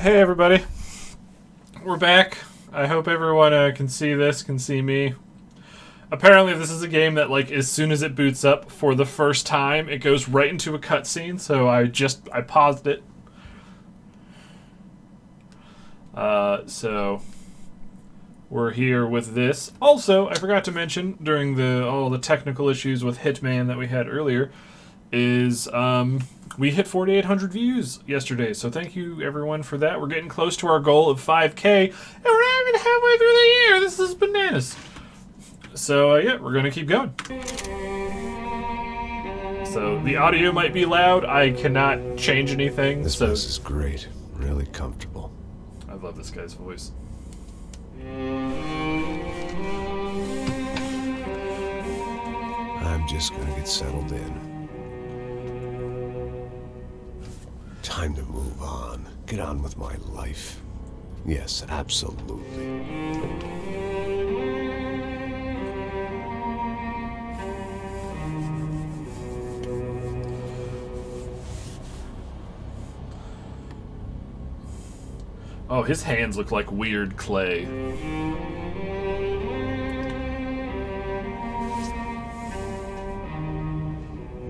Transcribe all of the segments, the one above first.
Hey everybody, we're back. I hope everyone can see this, can see me. Apparently this is a game that, like, as soon as it boots up for the first time, it goes right into a cutscene, so I paused it. So we're here with this. Also, I forgot to mention during all the technical issues with Hitman that we had earlier is we hit 4,800 views yesterday, so thank you everyone for that. We're getting close to our goal of 5K, and we're not even halfway through the year. This is bananas. So yeah, we're gonna keep going. So the audio might be loud. I cannot change anything. This place is great, really comfortable. I love this guy's voice. I'm just gonna get settled in. Time to move on. Get on with my life. Yes, absolutely. Oh, his hands look like weird clay.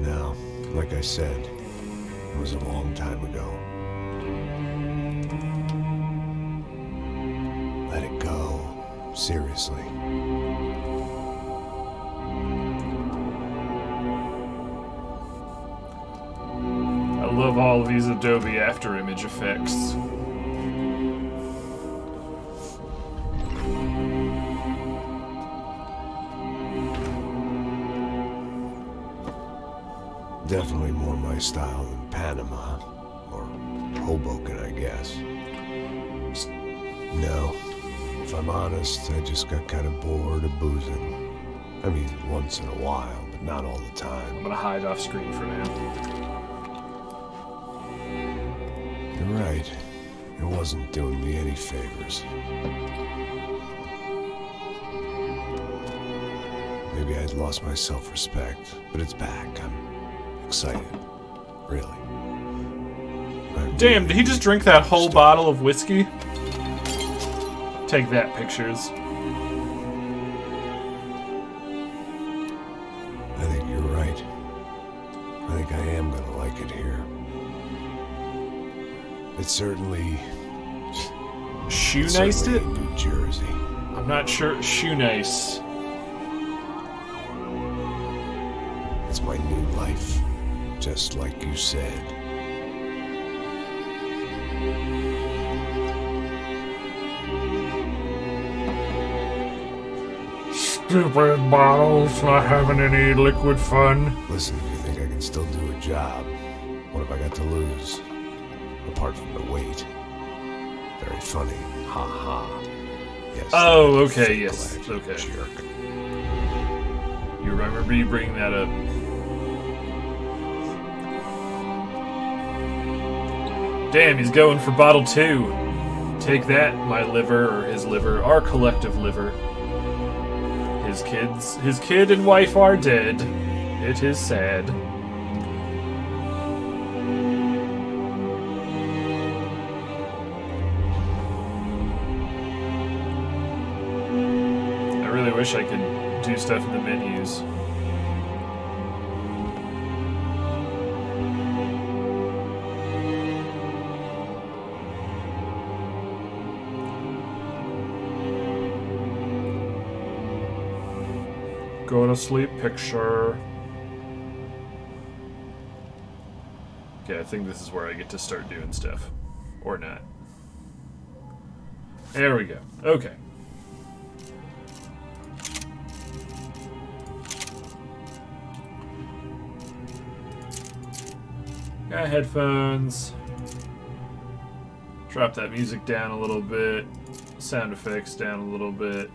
Now, like I said, it was a long time ago. Let it go. Seriously. I love all of these Adobe After Image effects. Definitely more my style than Panama, or Hoboken, I guess. No, if I'm honest, I just got kind of bored of boozing. I mean, once in a while, but not all the I'm time. gonna hide off screen for now. You're right. It wasn't doing me any favors. Maybe I'd lost my self-respect, but it's back. I'm excited. Really. Damn, did he just drink that whole bottle of whiskey? Take that, pictures. I think you're right. I think I am gonna like it here. It's certainly... Shoe-niced it? New Jersey. I'm not sure. Shoe-nice. It's my new life. Just like you said. Stupid bottles, not having any liquid fun. Listen, if you think I can still do a job, what have I got to lose? Apart from the weight. Very funny. Ha ha. Yes. Oh, okay, yes. Collection, Okay. Jerk. You remember you bringing that up. Damn, he's going for bottle 2. Take that, my liver, or his liver, our collective liver. His kid and wife are dead. It is sad. I really wish I could do stuff in the menus. Go to sleep picture. Okay, I think this is where I get to start doing stuff. Or not. There we go. Okay. Got headphones. Drop that music down a little bit. Sound effects down a little bit.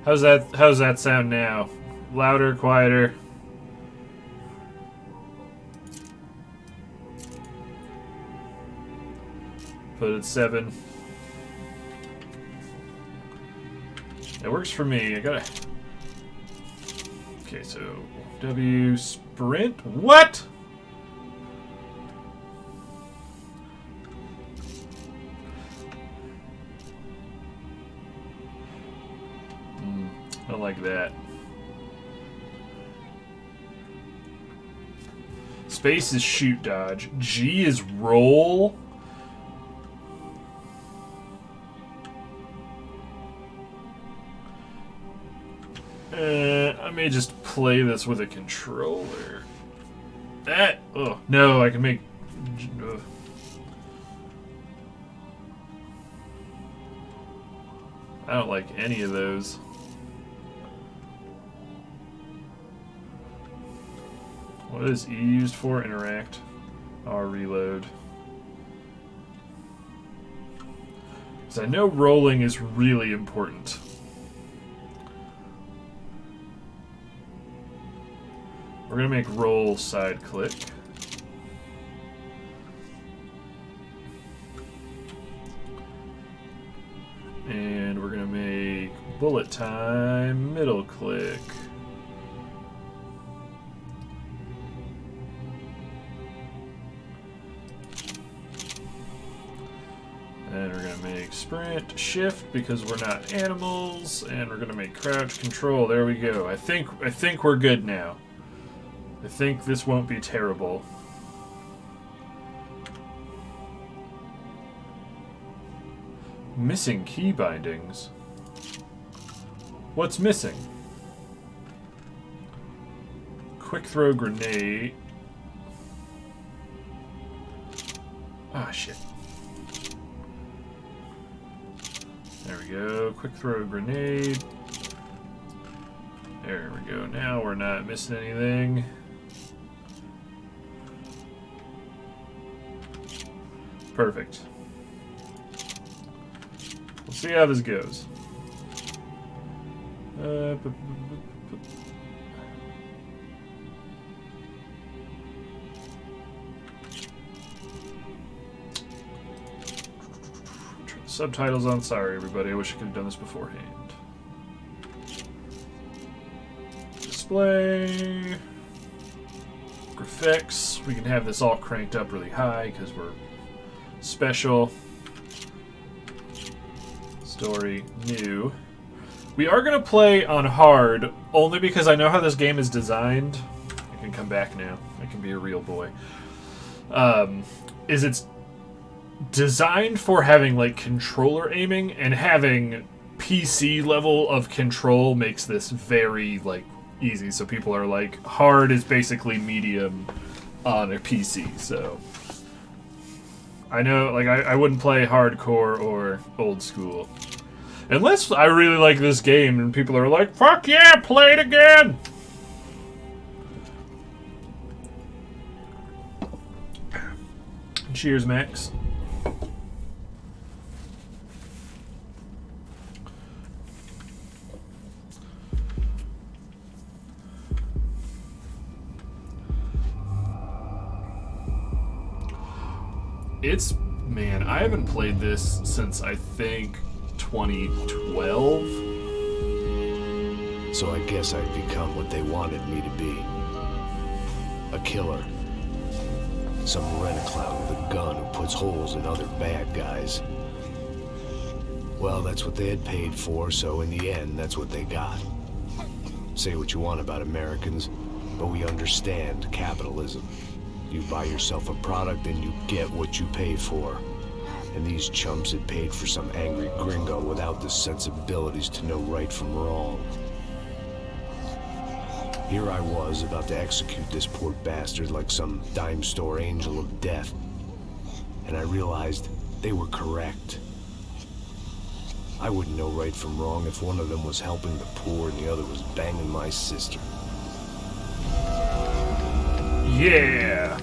How's that sound now? Louder, quieter? Put it 7. It works for me. I gotta... Okay, so W sprint. What? like that. Space is shoot dodge. G is roll. I may just play this with a controller. Oh, no, I can make... I don't like any of those. What is E used for? Interact. R reload. Because I know rolling is really important. We're going to make roll side click. And we're going to make bullet time middle click. And we're going to make sprint shift because we're not animals. And we're going to make crouch control. There we go. I think we're good now. I think this won't be terrible. Missing key bindings. What's missing? Quick throw grenade. Ah, shit. There we go. Quick throw grenade. There we go. Now we're not missing anything. Perfect. We'll see how this goes. Subtitles on. Sorry, everybody. I wish I could have done this beforehand. Display. Graphics. We can have this all cranked up really high because we're special. Story new. We are going to play on hard only because I know how this game is designed. I can come back now. I can be a real boy. It's designed for having like controller aiming, and having PC level of control makes this very like easy. So people are like, hard is basically medium on a PC. So I know, like, I wouldn't play hardcore or old school. Unless I really like this game and people are like, fuck yeah, play it again! Cheers, Max. Man, I haven't played this since I think 2012. So I guess I've become what they wanted me to be. A killer. Some rent-a-clown with a gun who puts holes in other bad guys. Well, that's what they had paid for, so in the end, that's what they got. Say what you want about Americans, but we understand capitalism. You buy yourself a product and you get what you pay for. And these chumps had paid for some angry gringo without the sensibilities to know right from wrong. Here I was about to execute this poor bastard like some dime store angel of death. And I realized they were correct. I wouldn't know right from wrong if one of them was helping the poor and the other was banging my sister. Yeah!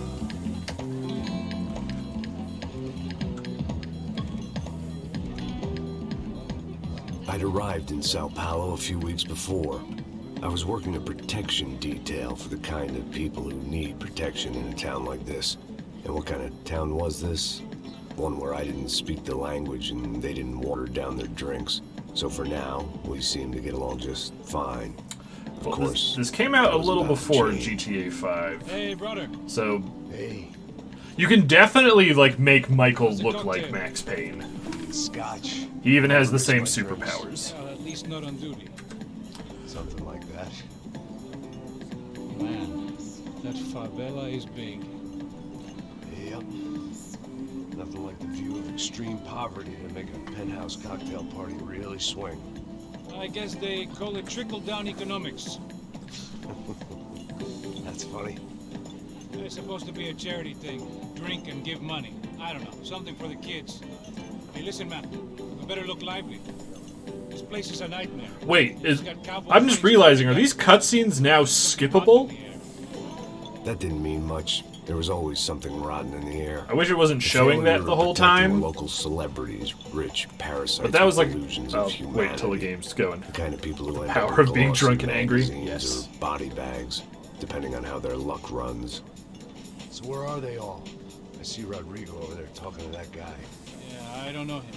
I'd arrived in Sao Paulo a few weeks before. I was working a protection detail for the kind of people who need protection in a town like this. And what kind of town was this? One where I didn't speak the language and they didn't water down their drinks. So for now, we seem to get along just fine. Of course. This came out a little before GTA 5. Hey, brother. So, Hey, you can definitely, like, make Michael look like Max Payne. Scotch. He even has the same superpowers. Well, at least not on duty. Something like that. Man, that favela is big. Yep. Nothing like the view of extreme poverty to make a penthouse cocktail party really swing. I guess they call it trickle-down economics. That's funny. It's supposed to be a charity thing. Drink and give money. I don't know, something for the kids. Hey, listen, man. We better look lively. This place is a nightmare. Wait, I'm just realizing, are these cutscenes now skippable? That didn't mean much. There was always something rotten in the air. I wish it wasn't showing that the whole time. Local celebrities, rich parasites. But that was like, oh, wait until the game's going. The kind of people who end Power of being drunk and angry. Yes. Or body bags, depending on how their luck runs. So where are they all? I see Rodrigo over there talking to that guy. Yeah, I don't know him.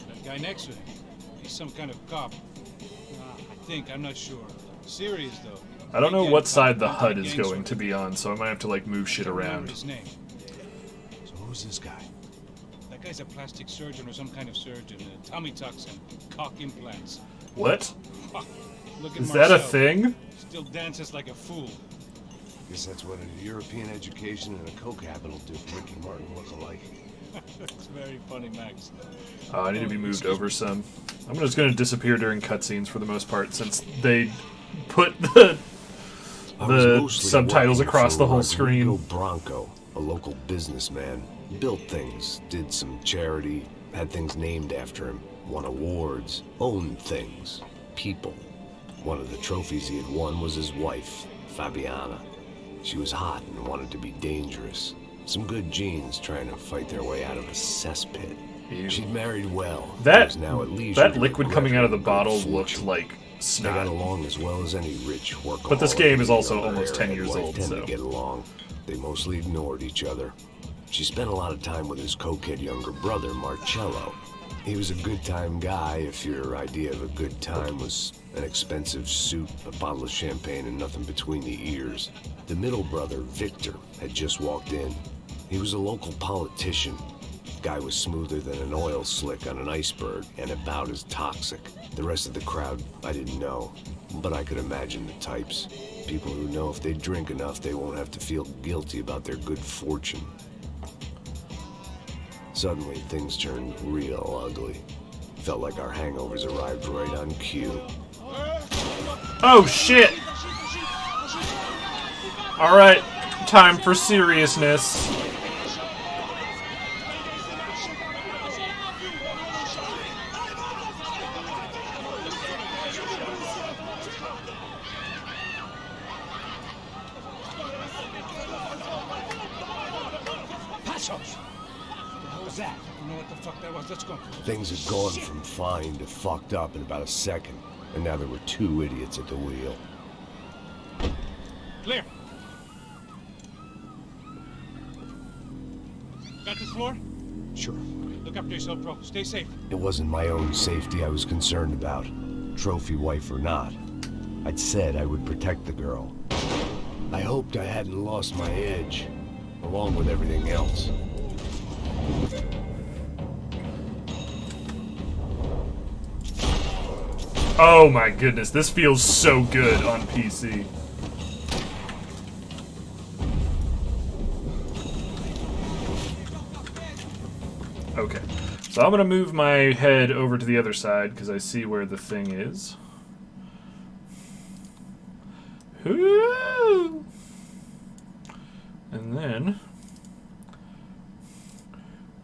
That guy next to him. He's some kind of cop. I think, I'm not sure. Serious though. I don't know what side the HUD is going to be on, so I might have to like move shit around. His name. So who's this guy? That guy's a plastic surgeon or some kind of surgeon. Tummy tucks and cock implants. What? Look at Is that a Marcel. thing? Still dances like a fool. Guess that's what a European education and a coke habit will do for Ricky Martin look-alike. That's very funny, Max. Oh, I need to be moved over some. I'm just going to disappear during cutscenes for the most part, since they put the subtitles across the whole screen. Bronco, a local businessman, built things, did some charity, had things named after him, won awards, owned things, people. One of the trophies he had won was his wife, Fabiana. She was hot and wanted to be dangerous. Some good genes trying to fight their way out of a cesspit. Ew. She'd married well. That that liquid coming out of the bottle looked like they got snot. along as well as any rich workaholic. But this game is also younger almost 10 airhead years wife old, tended so. to get along. They mostly ignored each other. She spent a lot of time with his cokehead younger brother, Marcello. He was a good-time guy if your idea of a good time was an expensive suit, a bottle of champagne, and nothing between the ears. The middle brother, Victor, had just walked in. He was a local politician. Guy was smoother than an oil slick on an iceberg and about as toxic. The rest of the crowd, I didn't know, but I could imagine the types. People who know if they drink enough, they won't have to feel guilty about their good fortune. Suddenly, things turned real ugly. Felt like our hangovers arrived right on cue. Oh shit! Alright, time for seriousness. That? You know what the fuck that was? Let's go. Things had gone from fine to fucked up in about a second, and now there were two idiots at the wheel. Clear. Got this floor? Sure. Look after yourself, bro. Stay safe. It wasn't my own safety I was concerned about, trophy wife or not. I'd said I would protect the girl. I hoped I hadn't lost my edge, along with everything else. Oh my goodness, this feels so good on PC. Okay, so I'm gonna move my head over to the other side because I see where the thing is. Woo! And then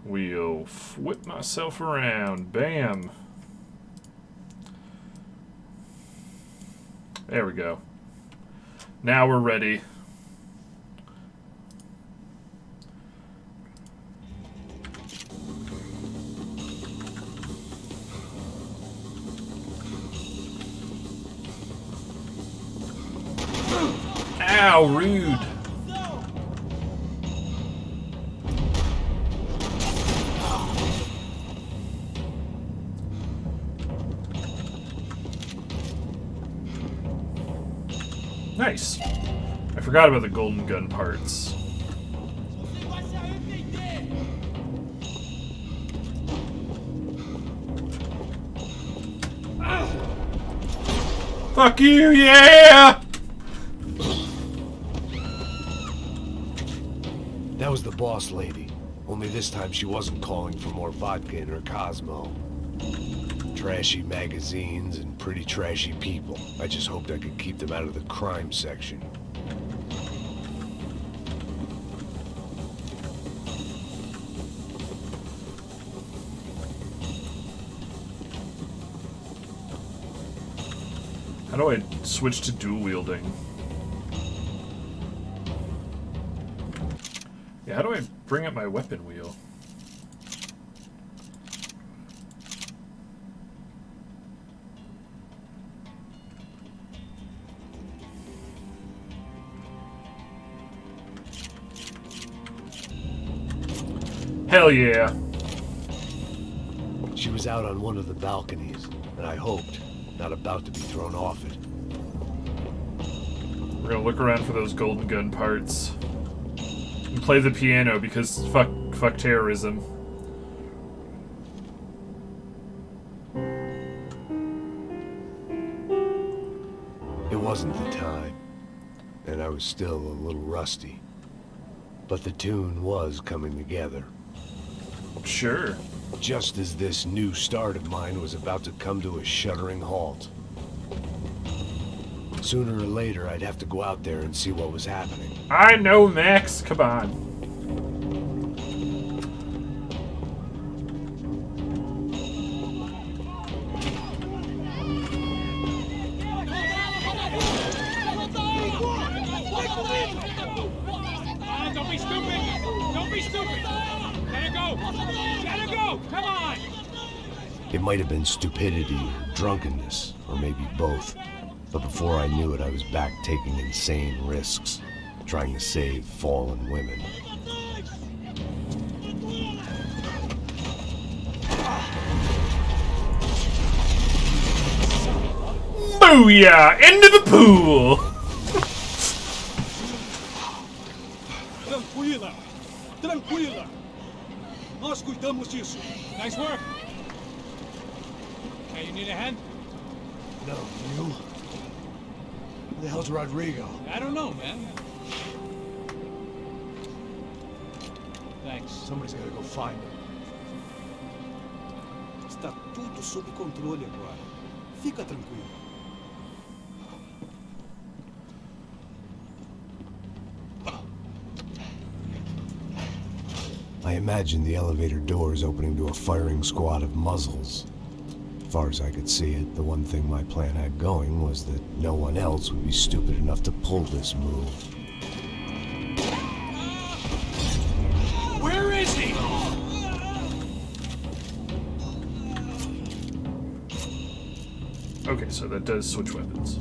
we'll whip myself around. Bam. There we go. Now we're ready. Ow, rude. Nice. I forgot about the golden gun parts. Fuck you, yeah! That was the boss lady. Only this time she wasn't calling for more vodka in her Cosmo. Trashy magazines and pretty trashy people. I just hoped I could keep them out of the crime section. How do I switch to dual wielding? Yeah, how do I bring up my weapon wheel? Hell yeah. She was out on one of the balconies, and I hoped, not about to be thrown off it. We're gonna look around for those golden gun parts. And play the piano because fuck terrorism. It wasn't the time, and I was still a little rusty. But the tune was coming together. Sure. Just as this new start of mine was about to come to a shuddering halt. Sooner or later, I'd have to go out there and see what was happening. I know, Max. Come on. Don't be stupid! Don't be stupid! Let her go! Let her go! Come on! It might have been stupidity, drunkenness, or maybe both. But before I knew it, I was back taking insane risks, trying to save fallen women. Booyah! Into the pool! Tranquila! Tranquila! Nós cuidamos disso. Nice work! Hey, you need a hand? No, you? Who the hell's Rodrigo? I don't know, man. Thanks. Somebody's gotta go find him. Está tudo sob controle agora. Fica tranquilo. I imagined the elevator doors opening to a firing squad of muzzles. As far as I could see it, the one thing my plan had going was that no one else would be stupid enough to pull this move. Where is he? Okay, so that does switch weapons.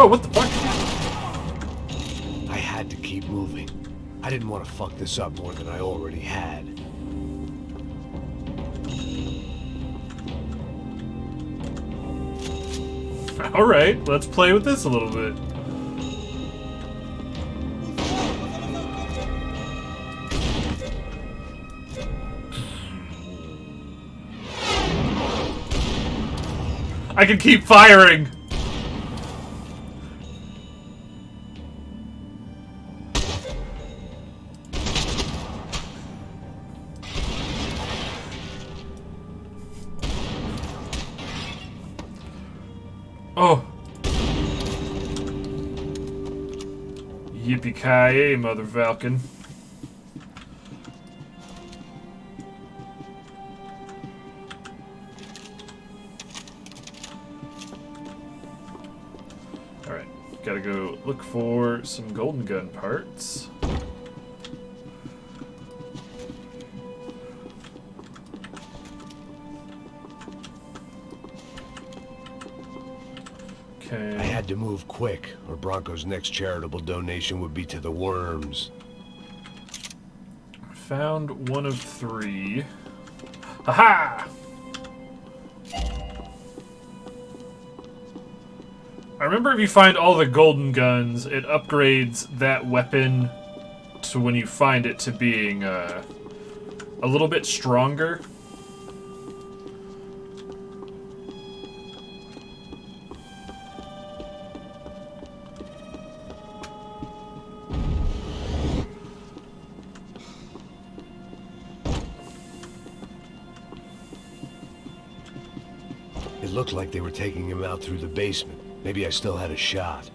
Oh, what the fuck? I had to keep moving. I didn't want to fuck this up more than I already had. Alright, let's play with this a little bit. I can keep firing! Oh. Yippee-ki-yay, Mother Falcon. Alright, gotta go look for some golden gun parts. I had to move quick, or Bronco's next charitable donation would be to the worms. found one of 3. Haha! I remember if you find all the golden guns, it upgrades that weapon to when you find it to being a little bit stronger. It looked like they were taking him out through the basement. Maybe I still had a shot.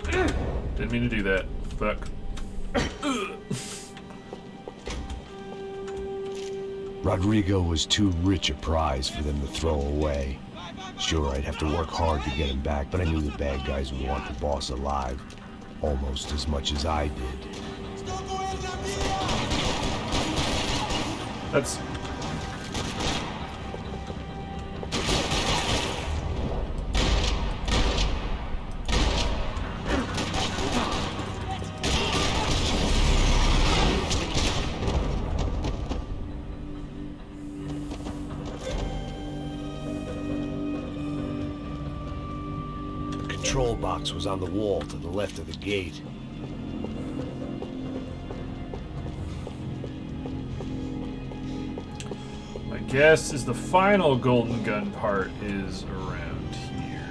Didn't mean to do that. Fuck. Rodrigo was too rich a prize for them to throw away. Sure, I'd have to work hard to get him back, but I knew the bad guys would want the boss alive. Almost as much as I did. That's... The control box was on the wall to the left of the gate. My guess is the final golden gun part is around here.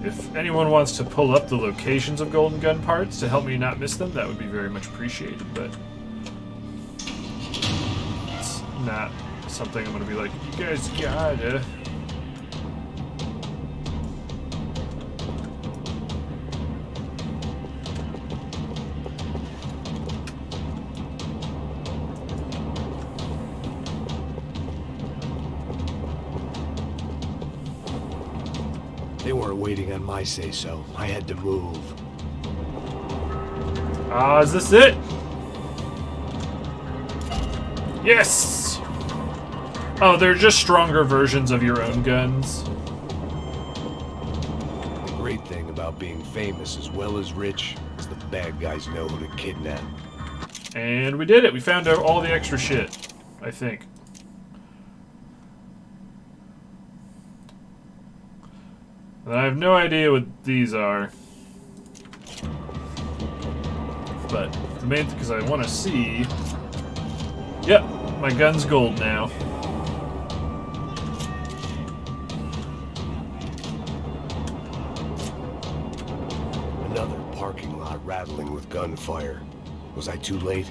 If anyone wants to pull up the locations of golden gun parts to help me not miss them, that would be very much appreciated, but it's not something I'm going to be like, you guys gotta... They weren't waiting on my say-so. I had to move. Ah, is this it? Yes! Oh, they're just stronger versions of your own guns. The great thing about being famous as well as rich is the bad guys know who to kidnap. And we did it. We found out all the extra shit, I think. And I have no idea what these are. But the main thing, because I want to see... Yep, my gun's gold now. Another parking lot rattling with gunfire. Was I too late?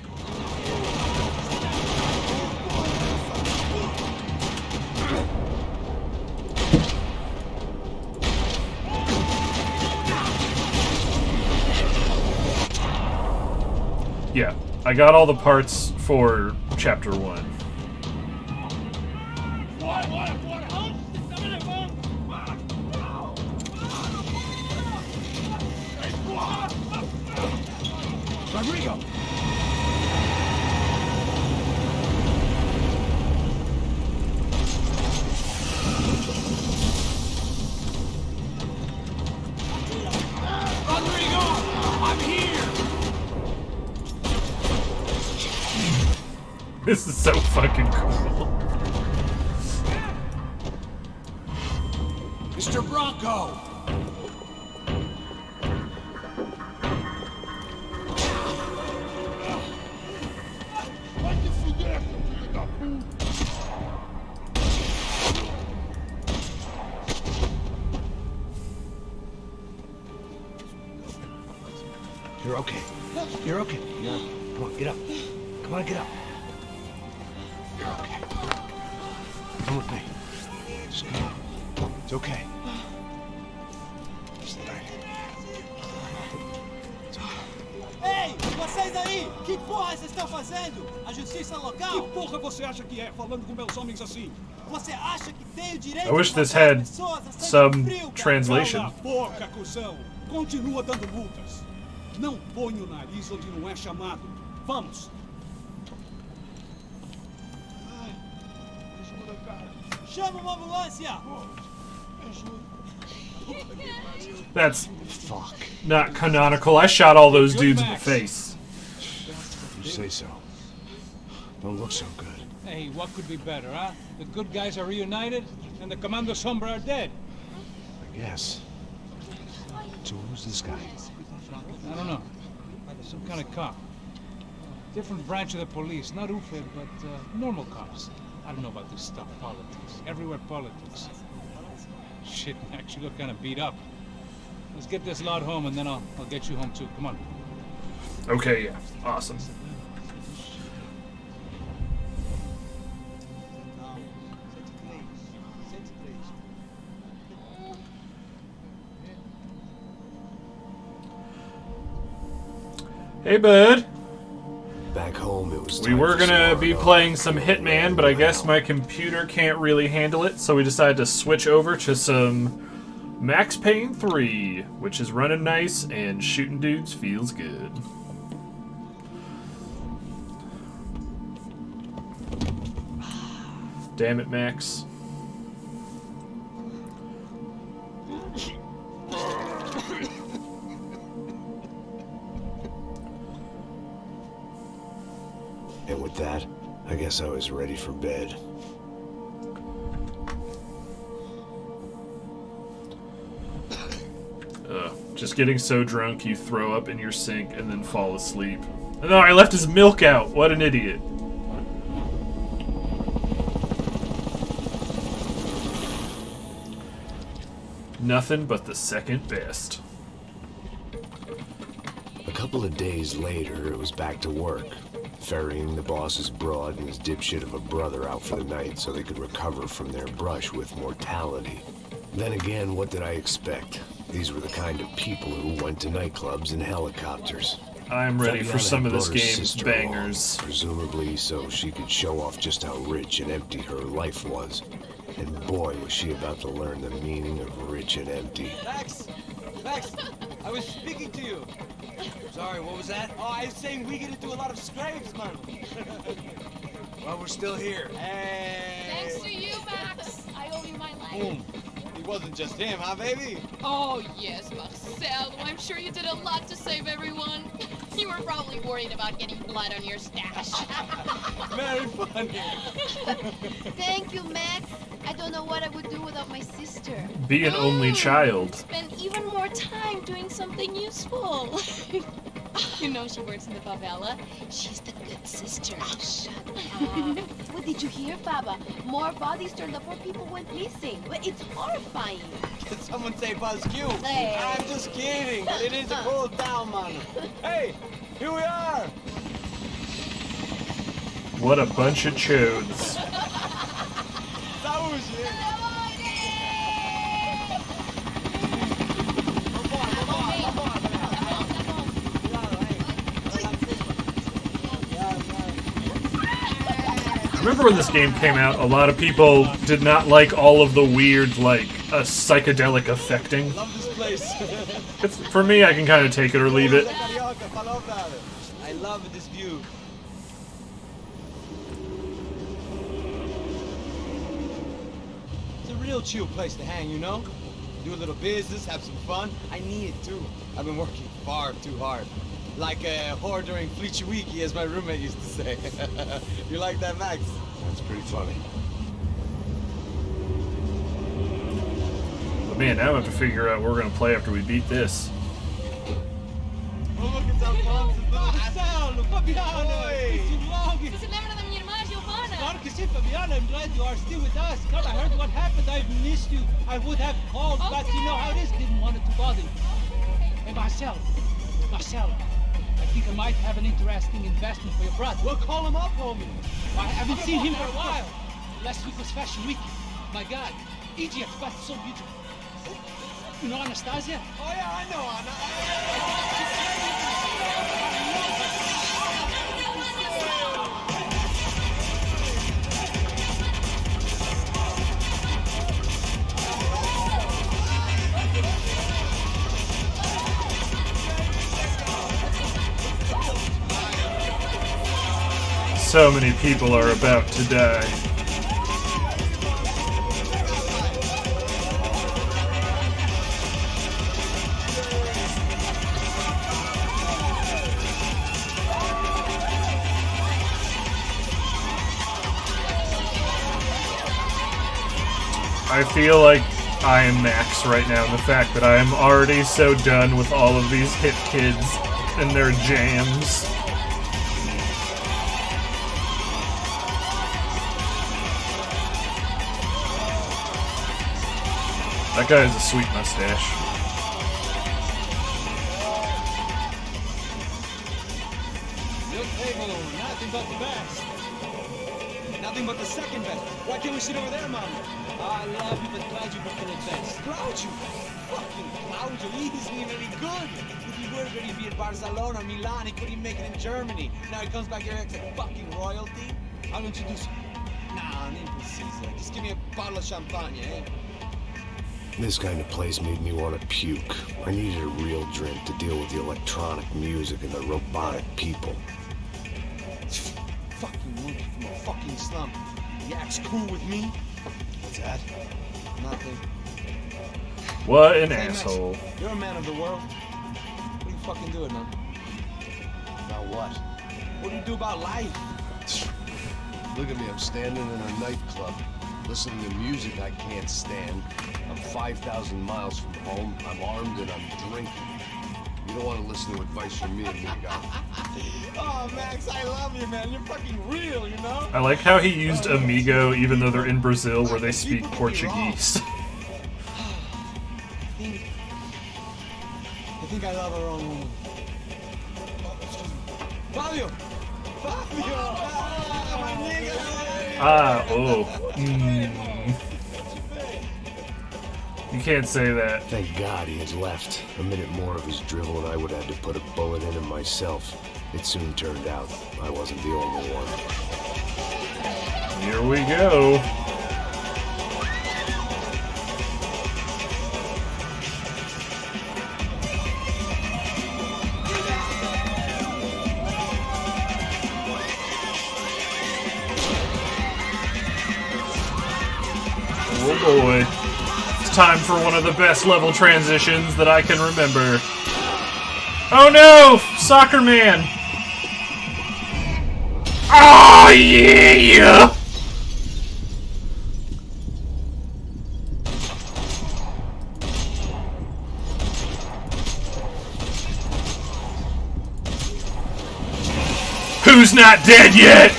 Yeah, I got all the parts for Chapter 1. Rodrigo! Rodrigo! I'm here! This is so fucking cool. Mr. Bronco! You're okay. You're okay. Come on, get up. Come on, get up. You're okay. Come with me. Just come on. It's okay. Just lay. It's okay. Ei, vocês aí! Que porra vocês estão fazendo? A justiça local? Que porra você acha que é, falando com meus homens assim? Você acha que tem o direito I wish de this matar had pessoas a sangue some frio, cara? translation. Cala a boca, cuzão! Continua dando multas. Não põe o nariz onde não é chamado. Vamos! Chama uma ambulância! That's Fuck. not canonical. I shot all those dudes in the face. You say so. Don't look so good. Hey, what could be better, huh? The good guys are reunited, and the Commando Sombra are dead. I guess. So who's this guy? I don't know. Some kind of cop. Different branch of the police. Not UFE, but normal cops. I don't know about this stuff. Politics. Everywhere politics. Shit, Max, you look kind of beat up. Let's get this lot home, and then I'll get you home, too. Come on. Okay, yeah. Awesome. Hey, bud. Back home, it was. We were gonna be playing some Hitman, but I guess my computer can't really handle it, so we decided to switch over to some Max Payne 3, which is running nice and shooting dudes feels good. Damn it, Max. And with that, I guess I was ready for bed. Just getting so drunk you throw up in your sink and then fall asleep. No, I left his milk out. What an idiot. Nothing but the second best. A couple of days later, it was back to work. Ferrying the boss's broad and his dipshit of a brother out for the night so they could recover from their brush with mortality. Then again, what did I expect? These were the kind of people who went to nightclubs in helicopters. I'm ready for some of this game's sister bangers. along, presumably so she could show off just how rich and empty her life was. And boy, was she about to learn the meaning of rich and empty. Max! Max! I was speaking to you! Sorry, what was that? Oh, I was saying we get into a lot of scrapes, man. Well, we're still here. Hey! Thanks to you, Max. I owe you my life. Boom. It wasn't just him, huh, baby? Oh, yes, Marcel. I'm sure you did a lot to save everyone. You were probably worried about getting blood on your stash. Very funny. Thank you, Max. I don't know what I would do without my sister. Be an only child. Spend even more time doing something useful. You know she works in the favela. She's the good sister. Oh, shut up. What did you hear, Baba? More bodies turned up where people went missing. But it's horrifying. Did someone say Buzzkill? Hey. I'm just kidding. It is a cool town, man. Hey, here we are. What a bunch of chodes. That was it. I remember when this game came out, a lot of people did not like all of the weird, like, psychedelic affecting. Love this place. For me, I can kind of take it or leave it. I love this view. It's a real chill place to hang, you know? Do a little business, have some fun. I need it too. I've been working far too hard. Like a whore during Fleechy Weeky, as my roommate used to say. You like that, Max? That's pretty funny. But man, now I have to figure out what we're going to play after we beat this. Oh, look, it's Alfonso. Marcelo, Fabiano, it's too long. Se lembra da minha irmã Giovanna? Claro que sim, Fabiano. I'm glad you are still with us. God, I heard what happened. I've missed you. I would have called, but you know how it is. Didn't want it to bother you. Hey, Marcel. I think I might have an interesting investment for your brother. We'll call him up, homie. I haven't seen him for a while. Last week was Fashion Week. My God, Egypt, but so beautiful. You know Anastasia? Oh yeah, I know Anna. So many people are about to die. I feel like I am Max right now in the fact that I am already so done with all of these hip kids and their jams. That guy has a sweet mustache. Your table, nothing but the best. Nothing but the second best. Why can't we sit over there, Mama? I love you, but glad you became the best. Cloud you? Fucking cloud you. He isn't even any good. If he were good, he'd be in Barcelona or Milan. He couldn't make it in Germany. Now he comes back here and acts like fucking royalty. How don't you do so? Nah, name Caesar. Just give me a bottle of champagne, eh? This kind of place made me want to puke. I needed a real drink to deal with the electronic music and the robotic people. Fucking monkey from a fucking slum. He acts cool with me. What's that? Nothing. What an Hey, Max, asshole. you're a man of the world. What are you fucking doing, man? About what? What do you do about life? Look at me, I'm standing in a nightclub, listening to music I can't stand. I'm 5,000 miles from home, I'm armed and I'm drinking. You don't want to listen to advice from me, amigo. Oh, Max, I love you, man. You're fucking real, you know? I like how he used amigo even though they're in Brazil where they speak Portuguese. I think I love a wrong woman. Oh, excuse me. Fabio! Fabio! Ah, my nigga! Ah, oh. You can't say that. Thank God he had left. A minute more of his drivel and I would have had to put a bullet in him myself. It soon turned out I wasn't the only one. Here we go. Oh boy. It's time for one of the best level transitions that I can remember. Oh no! Soccer Man! Oh yeah! Who's not dead yet?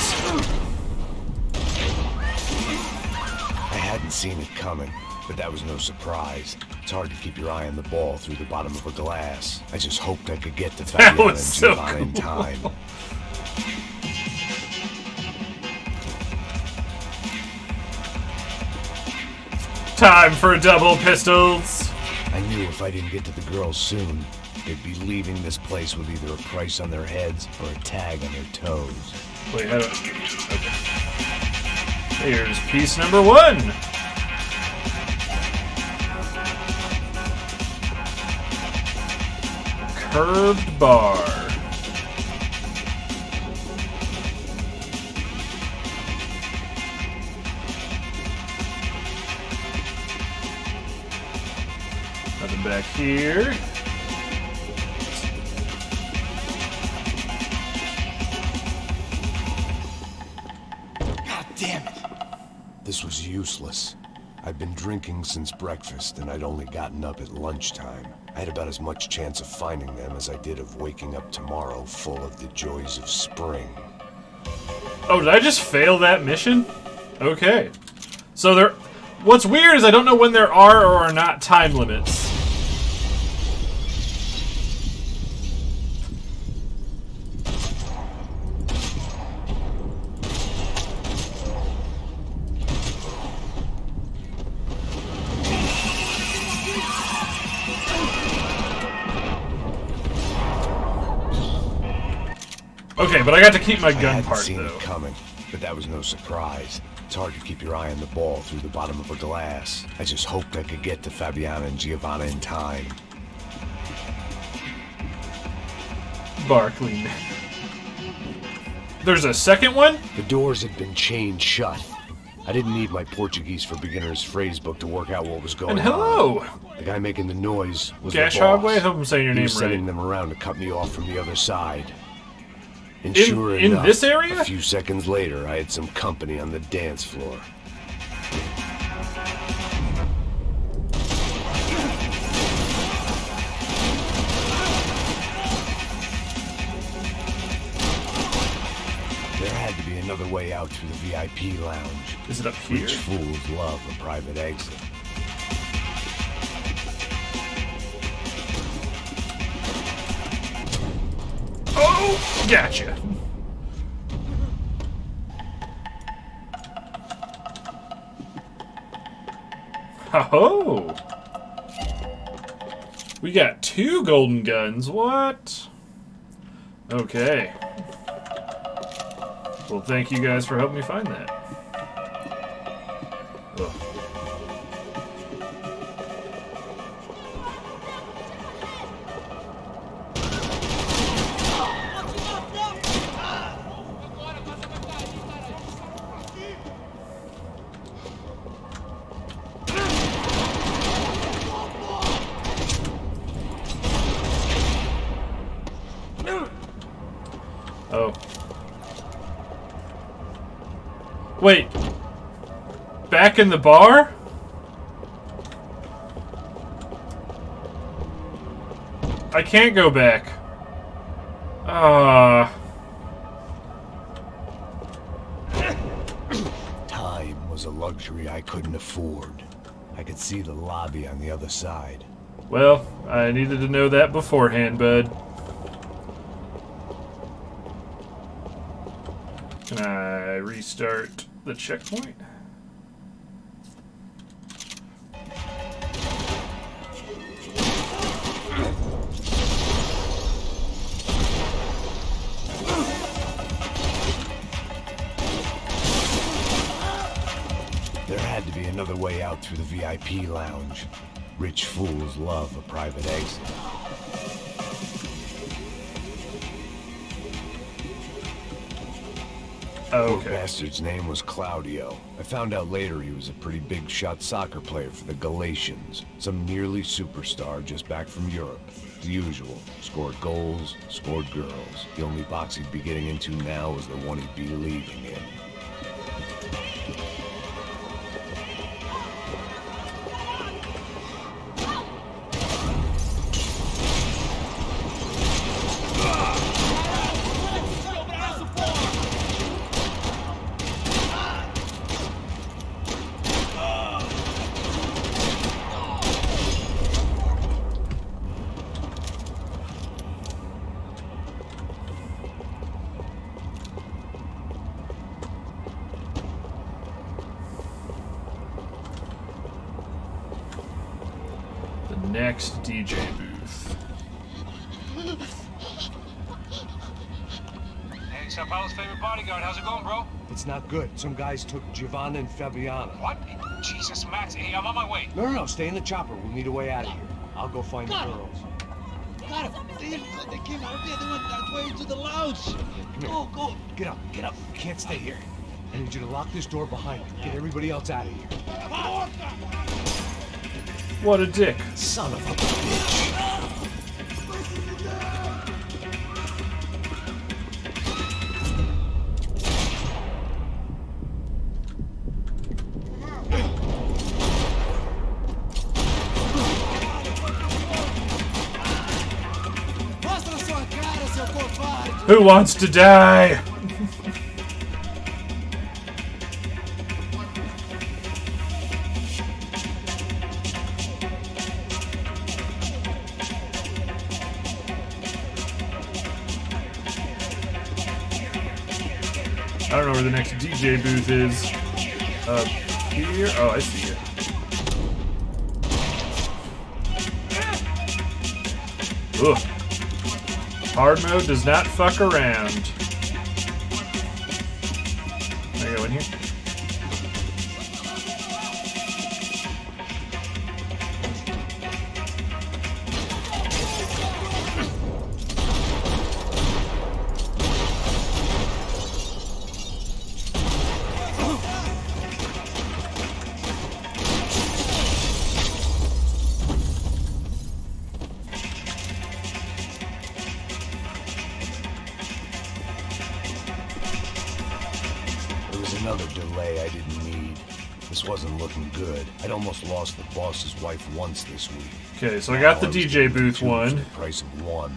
I hadn't seen it coming, but that was no surprise. It's hard to keep your eye on the ball through the bottom of a glass. I just hoped I could get to That Fabiana was and so Giovanna in cool. time. Time for double pistols. I knew if I didn't get to the girls soon, they'd be leaving this place with either a price on their heads or a tag on their toes. Wait, how do okay. Here's piece number 1. Curved bar. Nothing back here. God damn it! This was useless. I'd been drinking since breakfast, and I'd only gotten up at lunchtime. I had about as much chance of finding them as I did of waking up tomorrow full of the joys of spring. Oh, did I just fail that mission? Okay. So there... What's weird is I don't know when there are or are not time limits. Okay, but I got to keep my I gun hadn't part, seen though. it coming, but that was no surprise. It's hard to keep your eye on the ball through the bottom of a glass. I just hoped I could get to Fabiana and Giovanna in time. Barkley. There's a second one? The doors had been chained shut. I didn't need my Portuguese for Beginners phrase book to work out what was going And hello! on. The guy making the noise was Gash the boss. Hogway? I hope I'm saying your He name was sending right. them around to cut me off from the other side. And In- sure in enough, this area? a few seconds later, I had some company on the dance floor. There had to be another way out through the VIP lounge. Is it up here? Rich fools love a private exit. Oh, gotcha. Oh, we got 2 golden guns. What? Okay. Well, thank you guys for helping me find that. Ugh. Oh. Wait. Back in the bar? I can't go back. Time was a luxury I couldn't afford. I could see the lobby on the other side. Well, I needed to know that beforehand, bud. Can I restart the checkpoint? There had to be another way out through the VIP lounge. Rich fools love a private exit. Oh, Poor okay. bastard's name was Claudio. I found out later he was a pretty big shot soccer player for the Galatians. Some nearly superstar just back from Europe. The usual. Scored goals, scored girls. The only box he'd be getting into now was the one he'd be leaving in. Next DJ booth. Hey, Sao Paulo's favorite bodyguard. How's it going, bro? It's not good. Some guys took Giovanna and Fabiana. What? Jesus, Max. Hey, I'm on my way. No, stay in the chopper. We'll need a way out of here. I'll go find the girls. Got him. They came out of there. They went that way into the lounge. Come here. Go. Get up. You can't stay here. I need you to lock this door behind you. Get everybody else out of here. What a dick. Son of a bitch! Who wants to die? I don't know where the next DJ booth is. Up here? Oh, I see it. Ugh. Hard mode does not fuck around. Can I go in here? Another delay I didn't need. This wasn't looking good. I'd almost lost the boss's wife once this week. Okay, so I got the Now was DJ getting booth two for one. the price of one.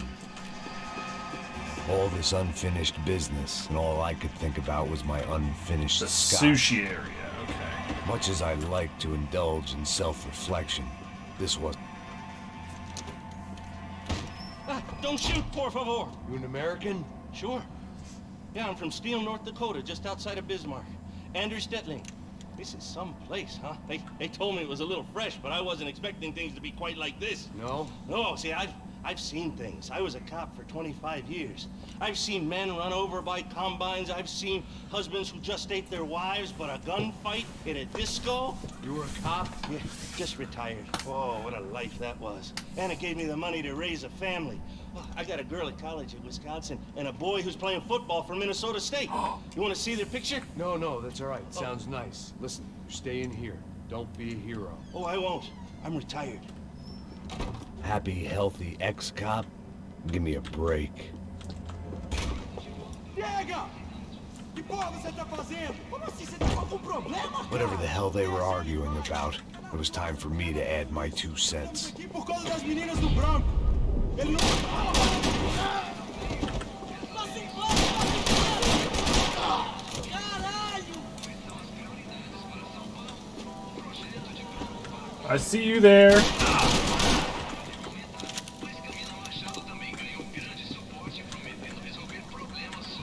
All this unfinished business, and all I could think about was my unfinished The scotch. sushi area, okay. Much as I like to indulge in self-reflection, this was... Don't shoot, por favor. You an American? Sure. Yeah, I'm from Steele, North Dakota, just outside of Bismarck. Andrew Stetling. This is some place, huh? They told me it was a little fresh, but I wasn't expecting things to be quite like this. No? No, see, I've seen things. I was a cop for 25 years. I've seen men run over by combines. I've seen husbands who just ate their wives, but a gunfight in a disco. You were a cop? Yeah, just retired. Oh, what a life that was. And it gave me the money to raise a family. Oh, I got a girl at college at Wisconsin and a boy who's playing football for Minnesota State. You want to see their picture? No, that's all right. Sounds nice. Listen, you're staying here. Don't be a hero. Oh, I won't. I'm retired. Happy, healthy ex-cop? Give me a break. Whatever the hell they were arguing about, it was time for me to add my 2 cents. I see you there.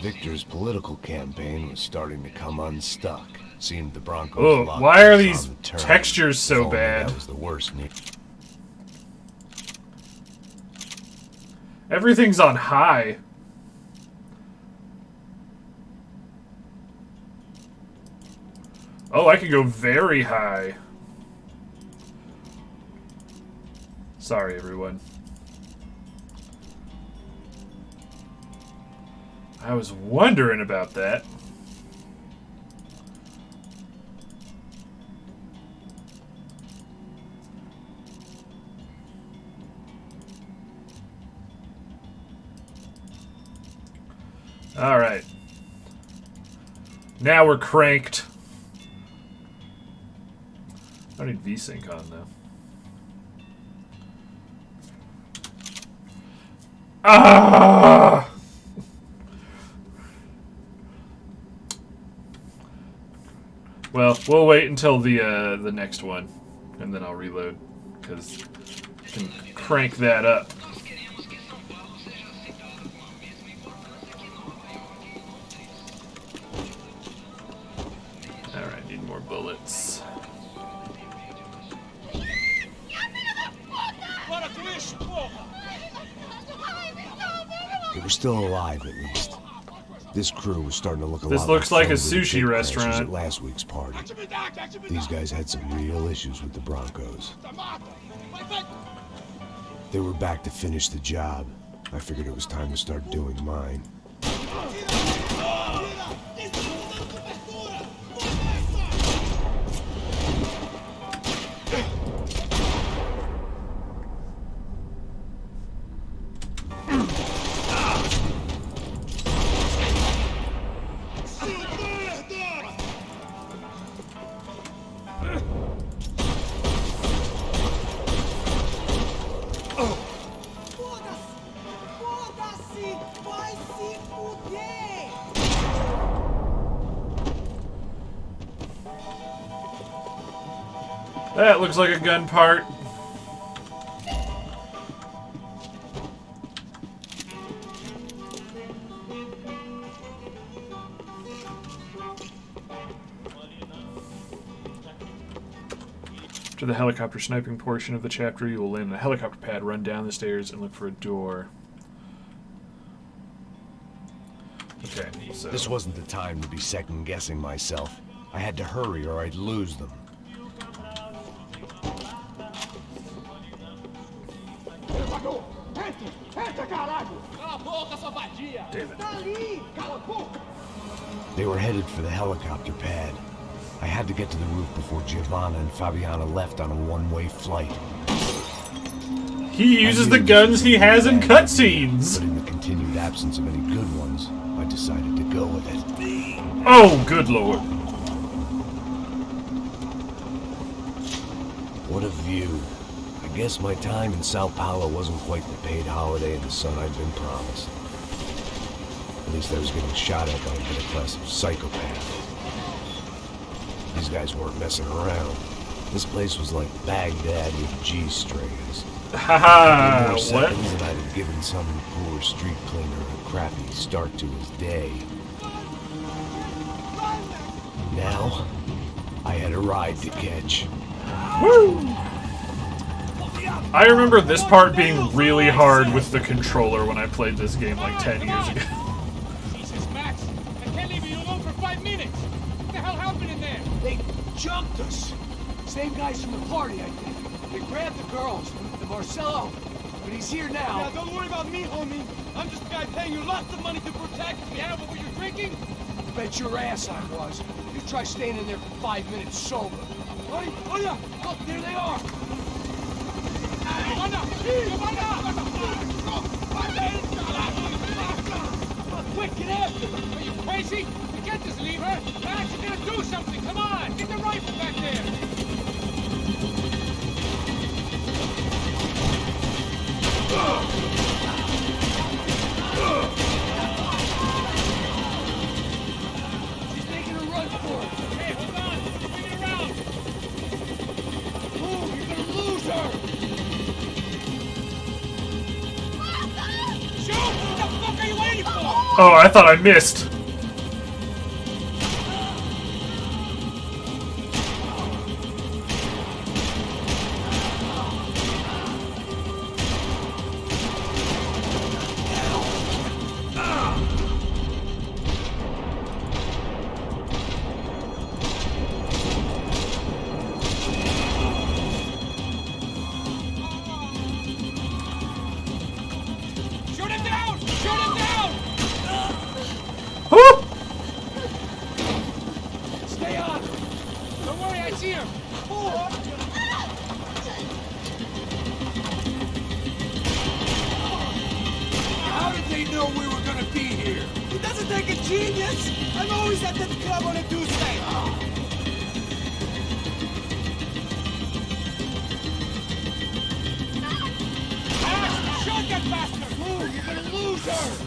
Victor's political campaign was starting to come unstuck. Seemed the Broncos. Oh, locked why are us these on the turn. textures so If only bad? That was the worst. Everything's on high. Oh, I could go very high. Sorry, everyone. I was wondering about that. All right. Now we're cranked. I don't need VSync on though. Ah! Well, we'll wait until the next one, and then I'll reload because I can crank that up. All right, need more bullets. They were still alive, at least. This crew was starting to look a This lot looks like a friends of the sushi Dick Crashers restaurant. At last week's party. These guys had some real issues with the Broncos. They were back to finish the job. I figured it was time to start doing mine. That looks like a gun part. After the helicopter sniping portion of the chapter, you will land on a helicopter pad, run down the stairs, and look for a door. Okay, so... This wasn't the time to be second-guessing myself. I had to hurry or I'd lose them. They were headed for the helicopter pad. I had to get to the roof before Giovanna and Fabiana left on a one-way flight. He uses the guns he has in cutscenes! But in the continued absence of any good ones, I decided to go with it. Oh, good lord. What a view. I guess my time in Sao Paulo wasn't quite the paid holiday in the sun I'd been promised. At least I was getting shot at by a middle class of psychopath. These guys weren't messing around. This place was like Baghdad with G-strings. Haha, More what? seconds and I'd have given some poor street cleaner a crappy start to his day. Now, I had a ride to catch. Woo! I remember this part being really hard with the controller when I played this game like 10 years ago. Jesus, Max, I can't leave you alone for 5 minutes. What the hell happened in there? They jumped us. Same guys from the party, I think. They grabbed the girls, and Marcelo, but he's here now. Now, don't worry about me, homie. I'm just a guy paying you lots of money to protect. Yeah, but were you drinking? Bet your ass I was. You try staying in there for 5 minutes sober. Hey, oh yeah. Look, there they are. Quick, get after her! Are you crazy? You can't just leave her! Max, you're gonna do something! Come on! Get the rifle back there! She's making a run for it. Hey, hold on! Bring it around! Move, you're gonna lose her. Shoot! What the fuck are you waiting for? Oh, I thought I missed. Shoot him down! Shoot him down! Woo! Stay on. Don't worry, I see her! How did they know we were gonna be here? It doesn't take a genius. I'm always at the club on a Tuesday. Max, shoot that bastard! Move, you're gonna lose her.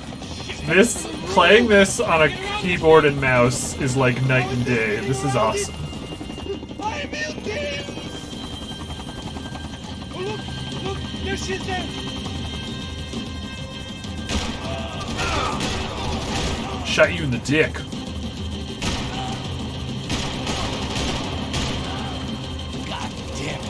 Playing this on a keyboard and mouse is like night and day. This is awesome. I'm guilty. Oh, look, there she is there. Shot you in the dick. God damn it.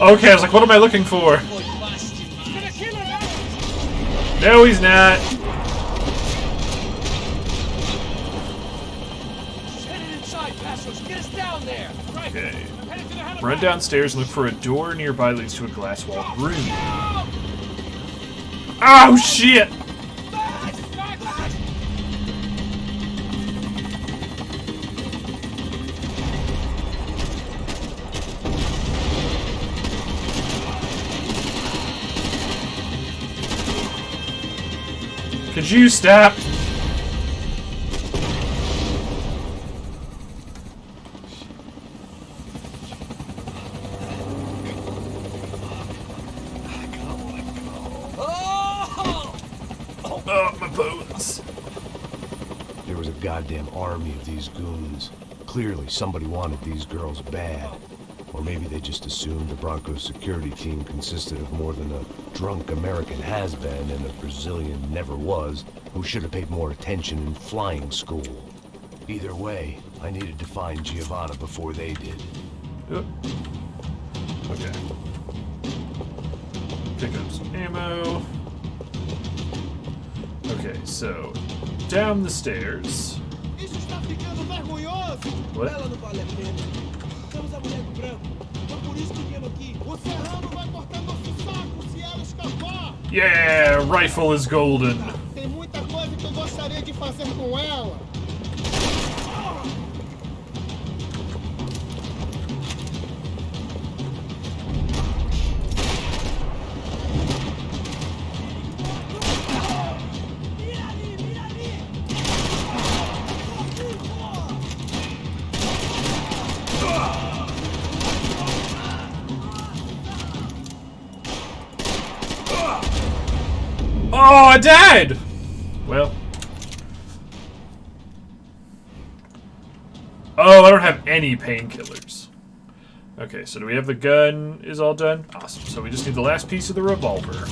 Okay, I was like, what am I looking for? He's gonna kill her now! No, he's not. She's headed inside, Passos. Get us down there. Right, Okay. I'm headed to the helipad. Run downstairs and look for a door nearby leads to a glass-walled room. No! Oh, shit! Max! Max! Could you stop? Oh, my bones. There was a goddamn army of these goons. Clearly, somebody wanted these girls bad. Or maybe they just assumed the Broncos security team consisted of more than a drunk American has-been and a Brazilian never-was who should have paid more attention in flying school. Either way, I needed to find Giovanna before they did. Okay. Pick up some ammo. Okay, so down the stairs. Isso está ficando vergonhoso. What? Ela não vale a pena. Temos a mulher do branco. Foi por isso que viemos aqui. O Serrano vai cortar nosso saco se ela escapar. Yeah, rifle is golden. Tem muita coisa que eu gostaria de fazer com ela. I died! Well. Oh, I don't have any painkillers. Okay, so do we have the gun is all done? Awesome. So we just need the last piece of the revolver.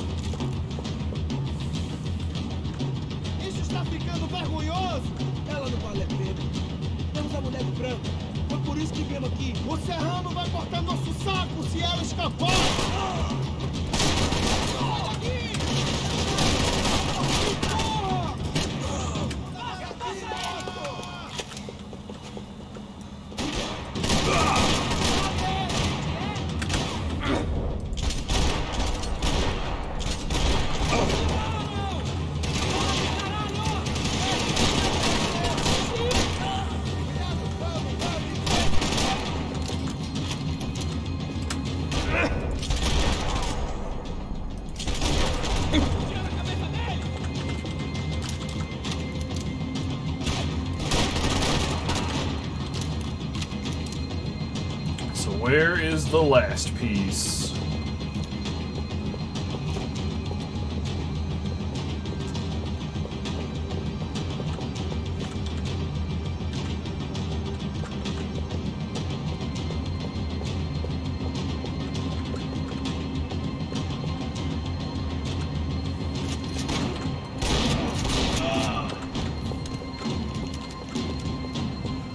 Isso está ficando vergonhoso! Ela não vale a pena. Temos a mulher do branco. Foi por isso que viemos aqui. O serrano vai cortar nosso saco se ela escapar! Where is the last piece?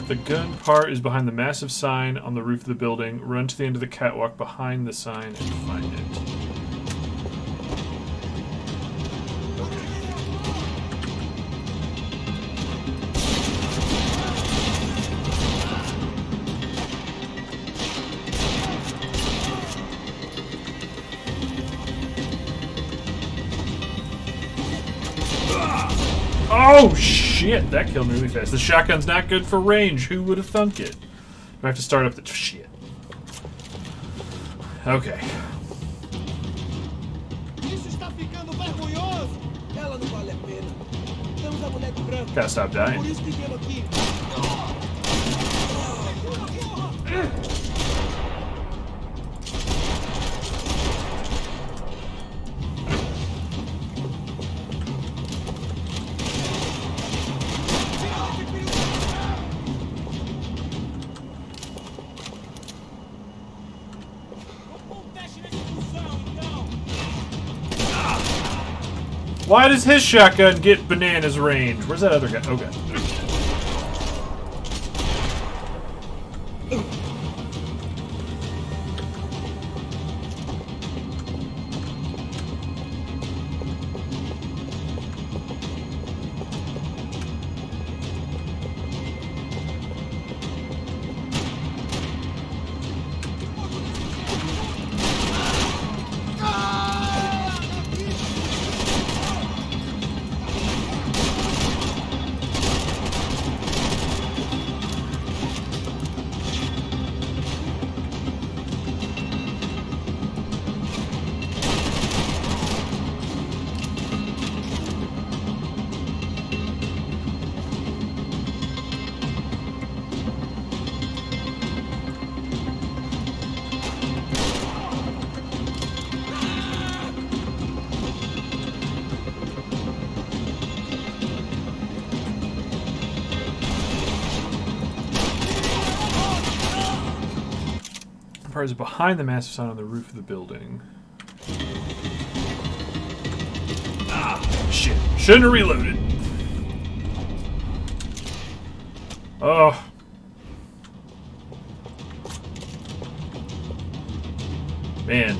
The gun part is behind the massive sign on the roof of the building. Run to the end of the catwalk behind the sign and find it. Oh, shit! That killed me really fast. The shotgun's not good for range. Who would have thunk it? I have to start up the... Shit. Okay. Gotta stop dying. Why does his shotgun get bananas range? Where's that other guy? Okay. Is behind the massive sign on the roof of the building. Ah, shit. Shouldn't have reloaded. Oh. Man.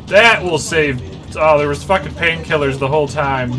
That will save... Oh, there was fucking painkillers the whole time.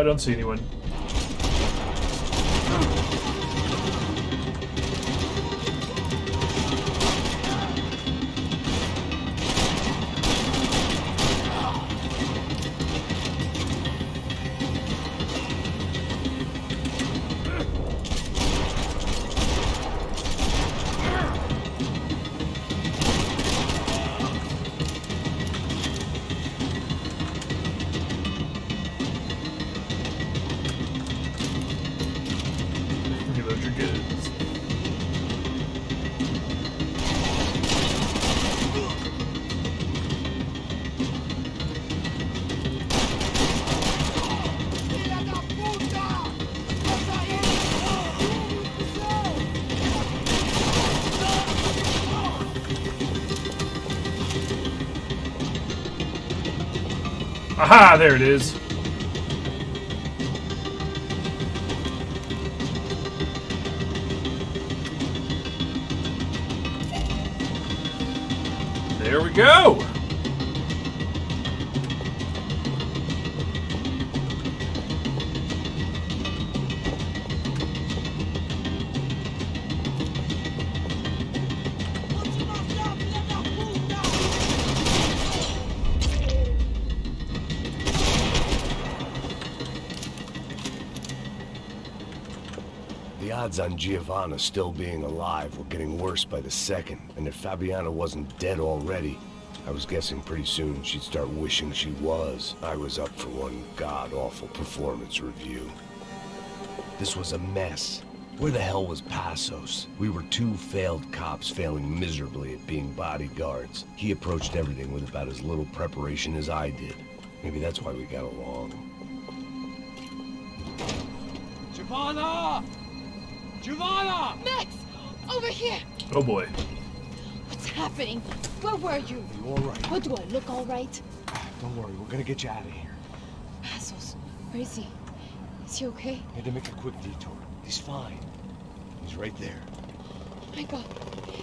I don't see anyone. Reload your goods. Aha! There it is. There we go! The odds on Giovanna still being alive were getting worse by the second, and if Fabiana wasn't dead already, I was guessing pretty soon she'd start wishing she was. I was up for one god-awful performance review. This was a mess. Where the hell was Passos? We were two failed cops failing miserably at being bodyguards. He approached everything with about as little preparation as I did. Maybe that's why we got along. Giovanna! Giovanna! Max! Over here! Oh boy. What's happening? Where were you? Are you alright? What, do I look all right? Don't worry, we're gonna get you out of here. Passos, where is he? Is he okay? Had to make a quick detour. He's fine. He's right there. Oh my God.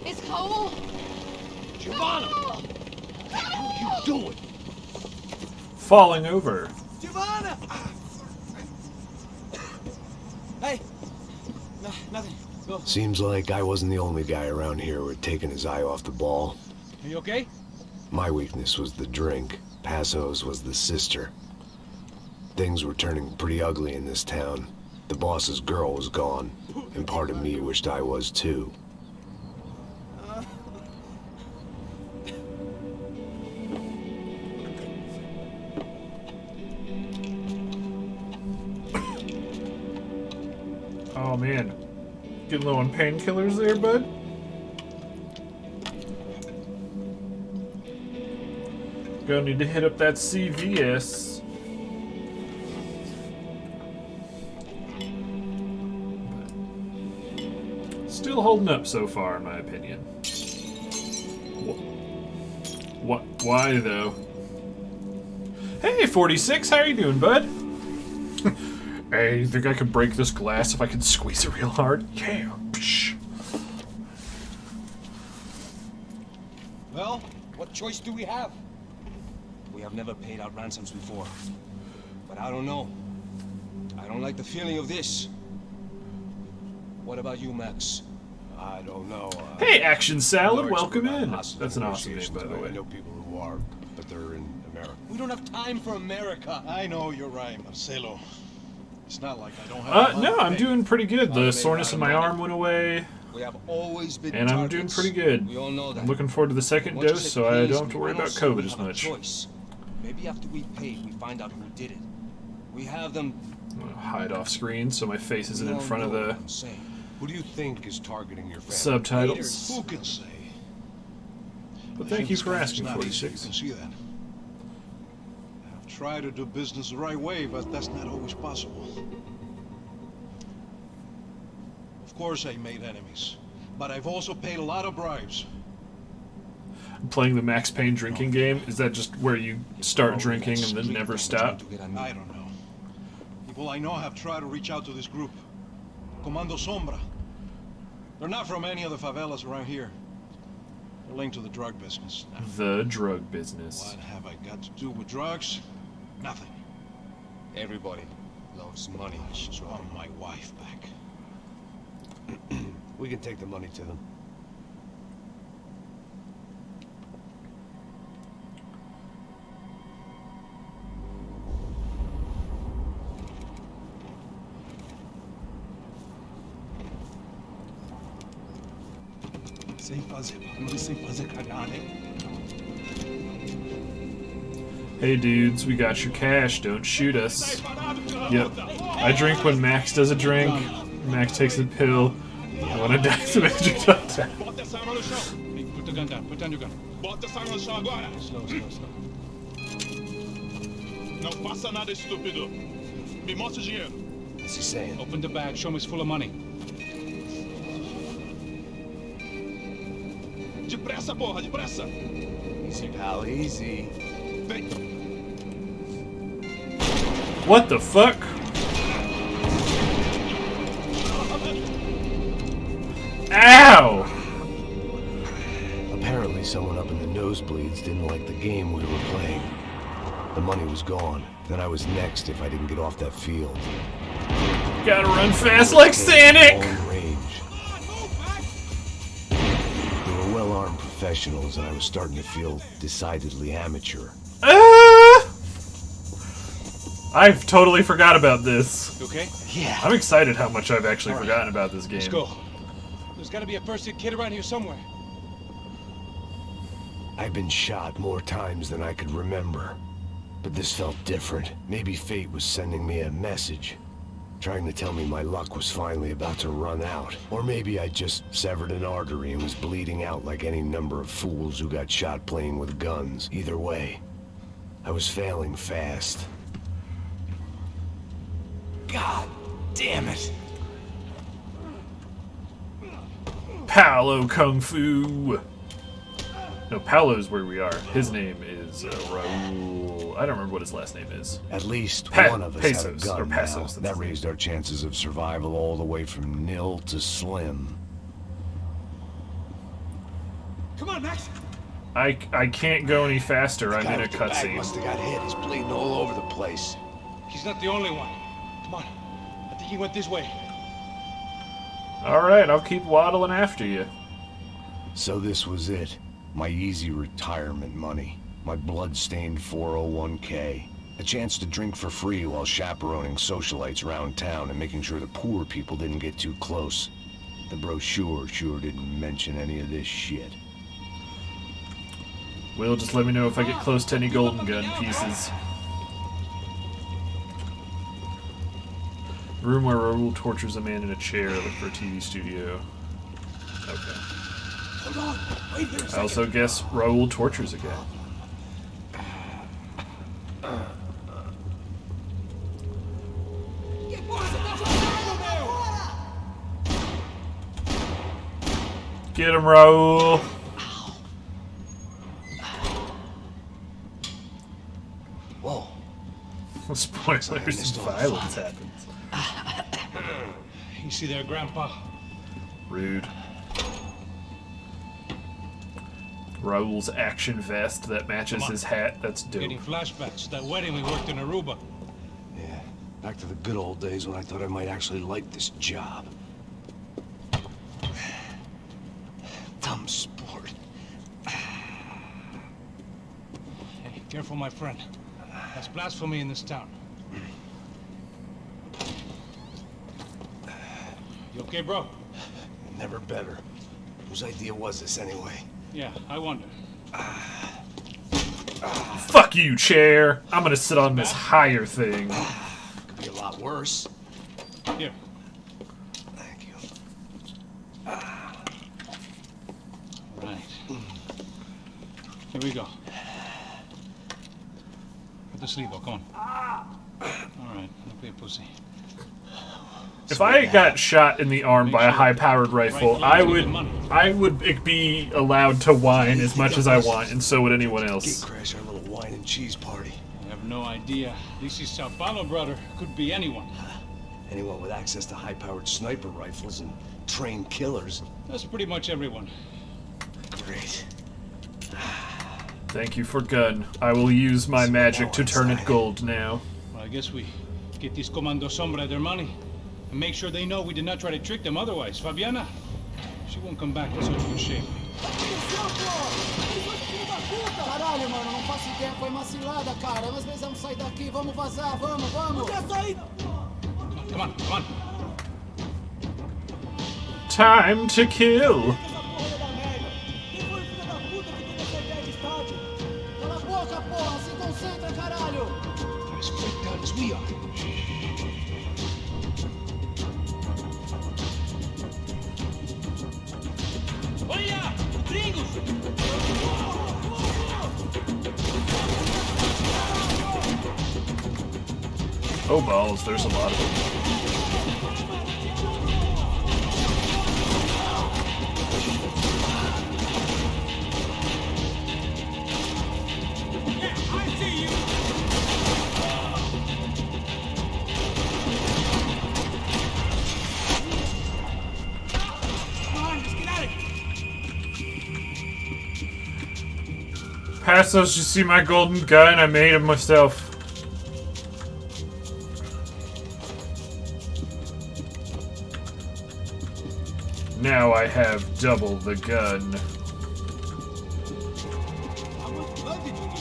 It's Raul! Giovanna! Raul! What are you doing? Falling over. Giovanna! Hey! No, nothing. Go. Seems like I wasn't the only guy around here who had taken his eye off the ball. Are you okay? My weakness was the drink. Passos was the sister. Things were turning pretty ugly in this town. The boss's girl was gone, and part of me wished I was too. Oh man. Getting low on painkillers there, bud? Gonna need to hit up that CVS. Still holding up so far, in my opinion. What? Why, though? Hey, 46, how you doing, bud? Hey, you think I could break this glass if I could squeeze it real hard? Yeah. Psh. Well, what choice do we have? We have never paid out ransoms before. But I don't know. I don't like the feeling of this. What about you, Max? I don't know. Hey, Action Salad, no welcome expert on in. hostile That's an awesome name, negotiations, by the but way. I know people who are, but they're in America. We don't have time for America. I know you're right, Marcelo. It's not like I don't have No, I'm doing pretty good. The Not soreness in my arm went away, We have always been and I'm doing targets. pretty good. We all know that. I'm looking forward to the second Much as dose, it so I pains don't have to me, worry I about see we COVID as have a much. choice. Maybe after we paid, we find out who did it. We have them. I'm gonna hide off screen so my face isn't We in all front of know the what I'm saying. Who do you think is targeting your family? subtitles. Who can say? But I thank think you this for country's asking, not easy, 46. You can see that. I've tried to do business the right way, but that's not always possible. Of course I made enemies, but I've also paid a lot of bribes. Playing the Max Payne drinking game, is that just where you start drinking and then never stop? I don't know. People I know have tried to reach out to this group. Comando Sombra. They're not from any of the favelas around here. They're linked to the drug business. Now, The drug business. what have I got to do with drugs? Nothing. Everybody. Loves money. Just want my wife back. We can take the money to them. Hey dudes, we got your cash, don't shoot us. Yep. I drink when Max does a drink. Max takes a pill. When I die, the major does. Hey, put the gun down. Put down your gun. Slow, slow, slow. Não faça nada estúpido. Me mostre o dinheiro. What's he saying? Open the bag. Show me it's full of money. Depressa, porra, depressa. Easy, pal, easy. Vem. What the fuck? Ow! Apparently someone up in the nosebleeds didn't like the game we were playing. The money was gone. Then I was next if I didn't get off that field. Gotta run fast like Sonic! Long range. They were well-armed professionals, and I was starting to feel decidedly amateur. I've totally forgot about this. You okay? Yeah. I'm excited how much I've actually forgotten about this game. Let's go. There's got to be a first-aid kit around here somewhere. I've been shot more times than I could remember. But this felt different. Maybe fate was sending me a message. Trying to tell me my luck was finally about to run out. Or maybe I just severed an artery and was bleeding out like any number of fools who got shot playing with guns. Either way, I was failing fast. God damn it! Paolo Kung Fu. No, Paolo's where we are. His name is Raul. I don't remember what his last name is. At least one of us Pesos, had a gun or Pesos, now. That raised our chances of survival all the way from nil to slim. Come on, Max. I can't go any faster. I'm Guy in a with the bag cutscene. must have got hit. He's bleeding all over the place. He's not the only one. Come on. I think he went this way. Alright, I'll keep waddling after you. So this was it. My easy retirement money. My blood-stained 401k. A chance to drink for free while chaperoning socialites around town and making sure the poor people didn't get too close. The brochure sure didn't mention any of this shit. Will, just let me know if I get close to any golden gun pieces. Room where Raul tortures a man in a chair. Look for a TV studio. Okay. Hold on. Wait here a I second. also guess Raul tortures again. Get him, Raul! Whoa. Spoilers, violence happens. You see there, Grandpa? Rude. Raul's action vest that matches his hat. That's dope. Getting flashbacks. That wedding we worked in Aruba. Yeah, back to the good old days when I thought I might actually like this job. Dumb sport. Hey, careful, my friend. That's blasphemy in this town. You okay, bro? Never better. Whose idea was this anyway? Yeah, I wonder. Fuck you, chair! I'm gonna sit on this higher thing. Could be a lot worse. Here. Thank you. Right. Here we go. Put the sleeve on, come on. Alright, don't be a pussy. If I got shot in the arm by a high-powered rifle, I would be allowed to whine as much as I want, and so would anyone else. Gatecrash, our little wine and cheese party. I have no idea. This is Sao Paulo, brother. Could be anyone. Anyone with access to high-powered sniper rifles and trained killers. That's pretty much everyone. Great. Thank you for gun. I will use my magic to turn it gold now. Well, I guess we Get these Comando Sombra their money. And make sure they know we did not try to trick them otherwise. Fabiana, she won't come back in such good shape. Caralho, mano, não faço ideia, foi uma cilada, cara. Nós precisamos sair daqui, vamos vazar, vamos, vamos. Come on, come on. Time to kill. Cala a boca, porra, se concentra, caralho. As freaked out as we are. Olha! Gringos! Oh balls, there's a lot of them. Passos, you see my golden gun? I made it myself. Now I have double the gun. How much blood did you use?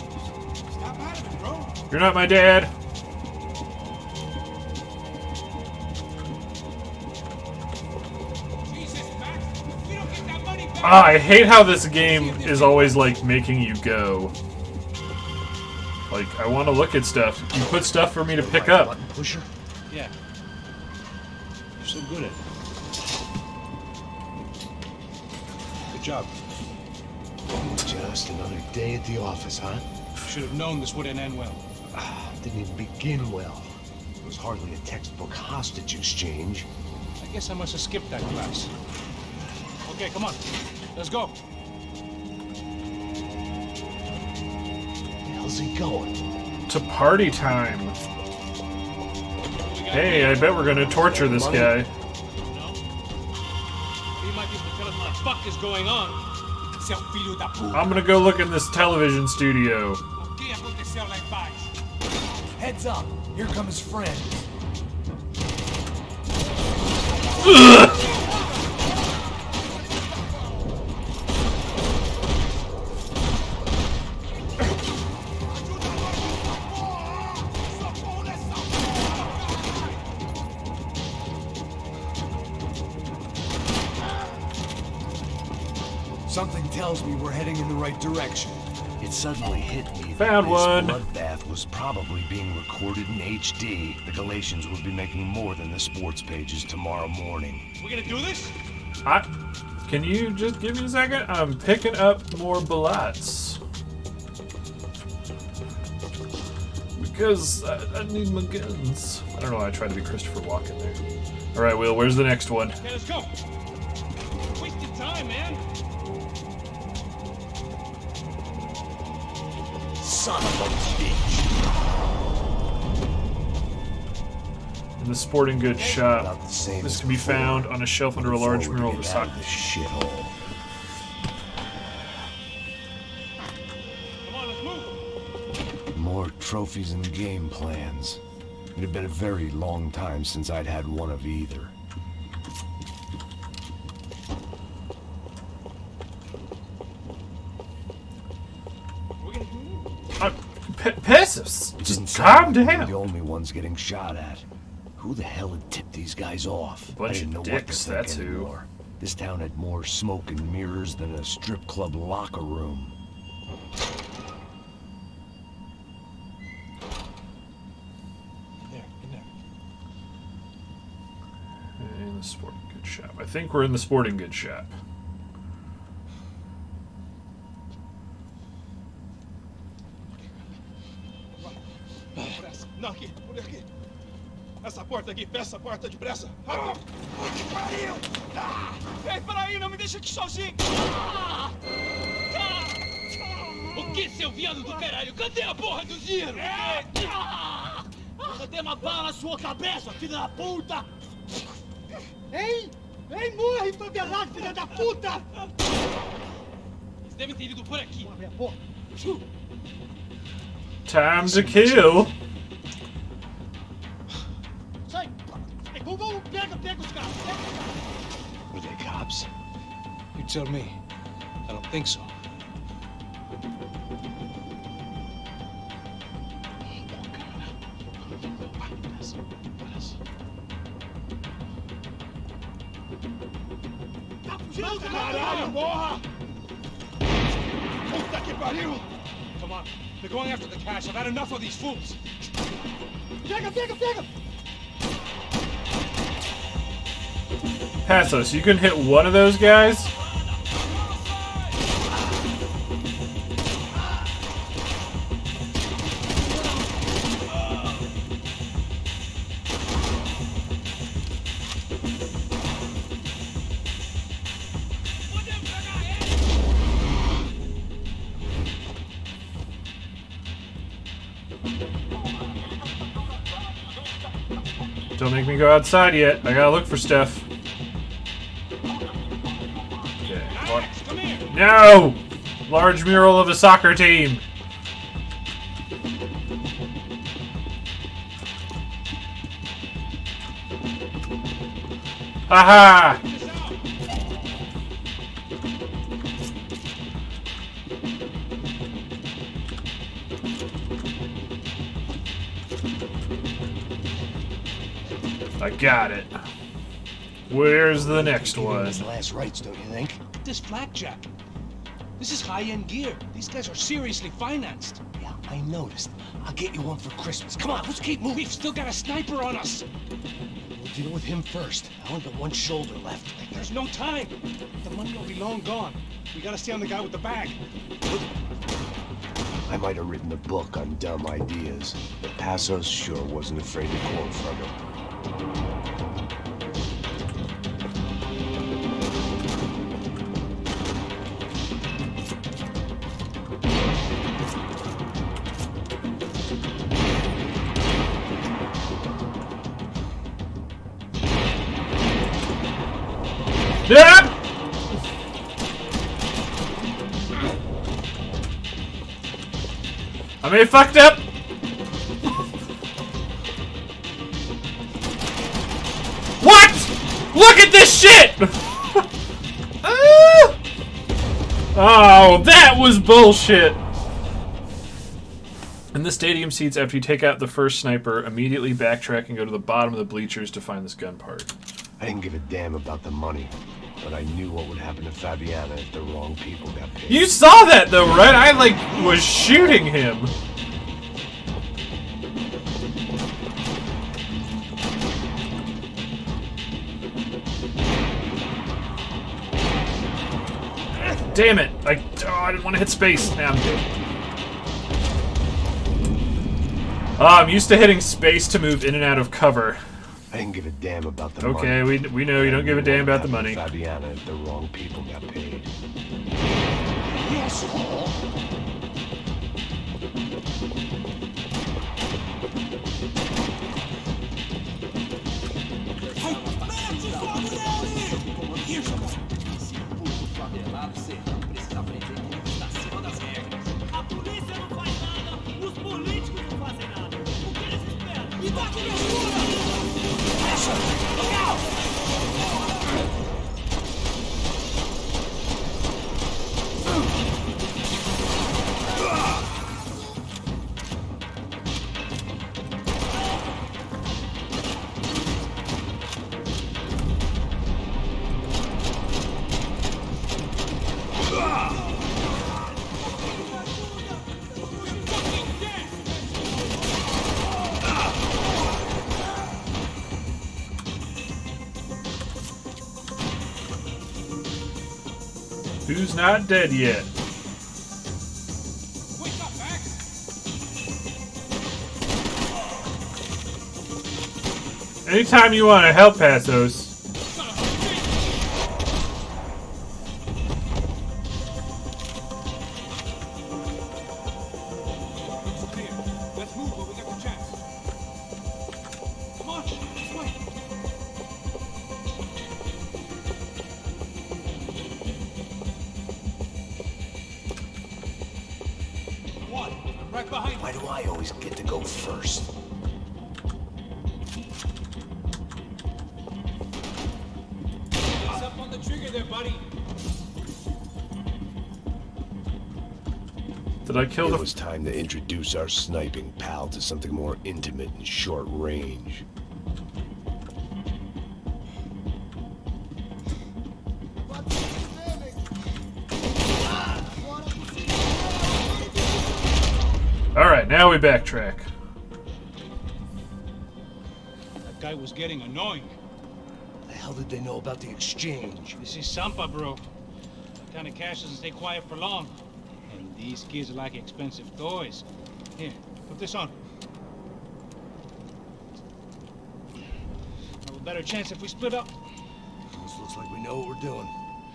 Stop out of it, bro. You're not my dad. Ah, I hate how this game is always like making you go. Like, I want to look at stuff. You put stuff for me to pick up. Button pusher? Yeah. You're so good at it. Good job. Just another day at the office, huh? Should have known this wouldn't end well. Didn't even begin well. It was hardly a textbook hostage exchange. I guess I must have skipped that class. Okay, come on. Let's go. Where the hell's he going? To party time. Hey, I bet we're gonna torture this guy. He might be able to tell us what the fuck is going on. Seu filho da puta. I'm gonna go look in this television studio. O que aconteceu lá embaixo? Heads up, here come his friend. Something tells me we're heading in the right direction. It suddenly hit me Found that one. this bloodbath was probably being recorded in HD. The Galatians will be making more than the sports pages tomorrow morning. We gonna do this? Can you just give me a second? I'm picking up more bullets. Because I need my guns. I don't know why I tried to be Christopher Walken there. Alright, Will, where's the next one? Okay, let's go. Wasted time, man. Son of a bitch! In the sporting goods shop. About the same This as can be before. found on a shelf under a large Before we mural of get out of Versace. this shithole. Come on, let's move. More trophies and game plans. It had been a very long time since I'd had one of either. Pesos! It Just didn't calm sound like we were down. the only ones getting shot at. Who the hell had tipped these guys off? Bunch I didn't of know dicks, what to that's think who. anymore. This town had more smoke and mirrors than a strip club locker room. There, in there. In the sporting goods shop. I think we're in the sporting goods shop. Pressa. Não, aqui. Por aqui. Essa porta aqui. Fecha essa porta depressa. Rápido. Que pariu! Ei, peraí, não me deixa aqui sozinho! O que, seu viado do caralho? Cadê a porra do dinheiro? Cadê uma bala na sua cabeça, filho da puta? Ei! Ei, morre, favelado, filha da puta! Eles devem ter ido por aqui. Abre a porta. Time to kill. Move, move, pega os caras. Were they cops? You tell me. I don't think so. Caralho, porra! Puta que pariu! Come on. They're going after the cash. I've had enough of these fools. Pega, pega, pega! Passos, you can hit one of those guys? Don't make me go outside yet. I gotta look for stuff. Okay. No! Large mural of a soccer team. Haha! I got it. Where's the next one? His last rites, don't you think? This blackjack. This is high-end gear. These guys are seriously financed. Yeah, I noticed. I'll get you one for Christmas. Come on, let's keep moving. We've still got a sniper on us. We'll deal with him first. I only got one shoulder left. There's no time. The money will be long gone. We gotta stay on the guy with the bag. I might have written a book on dumb ideas, but Passos sure wasn't afraid to quote from it. Yeah! I may have fucked up. What? Look at this shit! Oh, that was bullshit. In the stadium seats, after you take out the first sniper, immediately backtrack and go to the bottom of the bleachers to find this gun part. I didn't give a damn about the money, but I knew what would happen to Fabiana if the wrong people got paid. You saw that though, right? I was shooting him. Damn it! I didn't want to hit space. Now I'm dead. I'm used to hitting space to move in and out of cover. I didn't give a damn about the money. Okay, we know you don't give a damn about the money. Fabiana if the wrong people got paid. A polícia não faz nada, os políticos não fazem nada. O que eles esperam? Me dá cobertura! Who's not dead yet? Wake up, Max! Anytime you want to help Passos. It's clear. Let's move while we get the chance. Come on, this way. One, right behind you. Why do I always get to go first? Did I kill It the... was time to introduce our sniping pal to something more intimate and short range. Alright, now we backtrack. That guy was getting annoying. The hell did they know about the exchange? This is Sampa, bro. That kind of cash doesn't stay quiet for long. And these kids like expensive toys. Here, put this on. Have a better chance if we split up. This looks like we know what we're doing.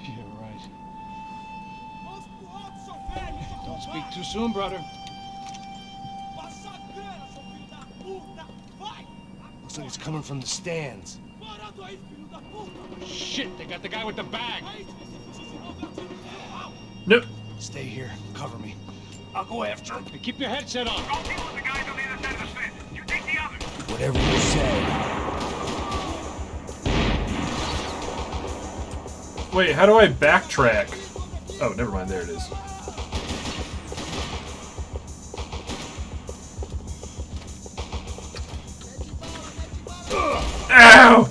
Yeah, right. Don't speak too soon, brother. Looks like it's coming from the stands. Shit, they got the guy with the bag. Nope. Stay here. Cover me. I'll go after him. Hey, keep your headset on. Whatever you say. Wait, how do I backtrack? Oh, never mind. There it is. Ow!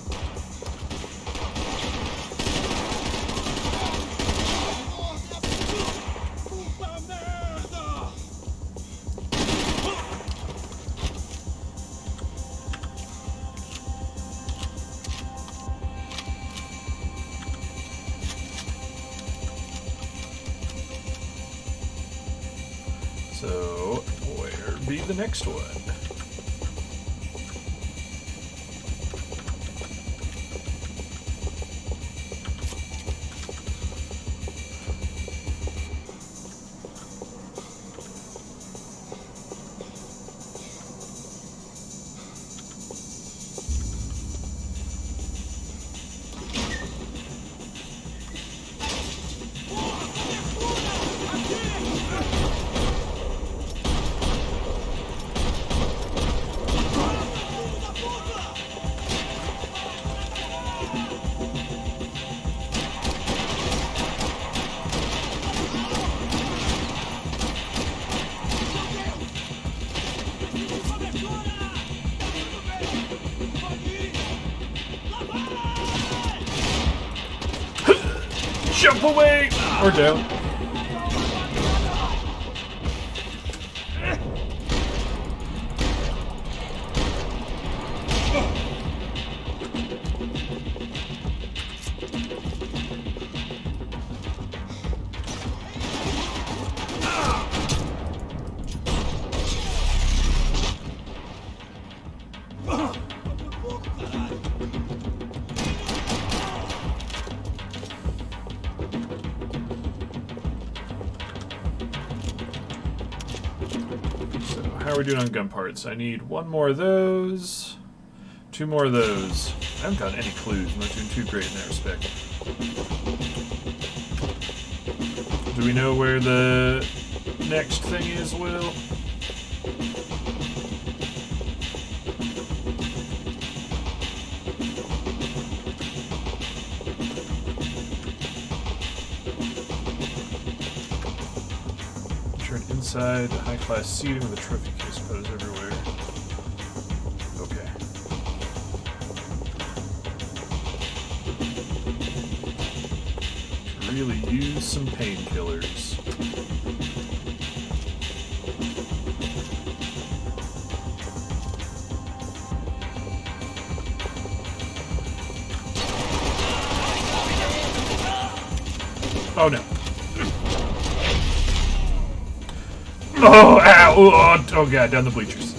So, where be the next one? Jump away! Or down. How are we doing on gun parts? I need one more of those, two more of those. I haven't gotten any clues. I'm not doing too great in that respect. Do we know where the next thing is, Will? Inside the high-class seating with a trophy case posed everywhere. Okay. Really use some painkillers. Oh no. Oh, ow! Oh god, down the bleachers.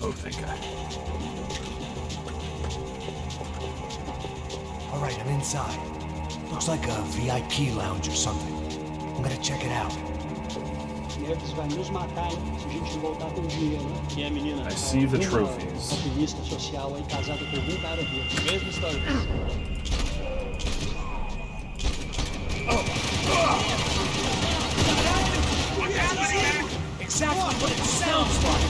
Oh, thank God. Alright, I'm inside. Looks like a VIP lounge or something. I'm gonna check it out. I see the trophies. Exactly what it sounds like!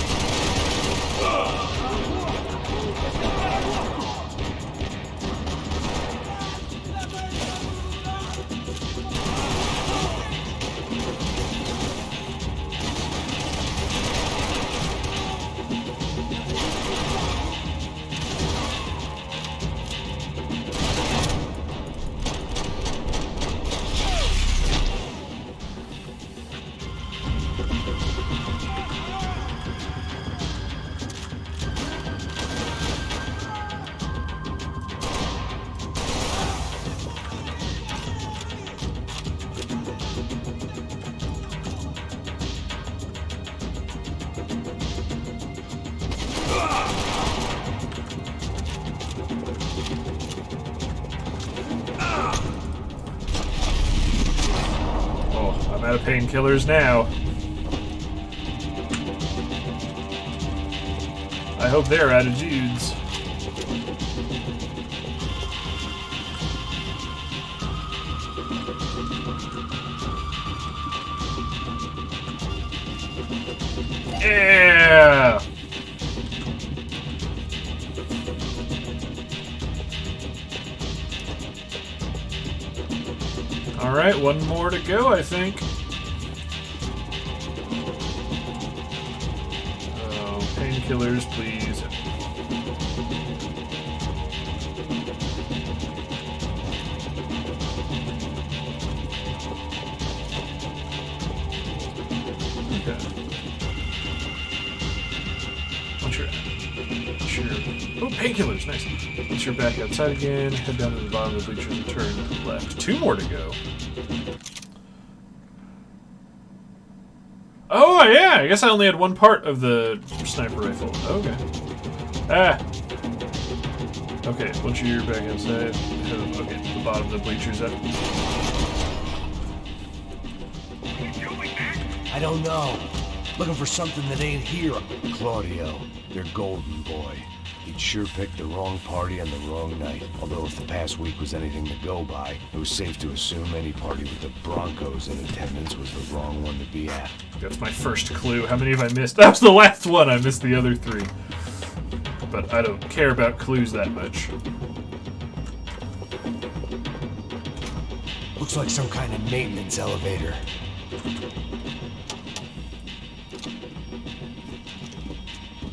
painkillers now. I hope they're out of dudes. Yeah! Alright, one more to go, I think. Oh, painkillers, please. Okay. Oh, painkillers, nice. Once you're back outside again, head down to the bottom of the bleachers and turn left. 2 more to go. Oh, yeah, I guess I only had one part of the sniper rifle. Okay. Ah. Okay, once you're back outside, head to the bottom of the bleachers. I don't know. Looking for something that ain't here. Claudio, they're golden, boy. He'd sure picked the wrong party on the wrong night. Although if the past week was anything to go by, it was safe to assume any party with the Broncos in attendance was the wrong one to be at. That's my first clue. How many have I missed? That was the last one. I missed the other 3. But I don't care about clues that much. Looks like some kind of maintenance elevator.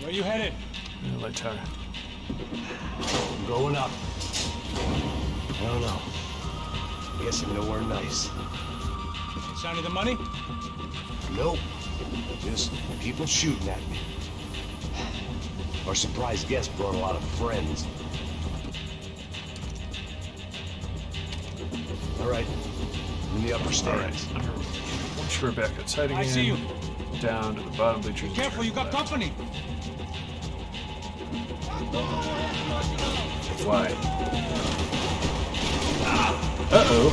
Where you headed? Light tower. I'm going up. I don't know. I guess I'm nowhere nice. Sign of the money? Nope. Just people shooting at me. Our surprise guest brought a lot of friends. All right. I'm in the upper stands. All right. Once we're back outside again. I see you. Down to the bottom bleachers. Be careful, you got company. Why? Uh-oh.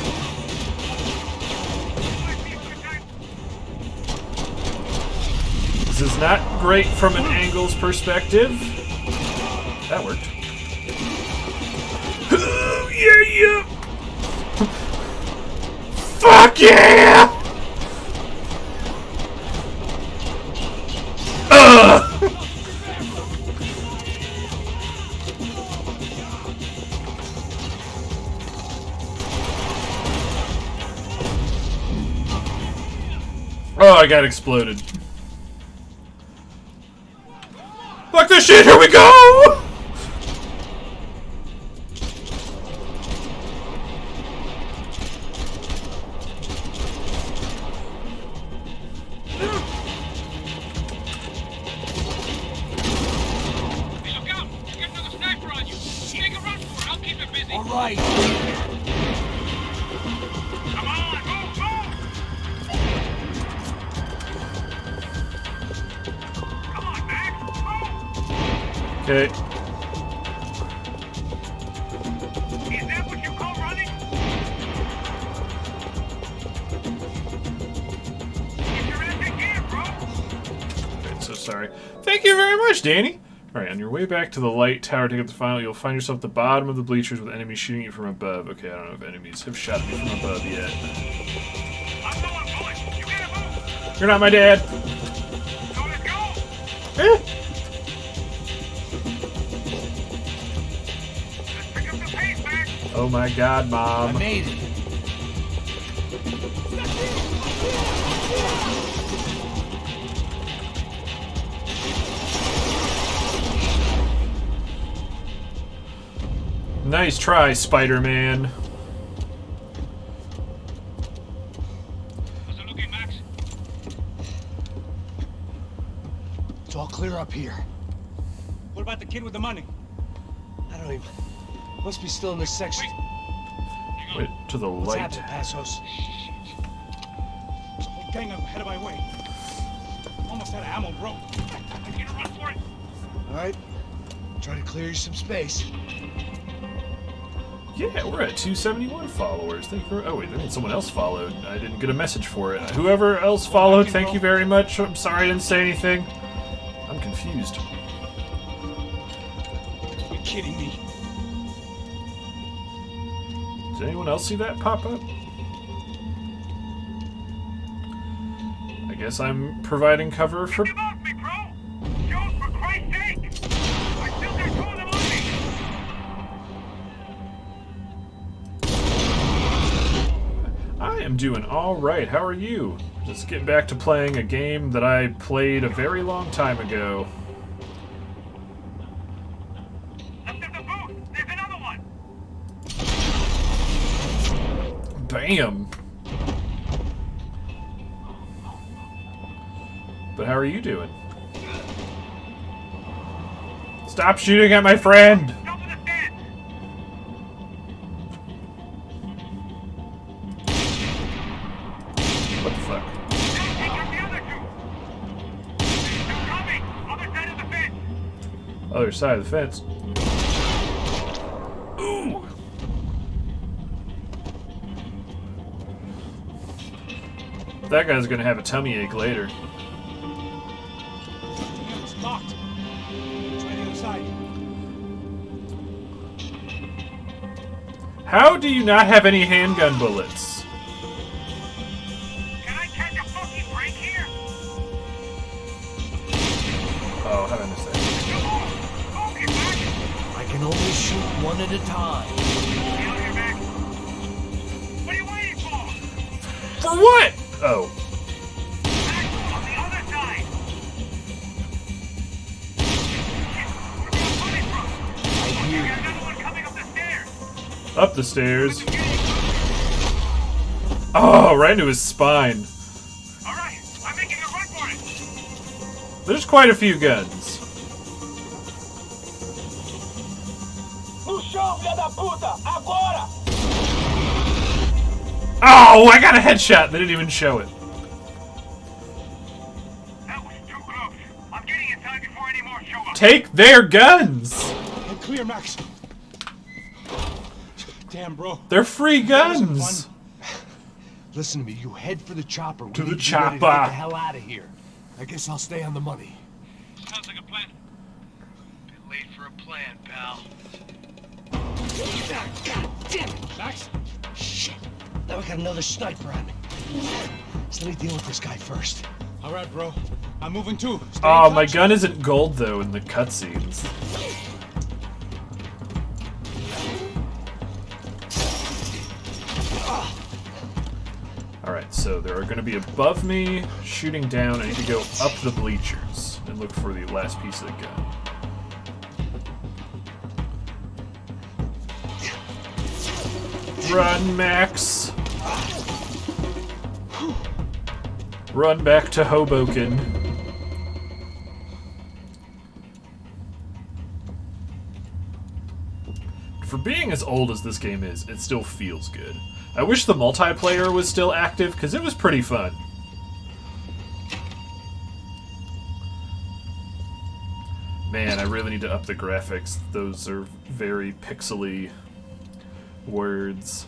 This is not great from an angle's perspective. That worked. Yeah! Fuck yeah! Oh, I got exploded. Fuck this shit, here we go! Hey, look out! You got another sniper on you. Take a run for it. I'll keep it busy. All right. Come on, move, move! Come on, Max, move! Okay. Is that what you call running? Get your ass in gear, bro! I'm so sorry. Thank you very much, Danny. Alright, on your way back to the light tower to get the final, you'll find yourself at the bottom of the bleachers with enemies shooting you from above. Okay, I don't know if enemies have shot me from above yet. I'm going bullet. You gotta move! You're not my dad. So let's go! Eh. Let's pick up the pace, Max! Oh my god, I Mom. made it. Nice try, Spider-Man. How's it looking, Max? It's all clear up here. What about the kid with the money? I don't even... Must be still in this section. Wait, to the What's light. happening, Passos? There's a whole gang up ahead of my way. Almost out of ammo, bro. Get a run for it! All right. Try to clear you some space. Yeah, we're at 271 followers. Thank you for... Oh, wait, that means someone else followed. I didn't get a message for it. Whoever else followed, thank you very much. I'm sorry I didn't say anything. I'm confused. You're kidding me. Did anyone else see that pop up? I guess I'm providing cover for... Give off me, bro! Jones, for Christ's sake! I still got 2 of them on me! I am doing alright. How are you? Just getting back to playing a game that I played a very long time ago. Left of the booth! There's another one! Bam! But how are you doing? Stop shooting at my friend! Top of the stairs! What the fuck? Now take out the other 2! They're coming! Other side of the fence! Other side of the fence. Ooh! That guy's gonna have a tummy ache later. It's locked. Try the other side. How do you not have any handgun bullets? Can I catch a fucking break here? Oh, how did I miss that? Come on! Focus, Max! I can only shoot one at a time. Get on your back! What are you waiting for? For what? Oh. Max, on the other side! Where are you coming from? I hear Got you. another one coming up the stairs! Up the stairs. Oh, right into his spine. Alright, I'm making a run for it! There's quite a few guns. No chão, filha da puta! Agora! Oh, I got a headshot. They didn't even show it. That was too close. I'm getting inside before any more show up. Take their guns. Get clear, Max. Damn, bro. They're free guns. Wasn't Listen to me, you head for the chopper. We To the need you ready to chopper. Get the hell out of here. I guess I'll stay on the money. Sounds like a plan. Bit late for a plan, pal. God damn it, Max. Shit. Now we got another sniper on me. So let me deal with this guy first. All right, bro. I'm moving too. Stay Oh, in my touch. gun isn't gold though in the cutscenes. Alright, so there are going to be above me, shooting down. I need to go up the bleachers and look for the last piece of the gun. Run, Max! Run back to Hoboken. For being as old as this game is, it still feels good. I wish the multiplayer was still active, because it was pretty fun. Man, I really need to up the graphics. Those are very pixely words.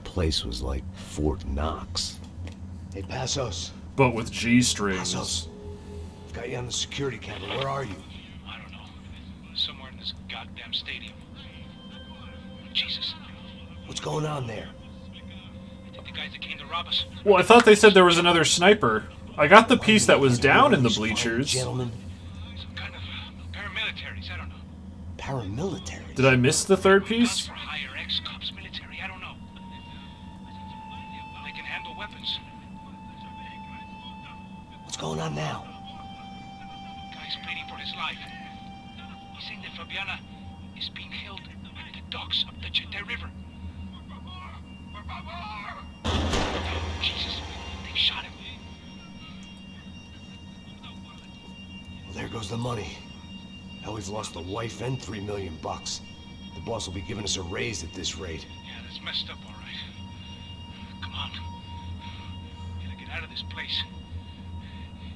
Place was like Fort Knox. Hey, Passos. But with G-strings. Passos. Got you on the security camera. Where are you? I don't know. Somewhere in this goddamn stadium. Jesus. What's going on there? I think the guys that came to rob us. Well, I thought they said there was another sniper. I got the piece that was down in the bleachers. Gentlemen. Some kind of paramilitaries. I don't know. Paramilitary. Did I miss the third piece? For hire, ex-cops, military. I don't know. They can handle weapons. What's going on now? Guy's pleading for his life. He's saying that Fabiana is being held at the docks up the Chete River. Jesus, they've shot him. Well, there goes the money. Now we've lost the wife and $3 million. The boss will be giving us a raise at this rate. Yeah, that's messed up, all right. Come on. Gotta get out of this place.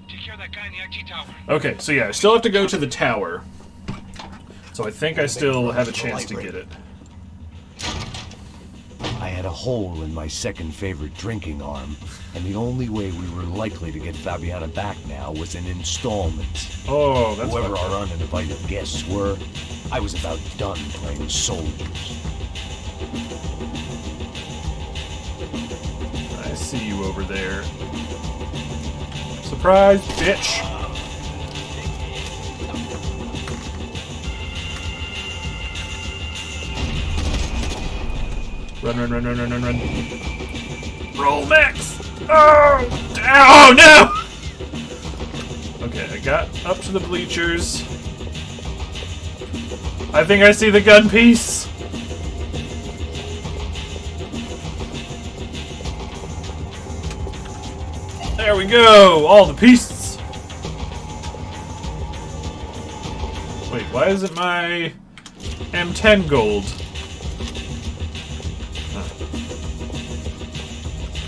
Take care of that guy in the IT tower. Okay, so yeah, I still have to go to the tower. So I think I still have a chance to get it. I had a hole in my second favorite drinking arm, and the only way we were likely to get Fabiana back now was in installments. Oh, that's Whoever our uninvited guests were, I was about done playing soldiers. I see you over there. Surprise, bitch! Run, run, run, run, run, run, run. Roll, Max! Oh! Oh, no! Okay, I got up to the bleachers. I think I see the gun piece. There we go! All the pieces! Wait, why isn't my M10 gold?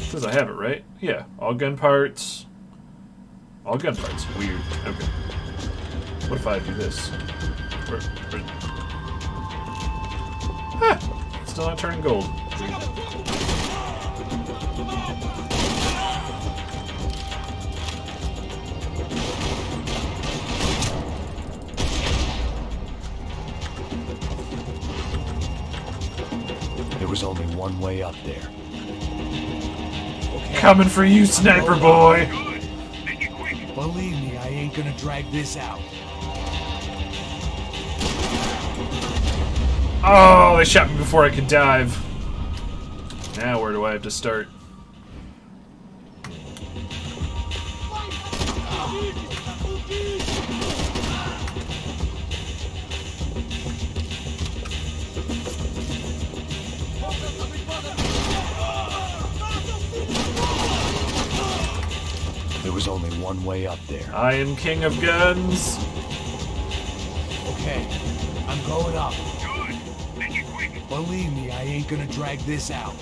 Says I have it, right? Yeah. All gun parts. All gun parts. Weird. Okay. What if I do this? Where? Ah! Still not turning gold. There was only one way up there. Coming for you, sniper boy! Believe me, I ain't gonna drag this out. Oh, they shot me before I could dive. Now where do I have to start? There was only one way up there. I am king of guns. Okay, I'm going up. Believe me, I ain't gonna drag this out.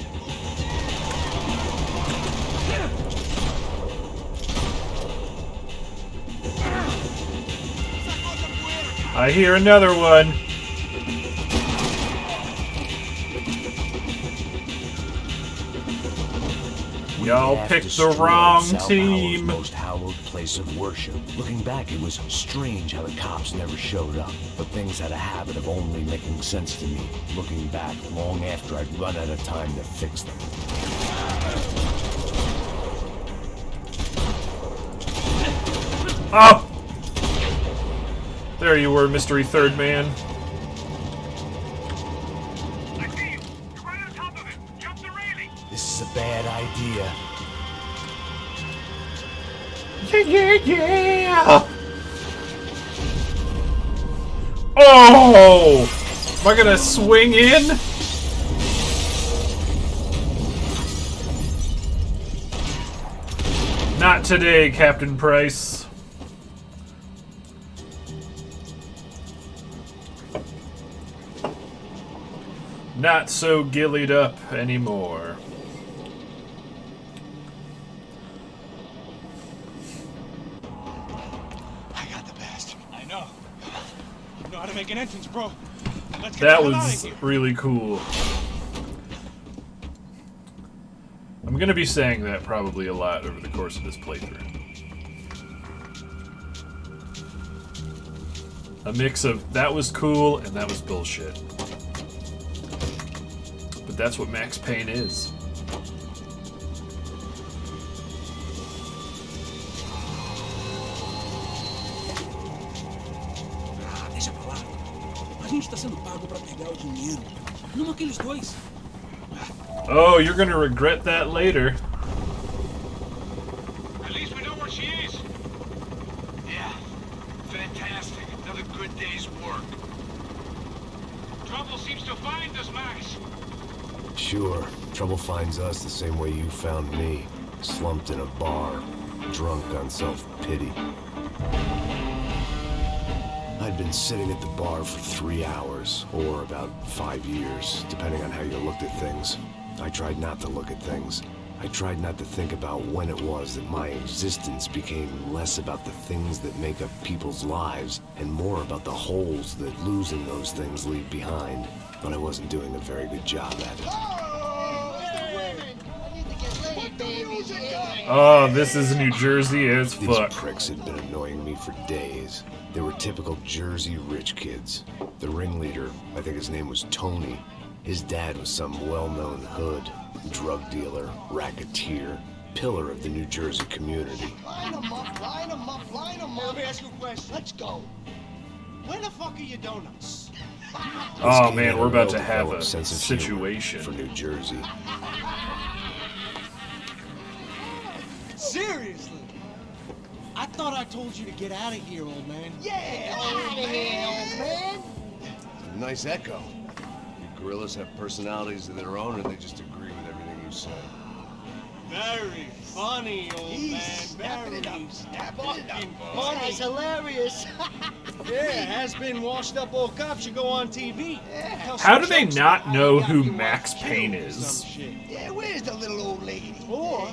I hear another one. Y'all picked the wrong team. Most hallowed place of worship. Looking back, it was strange how the cops never showed up. But things had a habit of only making sense to me. Looking back, long after I'd run out of time to fix them. Oh! There you were, mystery third man. I see you. You're right on top of him. Jump the railing. This is a bad idea. Yeah, yeah! Oh! Am I gonna swing in? Not today, Captain Price. Not so gillied up anymore. I got the bastard. I know. You know how to make an entrance, bro. Let's get That the hell out of was here. really cool. I'm gonna be saying that probably a lot over the course of this playthrough. A mix of that was cool and that was bullshit. But that's what Max Payne is. Deixa pra lá. A gente tá sendo pago pra pegar o dinheiro. Não aqueles dois. Oh, you're gonna regret that later. At least we know where she is. Yeah. Fantastic. Another good day's work. Trouble seems to find us, Max. Sure, trouble finds us the same way you found me. Slumped in a bar, drunk on self-pity. I'd been sitting at the bar for 3 hours, or about 5 years, depending on how you looked at things. I tried not to look at things. I tried not to think about when it was that my existence became less about the things that make up people's lives and more about the holes that losing those things leave behind. But I wasn't doing a very good job at it. Oh, this is New Jersey as These fuck. pricks had been annoying me for days. They were typical Jersey rich kids. The ringleader, I think his name was Tony. His dad was some well-known hood, drug dealer, racketeer, pillar of the New Jersey community. Line them up, line them up, line them up. Let me ask you a question. Let's go. Where the fuck are your donuts? Oh man, we're about to have a well-developed sense of humor situation. for New Jersey. Seriously? I thought I told you to get out of here, old man. Yeah, old man. Nice echo. You gorillas have personalities of their own, or they just agree with everything you say? Very funny, old man. Very fucking funny. That's hilarious. Yeah, has-been washed-up old cop should go on TV. Tell How some do they jokes not about know how who you got Max killed Payne or is? some shit. Yeah, where's the little old lady? Or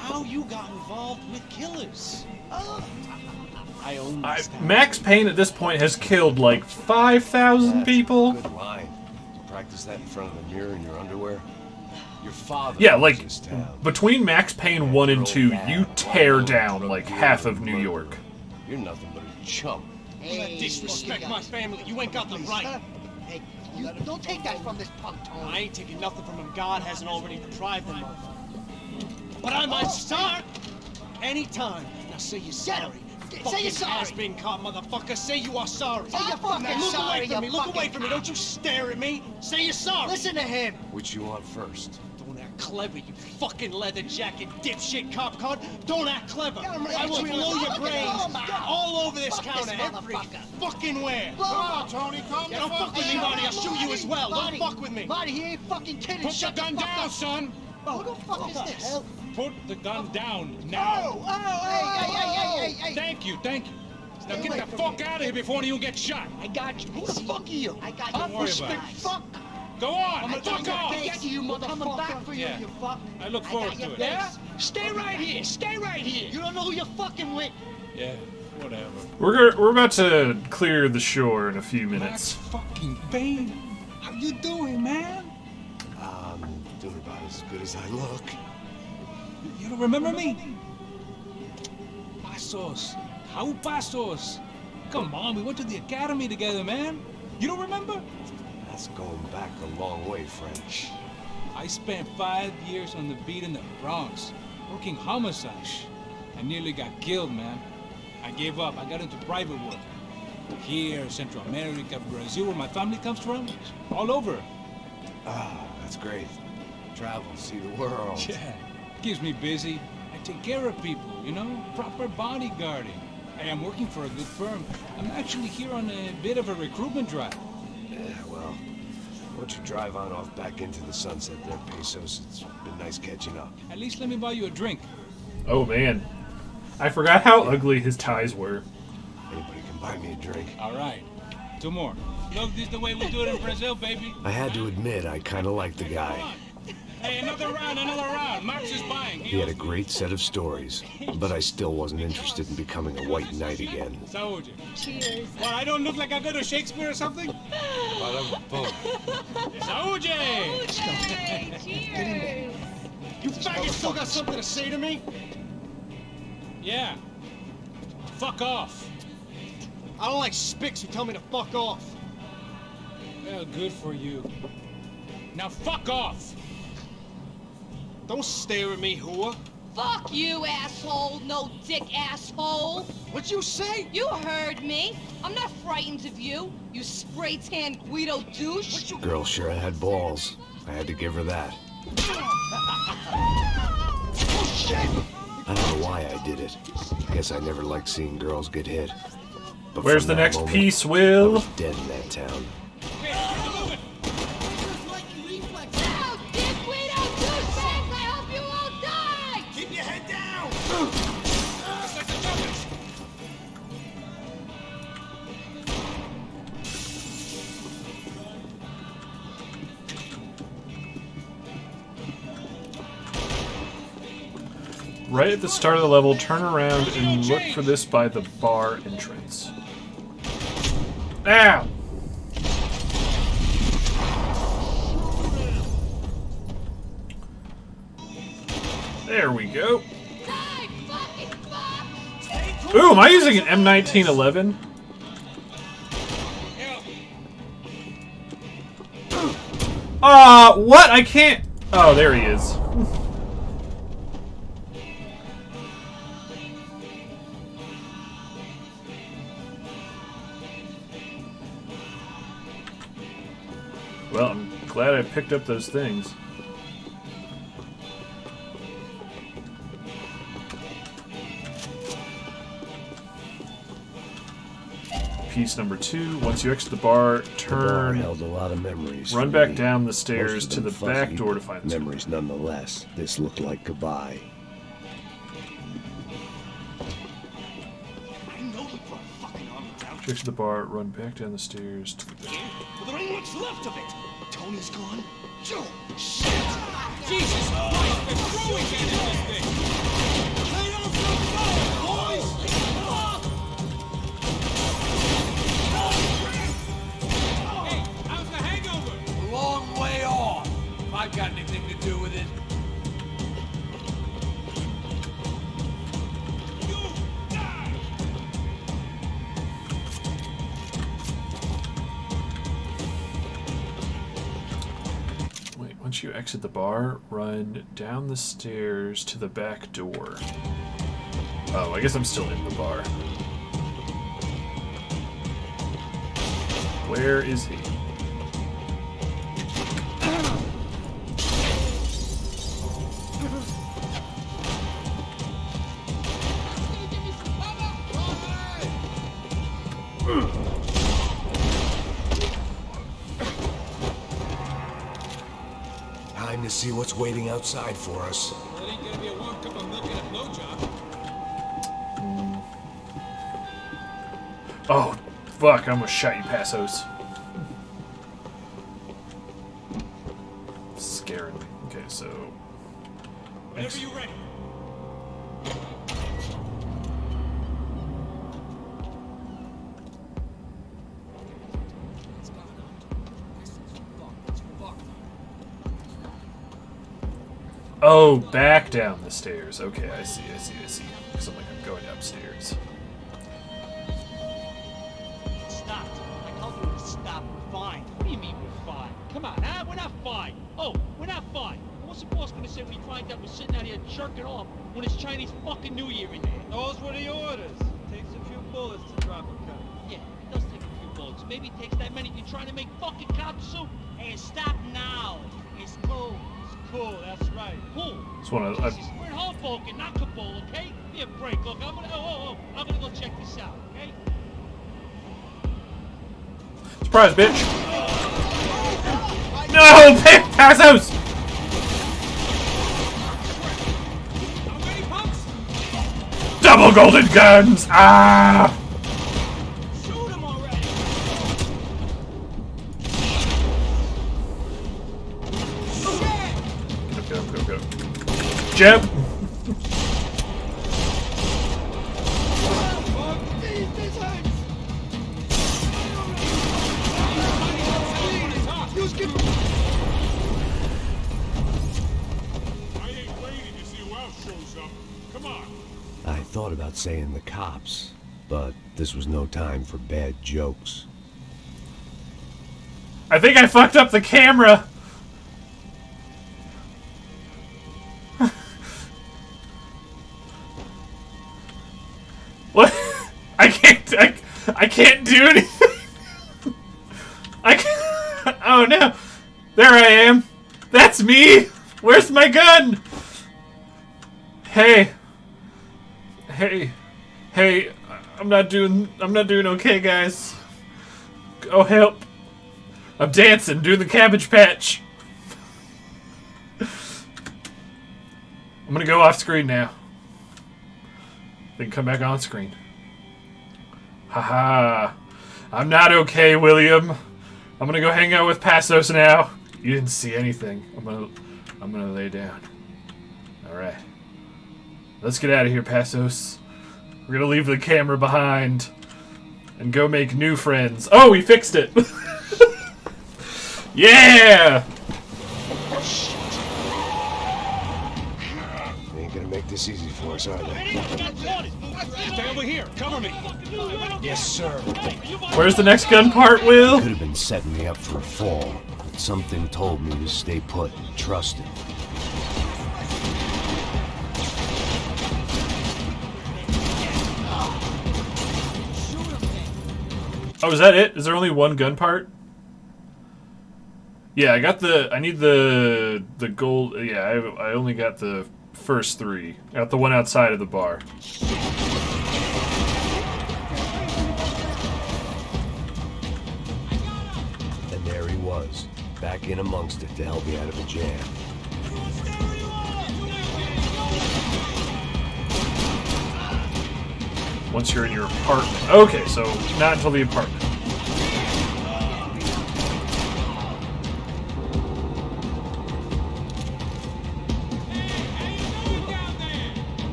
how you got involved with killers. I own this town. Max Payne at this point has killed like 5,000 people. Good line. You practice that in front of the mirror in your underwear? Your father Yeah, owns like this town. between Max Payne 1 and 2, you tear down like half of New York. You're nothing but a chump. You not disrespect my family. You ain't got the right. Hey, you don't take that from this punk, Tony. I ain't taking nothing from him. God hasn't already deprived him of. But I might start anytime. Now say you're sorry. Say you're sorry. Has-been caught, motherfucker. Say you are sorry. Say you're fucking Look sorry, away from me. you Look fucking away from me. Don't you stare at me. Say you're sorry. Listen to him. Which you want first? Don't act clever, you fucking leather jacket dipshit cop card. Don't act clever. Get him right I will between blow us. your Look at brains him. all over this Fuck counter, this every motherfucker. fucking where. Blow him up. Tony, calm Yeah, don't fuck with me, Marty. I'll shoot you as well. Marty, Don't fuck with me. Marty, he ain't fucking kidding. Put Shut the gun fuck down, up. son. Who the fuck is this? Put the gun down now. Hey. Thank you. Now get the fuck out of here before you get shot. I got you. Who the fuck are you? I got you. Don't worry about it. Fuck. Go on. I'm Fuck off. Get you, motherfucker. Coming back for you, Yeah. you fuck. I look forward to it. Yeah? Stay right here. Stay right here. You don't know who you're fucking with. Yeah, whatever. We're about to clear the shore in a few Max minutes. fucking Payne. How you doing, man? I'm doing about as good as I look. You don't remember me? Pasos. How Pasos? Come on, we went to the academy together, man. You don't remember? That's going back a long way, French. I spent 5 years on the beat in the Bronx, working homicide. I nearly got killed, man. I gave up. I got into private work. Here, Central America, Brazil, where my family comes from. All over. Ah, that's great. Travel, see the world. Yeah, keeps me busy. I take care of people, you know? Proper bodyguarding. Hey, I'm working for a good firm. I'm actually here on a bit of a recruitment drive. Yeah, well, why don't you drive on off back into the sunset there, Pesos? It's been nice catching up. At least let me buy you a drink. Oh man, I forgot how ugly his ties were. Anybody can buy me a drink. All right, 2 more. Love this the way we do it in Brazil, baby. I had to admit, I kind of liked the guy. Hey, another round. Max is buying. He had a great set of stories, but I still wasn't interested in becoming a white knight again. Saúde. Cheers. Well, I don't look like I go to Shakespeare or something? Saúde! Cheers. You faggot still got something to say to me? Yeah. Fuck off. I don't like spicks who tell me to fuck off. Well, good for you. Now fuck off. Don't stare at me, whore. Fuck you, asshole. No dick, asshole. What'd you say? You heard me. I'm not frightened of you, you spray-tan Guido douche. Girl sure had balls. I had to give her that. I don't know why I did it. Guess I never liked seeing girls get hit. But Where's from the that next moment, piece, I Will? was dead in that town. No, dick Guido douchebags, I hope you all die! Keep your head down! right at the start of the level, turn around and look for this by the bar entrance. Ow! There we go. Ooh, am I using an M1911? What? I can't... Oh, there he is. Well, I'm glad I picked up those things. Piece number 2. Once you exit the bar, turn. The bar held a lot of memories. Run back down the stairs to the back door to find the memories. Nonetheless, this looked like goodbye. I know you brought a fucking army down. Exit the bar, run back down the stairs to the back. But there ain't much left of it. Tony's gone. Joe, shit! Jesus Christ, they're throwing me in this thing! Lay down some fire, boys! Hey, how's the hangover? A long way off. If I've got anything to do with it. You die! Wait, once you exit the bar, run down the stairs to the back door. Oh, I guess I'm still in the bar. Where is he? Time to see what's waiting outside for us. Well, it ain't gonna be a warm cup of milk and a blowjob. Oh, fuck, I almost shot you, Passos. Scaring me. Okay, so... Whenever you're ready. Oh, back down the stairs. Okay, I see. Because I'm like, I'm going upstairs. Stop. I told you to stop. We're fine. What do you mean we're fine? Come on, huh? We're not fine. Oh, we're not fine. What's the boss gonna say when he finds out we're sitting out here jerking off when it's Chinese fucking New Year in there? Those were the orders. Takes a few bullets to drop a cop. Yeah, it does take a few bullets. Maybe it takes that many if you're trying to make fucking cop soup. Hey, stop now. It's cool. Cool, that's right. Cool. Just wanna, Jesus, we're in Hoboken, not Kabul, okay? Give me a break. Look, I'm gonna go check this out, okay? Surprise, bitch! No! Passos! Double golden guns! Ah! Shoot him already! Go. Jeb! I ain't waiting to see who else shows up. Come on. I thought about saying the cops, but this was no time for bad jokes. I think I fucked up the camera! What? I can't do anything! I can't... Oh no! There I am! That's me! Where's my gun? Hey, I'm not doing okay, guys. Oh, help. I'm dancing, doing the Cabbage Patch. I'm gonna go off screen now. Then come back on screen. Haha. I'm not okay, William. I'm gonna go hang out with Passos now. You didn't see anything. I'm gonna lay down. Alright. Let's get out of here, Passos. We're gonna leave the camera behind and go make new friends. Oh, we fixed it! Yeah! They ain't gonna make this easy for us, are they? Stay over here. Cover me. Yes, sir. Where's the next gun part, Will? Could have been setting me up for a fall, but something told me to stay put and trust him. Oh, is that it? Is there only one gun part? Yeah, I need the gold. Yeah, I only got the first 3. I got the one outside of the bar. And there he was, back in amongst it to help me out of a jam. Once you're in your apartment. Okay, so not until the apartment.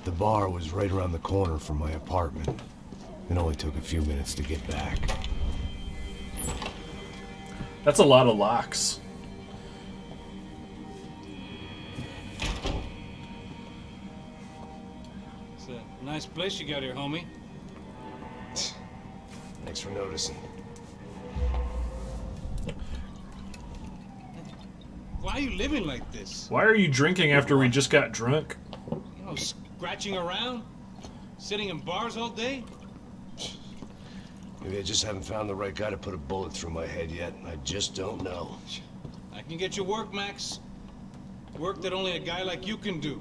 The bar was right around the corner from my apartment. It only took a few minutes to get back. That's a lot of locks. It's a nice place you got here, homie. Thanks for noticing. Why are you living like this? Why are you drinking after we just got drunk? You know, scratching around? Sitting in bars all day? Maybe I just haven't found the right guy to put a bullet through my head yet. I just don't know. I can get you work, Max. Work that only a guy like you can do.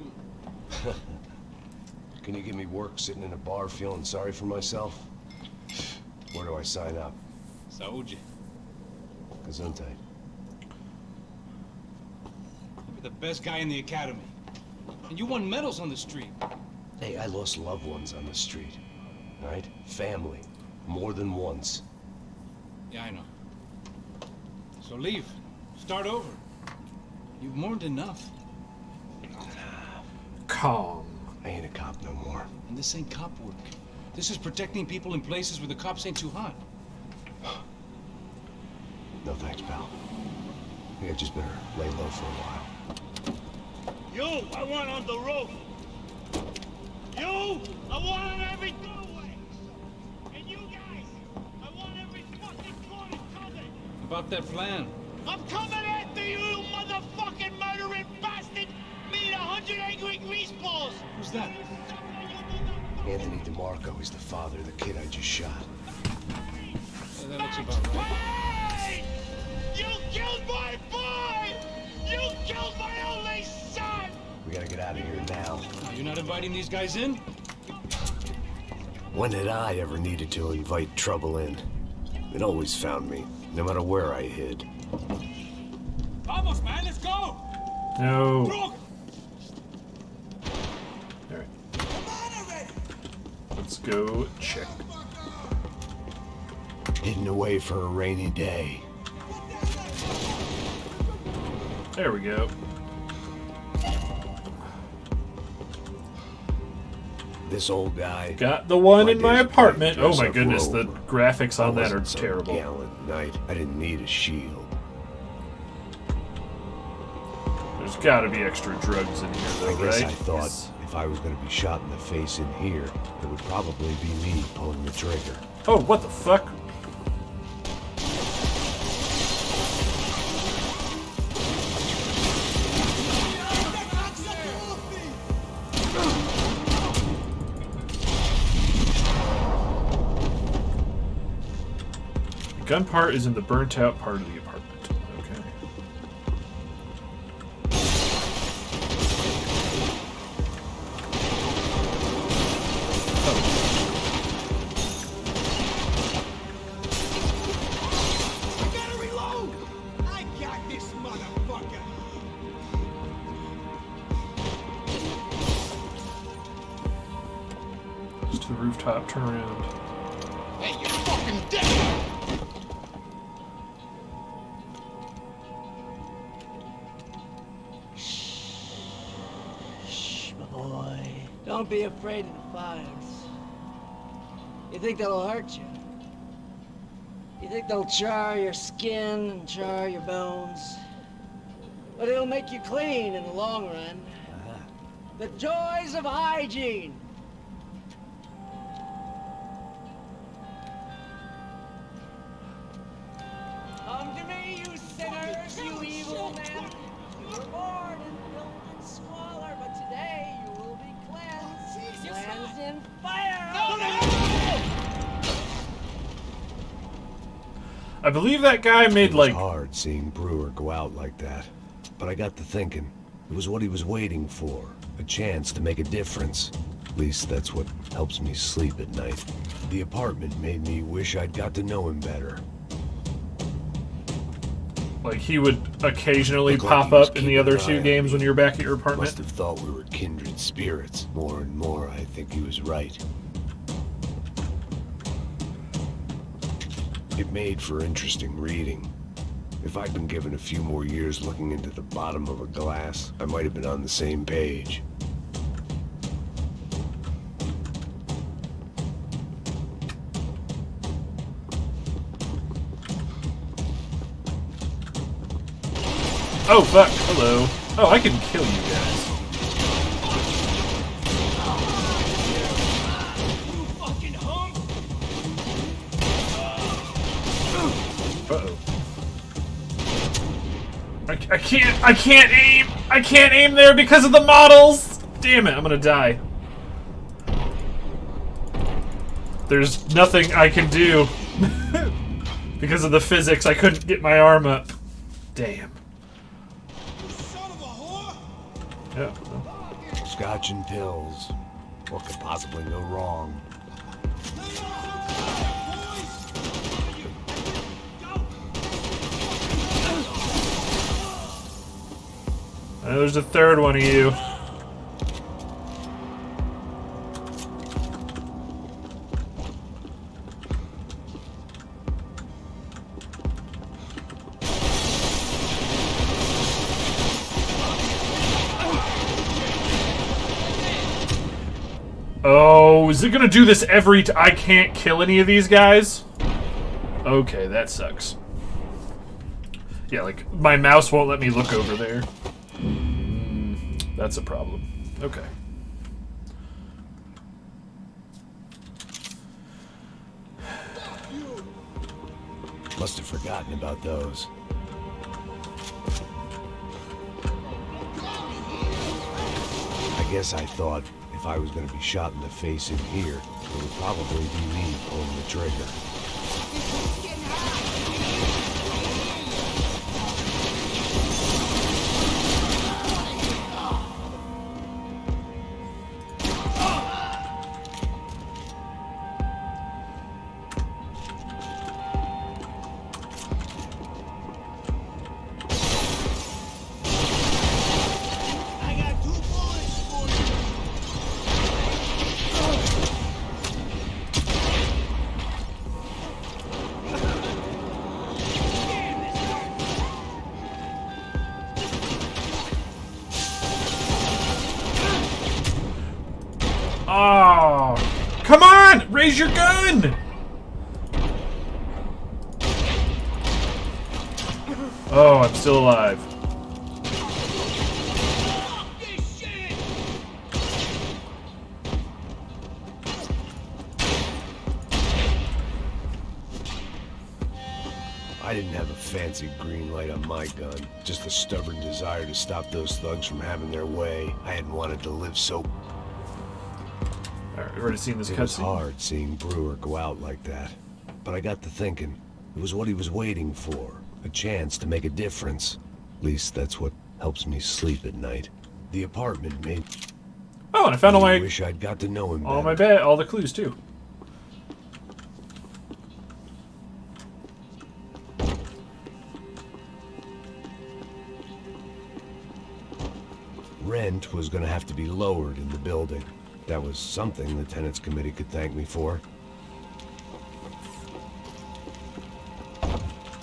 Can you give me work sitting in a bar feeling sorry for myself? Where do I sign up? Saúde. Gesundheit. You're the best guy in the academy. And you won medals on the street. Hey, I lost loved ones on the street. Right? Family. More than once. Yeah, I know. So leave. Start over. You've mourned enough. Calm. I ain't a cop no more. And this ain't cop work. This is protecting people in places where the cops ain't too hot. No thanks, pal. I think I just better lay low for a while. You, I want on the roof. You, I want on every doorway. And you guys, I want every fucking corner covered. About that plan. I'm coming after you, you motherfucking murdering bastard! Me and 100 angry greaseballs! Who's that? Anthony DeMarco is the father of the kid I just shot. Yeah, that looks about right. Payne! You killed my boy! You killed my only son! We gotta get out of here now. You're not inviting these guys in? When had I ever needed to invite trouble in? It always found me, no matter where I hid. Vamos, man, let's go! No. Alright. Let's go check. Hidden away for a rainy day. There we go. This old guy. Got the one in my days apartment. dress Oh my up goodness, the Rome. graphics on I that are wasn't some terrible. gallant knight. I didn't need a shield. There's gotta be extra drugs in here though, I guess right? I thought Yes. if I was going to be shot in the face in here, it would probably be me pulling the trigger. Oh, what the fuck? The gun part is in the burnt out part of the apartment. Okay. I gotta reload! I got this motherfucker! rooftop. Turn around. Hey, you fucking dick! Shh, my boy. Don't be afraid of the fires. You think that'll hurt you? You think they'll char your skin and char your bones? But it'll make you clean in the long run. The joys of hygiene. Come to me, you sinners, you evil men. You were born in filth and squalor, but today you will be cleansed. Cleansed in fire. I believe that guy made It was like... hard seeing Brewer go out like that, but I got to thinking, it was what he was waiting for, a chance to make a difference. At least that's what helps me sleep at night. The apartment made me wish I'd got to know him better. Like, he would occasionally Looked like pop he was up in the keeping other an eye two on games me. when you're back at your apartment. Must have thought we were kindred spirits. More and more, I think he was right. It made for interesting reading. If I'd been given a few more years looking into the bottom of a glass, I might have been on the same page. Oh, fuck. Hello. Oh, I can kill you guys. Uh-oh. I can't aim! I can't aim there because of the models! Damn it, I'm gonna die. There's nothing I can do. Because of the physics, I couldn't get my arm up. Damn. Yeah. Scotch and pills. What could possibly go wrong? There's a third one of you. Oh, is it gonna do this every time? I can't kill any of these guys? Okay, that sucks. Yeah, like, my mouse won't let me look over there. That's a problem. Okay. Must have forgotten about those. I guess I thought if I was going to be shot in the face in here, it would probably be me pulling the trigger. Oh, come on! Raise your gun! Oh, I'm still alive. I didn't have a fancy green light on my gun, just a stubborn desire to stop those thugs from having their way. I hadn't wanted to live so... Alright, we've already seen this It was cutscene. hard seeing Brewer go out like that, but I got to thinking, it was what he was waiting for, a chance to make a difference. At least that's what helps me sleep at night. The apartment made... Oh, and I found all my... wish I'd got to know him all better. all the clues too. Rent was gonna have to be lowered in the building. That was something the tenants committee could thank me for.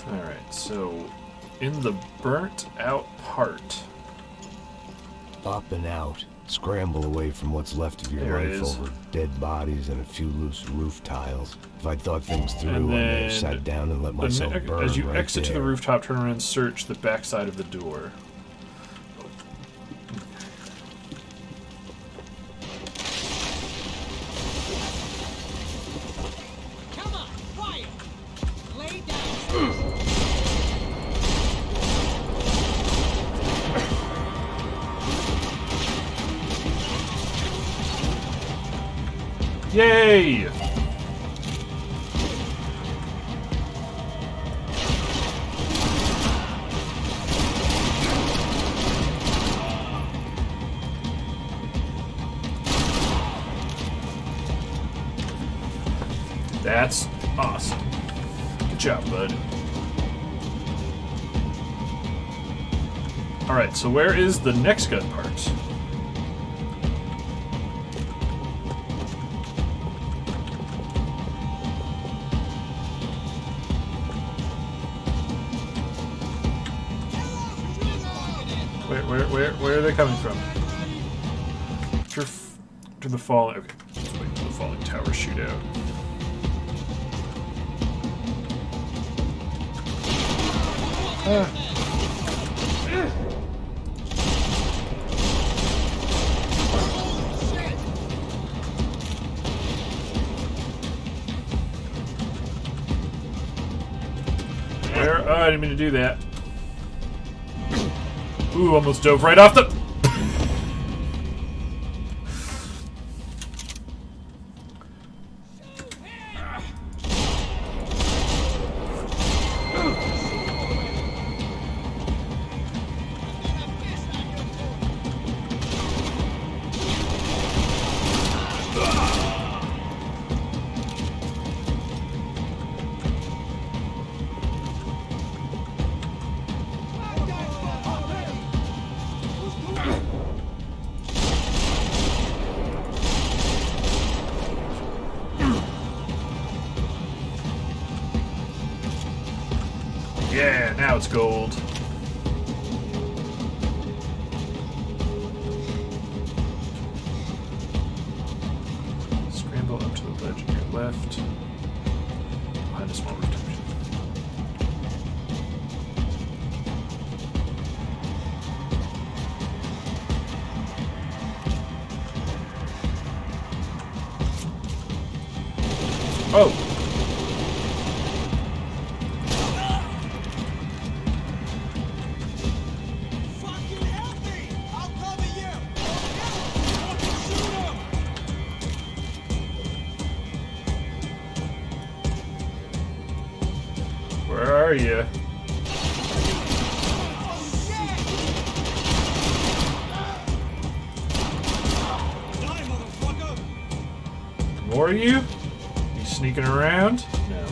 Alright, so in the burnt out part. Up and out. Scramble away from what's left of your There it life is. over dead bodies and a few loose roof tiles. If I'd thought things through, I And may have then sat down and let myself burn as you right exit to the there. rooftop, turn around and search the backside of the door. Come on, quiet! Lay down! Yay! That's awesome. Good job, bud. Alright, so where is the next gun part? Where are they coming from? To the falling. Okay, let's wait for the falling tower shootout. Where? Oh, I didn't mean to do that. Ooh, almost dove right off the... Yeah, now it's gold. Scramble up to the ledge on your left. Behind a small rooftop. Oh! Where are you? More of you? You sneaking around? No.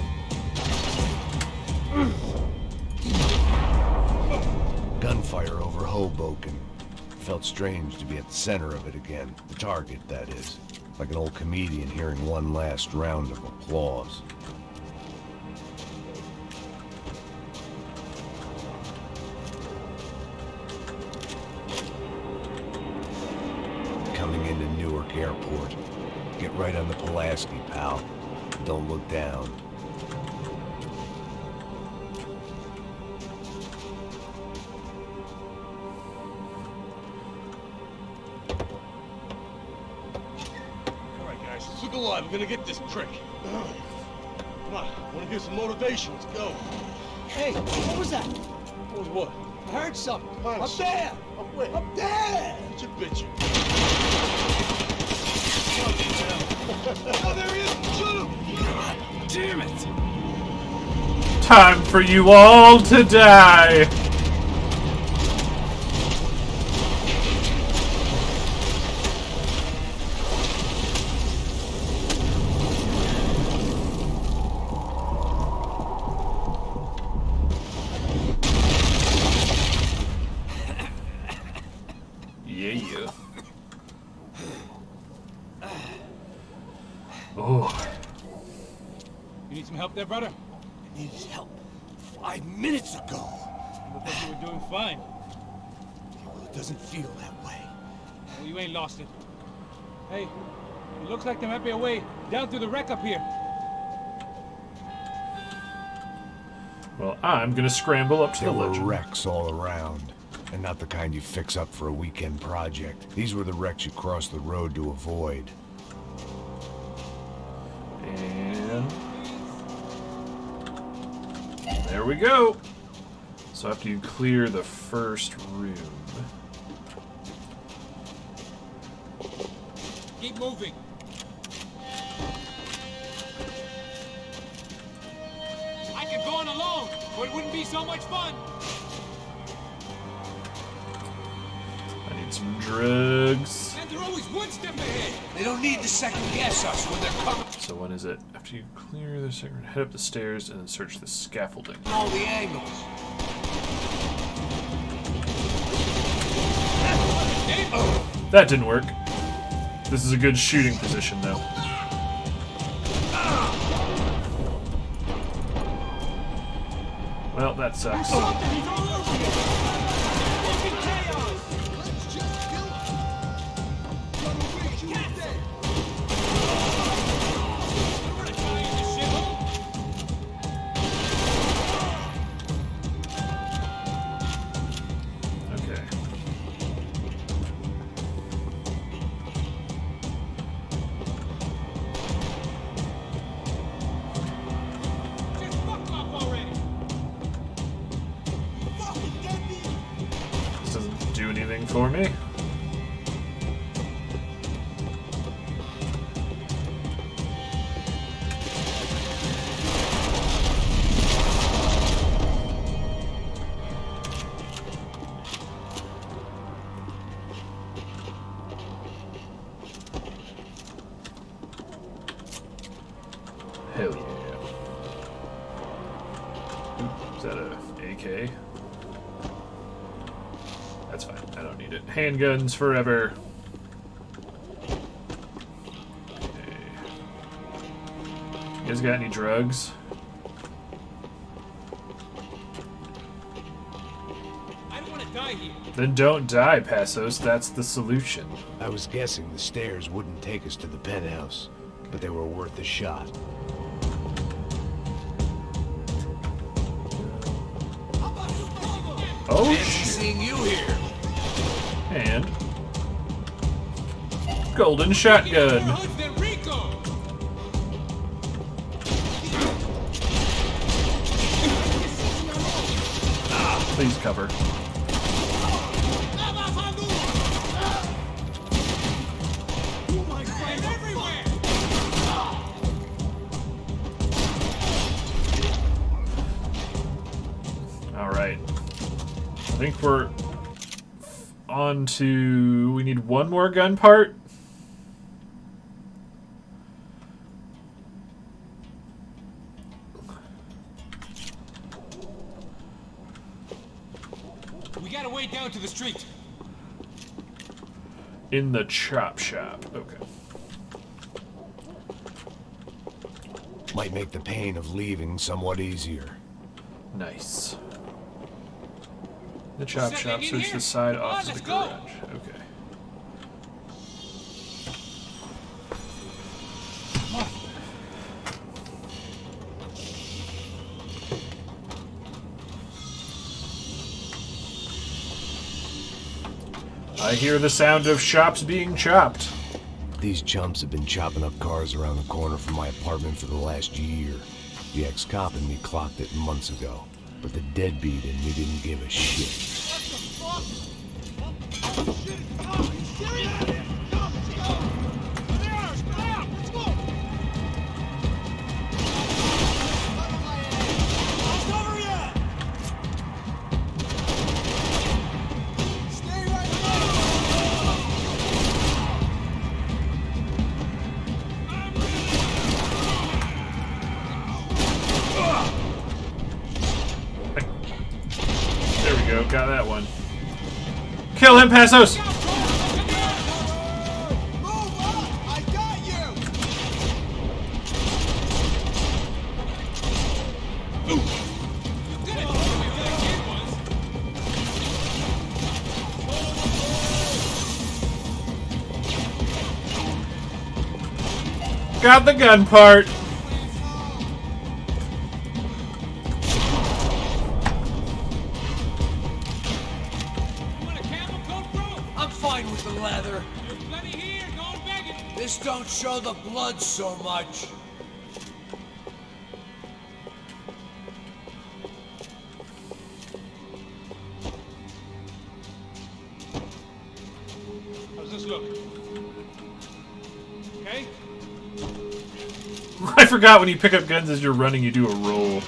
Gunfire over Hoboken. Felt strange to be at the center of it again. The target, that is. Like an old comedian hearing one last round of applause. Coming into Newark Airport. Get right on the Pulaski, pal. Don't look down. All right, guys, let's look alive. We're gonna get this prick. Come on, wanna hear some motivation? Let's go. Hey, what was that? What was what? I heard something. Come on, Up there! Up where? Up there! Get your bitch. Oh, there he is! Shoot him! God damn it! Time for you all to die! Yeah. up there, brother? I needed help 5 minutes ago. I thought you were doing fine. Well, it doesn't feel that way. Well, you ain't lost it. Hey, it looks like there might be a way down through the wreck up here. Well, I'm gonna scramble up to There the were legend. wrecks all around, and not the kind you fix up for a weekend project. These were the wrecks you cross the road to avoid. And there we go. So after you clear the first room, Keep moving. I could go on alone, but it wouldn't be so much fun. I need some drugs. And they're always one step ahead. They don't need to second guess us when they're coming. So when is it? After you clear the second, head up the stairs and then search the scaffolding. All the angles. That didn't work. This is a good shooting position, though. Well, that sucks. Okay. This doesn't do anything for me. Hell yeah. Oop, is that a AK? That's fine. I don't need it. Handguns forever. Okay. You guys got any drugs? I don't want to die here. Then don't die, Passos. That's the solution. I was guessing the stairs wouldn't take us to the penthouse, but they were worth a shot. Oh, Fancy shit. seeing you here. And golden shotgun. Hoods than Rico. Please cover. And everywhere. All right. I think we're on to. We need one more gun part. We got a way down to the street. In the chop shop. Okay. Might make the pain of leaving somewhat easier. Nice. The chop Set shop. in Search here. the side Come on, off to the let's go. garage. Okay. I hear the sound of shops being chopped. These chumps have been chopping up cars around the corner from my apartment for the last year. The ex-cop in me clocked it months ago, but the deadbeat in me didn't give a shit. There we go. Got that one. Kill him, Passos! Got the gun part. I'm fine with the leather. There's plenty here. Go and beg it. This don't show the blood so much. How's this look? Okay? I forgot when you pick up guns as you're running, you do a roll.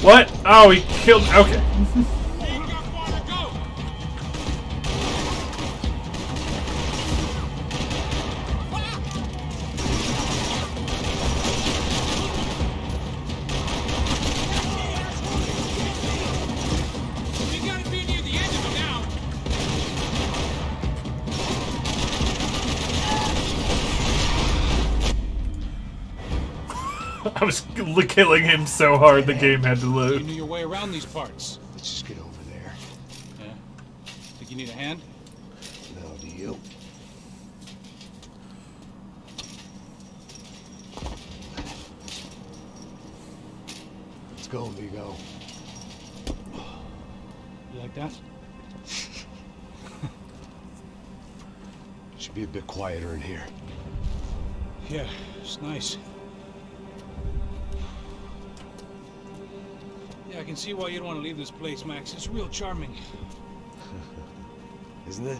What? Oh, he killed. Okay. We gotta be near the end of it now. I was killing him so hard the game had to You load. knew your way around these parts. Let's just get over there. Yeah. Think you need a hand? No, do you? Let's go, Vigo. You like that? Should be a bit quieter in here. Yeah, it's nice. Yeah, I can see why you don't want to leave this place, Max. It's real charming. Isn't it?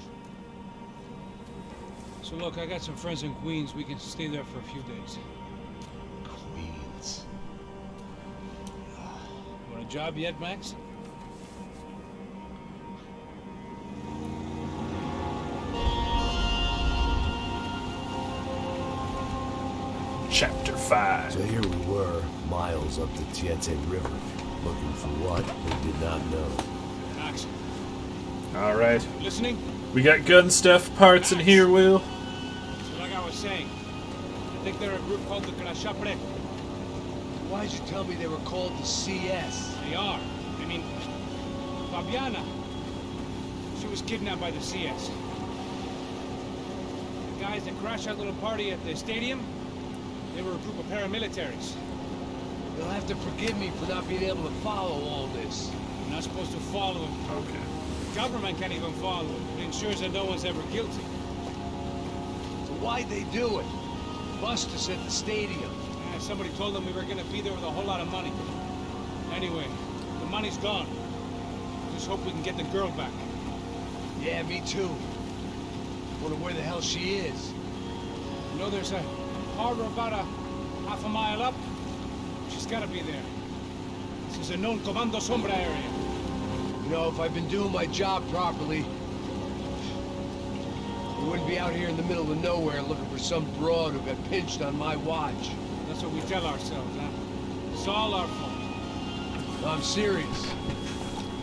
So look, I got some friends in Queens. We can stay there for a few days. Queens. Want a job yet, Max? Chapter 5. So here we were, miles up the Tietze River, looking for what we did not know. Max, Alright. you listening? We got gun stuff parts in here, Will. So like I was saying, I think they're a group called the Crachapre. Why'd you tell me they were called the CS? They are. I mean, Fabiana. She was kidnapped by the CS. The guys that crashed that little party at the stadium, they were a group of paramilitaries. You'll have to forgive me for not being able to follow all this. You're not supposed to follow them. Okay. The government can't even follow them. It ensures that no one's ever guilty. So why'd they do it? Bust us at the stadium. Somebody told them we were gonna be there with a whole lot of money. Anyway, the money's gone. Just hope we can get the girl back. Yeah, me too. Wonder where the hell she is. You know, there's a harbor about a half a mile up. She's gotta be there. This is a known Comando Sombra area. You know, if I'd been doing my job properly, we wouldn't be out here in the middle of nowhere looking for some broad who got pinched on my watch. That's what we tell ourselves, huh? It's all our fault. No, I'm serious.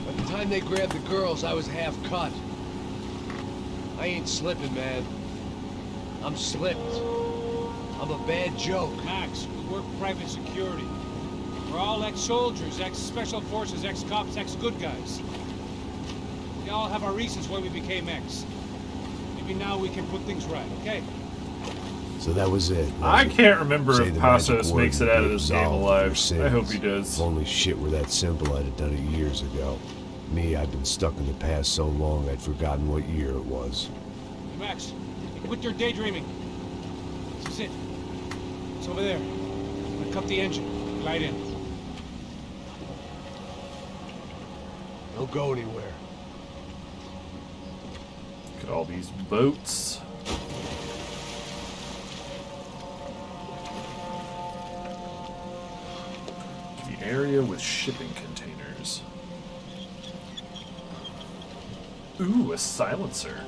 By the time they grabbed the girls, I was half cut. I ain't slipping, man. I'm slipped. I'm a bad joke. Max, we work private security. We're all ex-soldiers, ex-special forces, ex-cops, ex-good guys. We all have our reasons why we became ex. Maybe now we can put things right, okay? So that was it. I can't remember Say if the Passos magic word makes it and out of be this game absolved alive. of your I hope he sins. does. If only shit were that simple, I'd have done it years ago. Me, I've been stuck in the past so long I'd forgotten what year it was. Hey, Max, quit your daydreaming. This is it. It's over there. I'm gonna cut the engine. Glide in. Don't go anywhere. Look at all these boats. The area with shipping containers. Ooh, a silencer.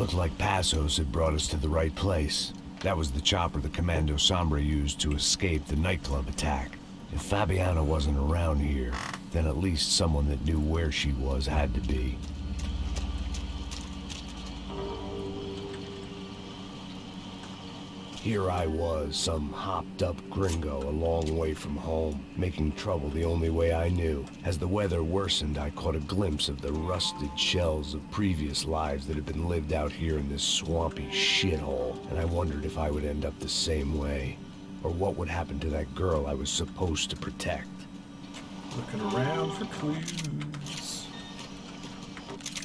Looked like Passos had brought us to the right place. That was the chopper the Commando Sombra used to escape the nightclub attack. If Fabiana wasn't around here, then at least someone that knew where she was had to be. Here I was, some hopped-up gringo a long way from home, making trouble the only way I knew. As the weather worsened, I caught a glimpse of the rusted shells of previous lives that had been lived out here in this swampy shithole, and I wondered if I would end up the same way, or what would happen to that girl I was supposed to protect. Looking around for clues.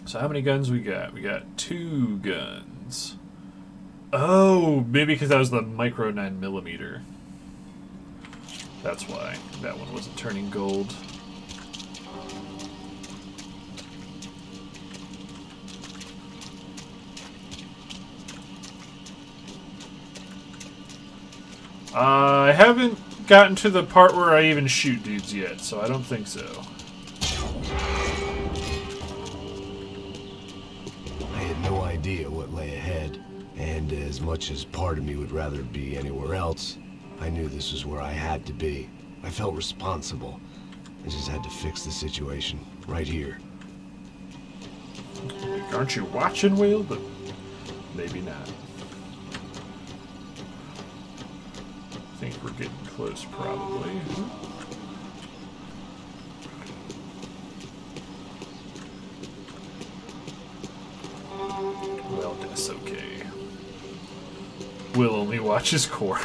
So how many guns we got? We got 2 guns. Oh, maybe because that was the micro 9mm. That's why that one wasn't turning gold. I haven't gotten to the part where I even shoot dudes yet, so I don't think so. I had no idea what lay ahead. And as much as part of me would rather be anywhere else, I knew this was where I had to be. I felt responsible. I just had to fix the situation, right here. Aren't you watching, Will? But maybe not. I think we're getting close, probably. Well, that's okay. Will only watch his core.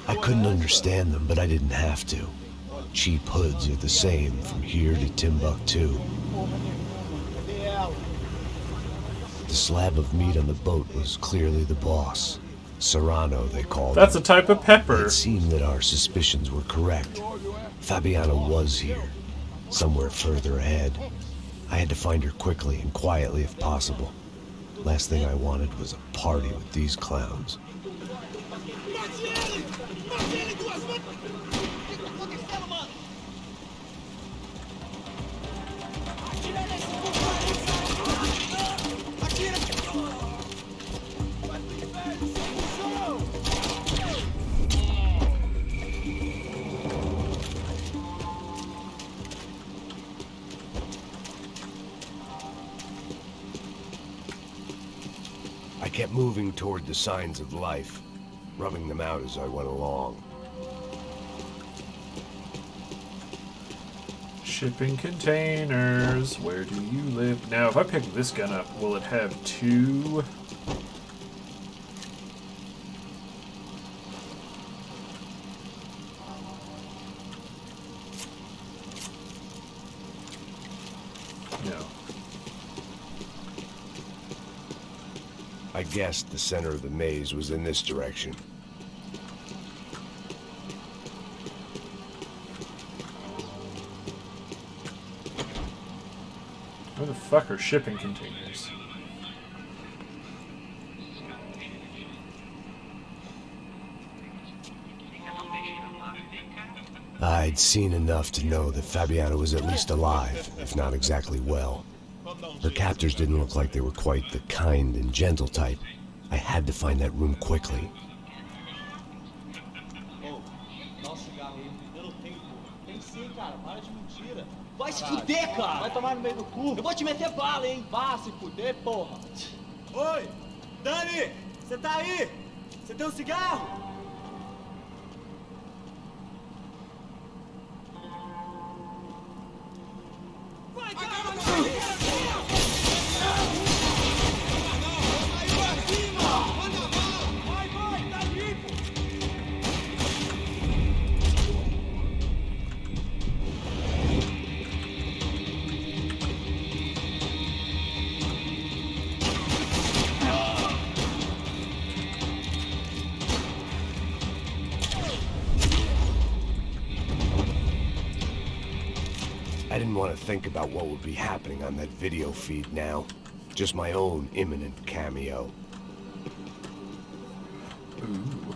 I couldn't understand them, but I didn't have to. Cheap hoods are the same from here to Timbuktu. The slab of meat on the boat was clearly the boss. Serrano, they called That's him. a type of pepper. It seemed that our suspicions were correct. Fabiana was here, somewhere further ahead. I had to find her quickly and quietly if possible. Last thing I wanted was a party with these clowns. I kept moving toward the signs of life, rubbing them out as I went along. Shipping containers. Where do you live? Now, if I pick this gun up, will it have 2? No. I guessed the center of the maze was in this direction. Where the fuck are shipping containers? I'd seen enough to know that Fabiana was at least alive, if not exactly well. Her captors didn't look like they were quite the kind and gentle type. I had to find that room quickly. Vai se fuder, cara! Vai tomar no meio do cu! Eu vou te meter bala, hein? Vá se fuder, porra! Oi! Dani! Você tá aí? Você tem um cigarro? Vai, I didn't want to think about what would be happening on that video feed now. Just my own imminent cameo. Ooh.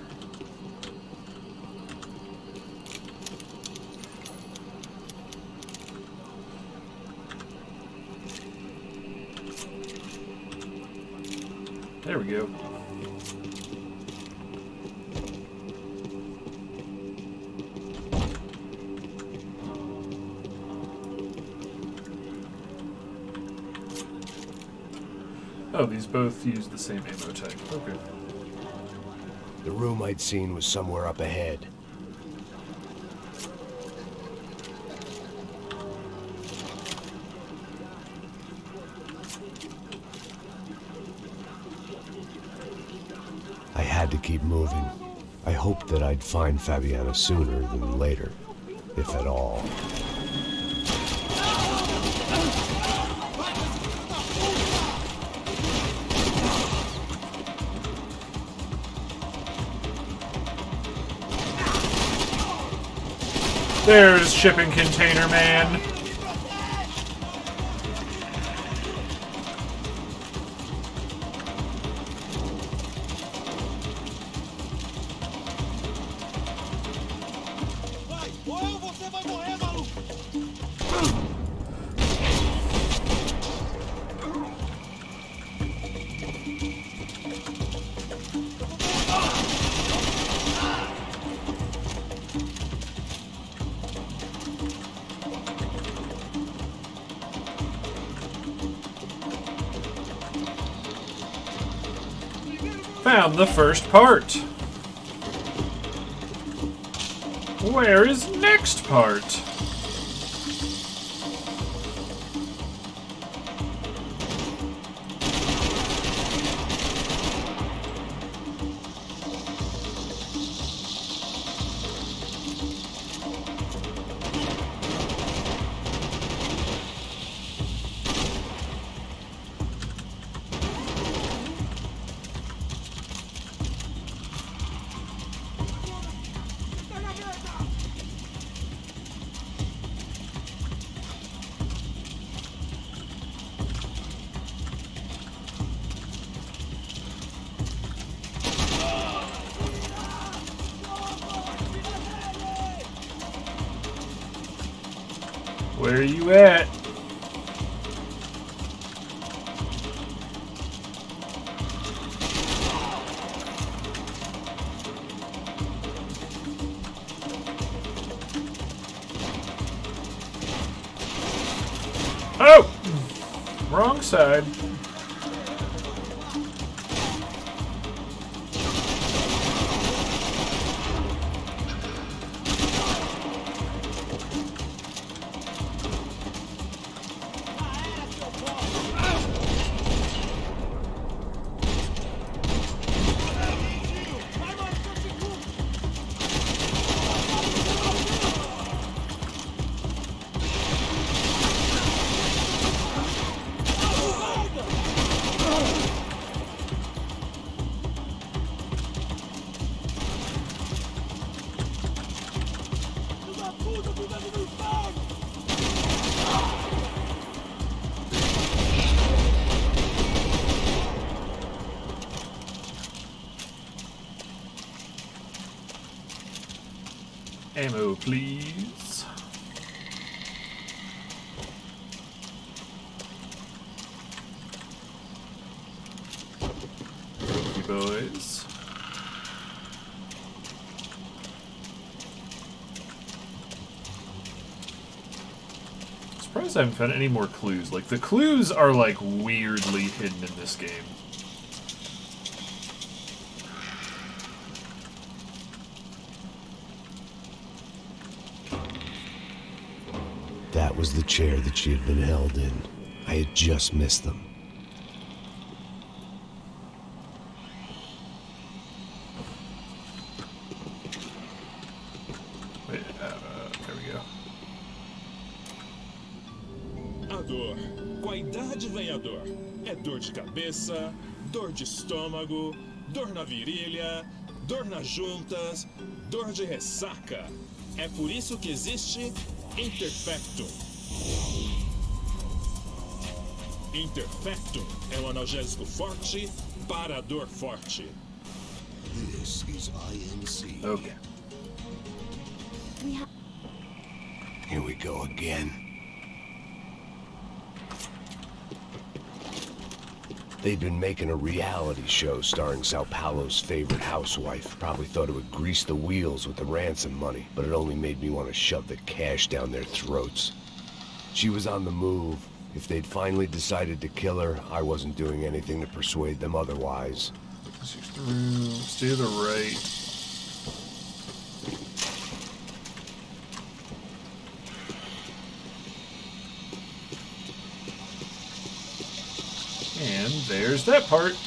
There we go. Oh, these both use the same ammo type. Okay. The room I'd seen was somewhere up ahead. I had to keep moving. I hoped that I'd find Fabiana sooner than later, if at all. There's shipping container man. Vai, ou eu ou você vai morrer, maluco! Found the first part. Where is next part? Where are you at? Oh! Wrong side. Ammo, please. Thank you, boys. Surprised I haven't found any more clues. Like, the clues are, like, weirdly hidden in this game. That was the chair that she had been held in. I had just missed them. Wait, there we go. A dor. Com a idade vem a dor. É dor de cabeça, dor de estômago, dor na virilha, dor nas juntas, dor de ressaca. É por isso que existe Imperfectum. Interfectum é um analgésico forte para dor forte. This is INC. Okay. Here we go again. They'd been making a reality show starring Sao Paulo's favorite housewife. Probably thought it would grease the wheels with the ransom money, but it only made me want to shove the cash down their throats. She was on the move. If they'd finally decided to kill her, I wasn't doing anything to persuade them otherwise. Stay to the right. And there's that part.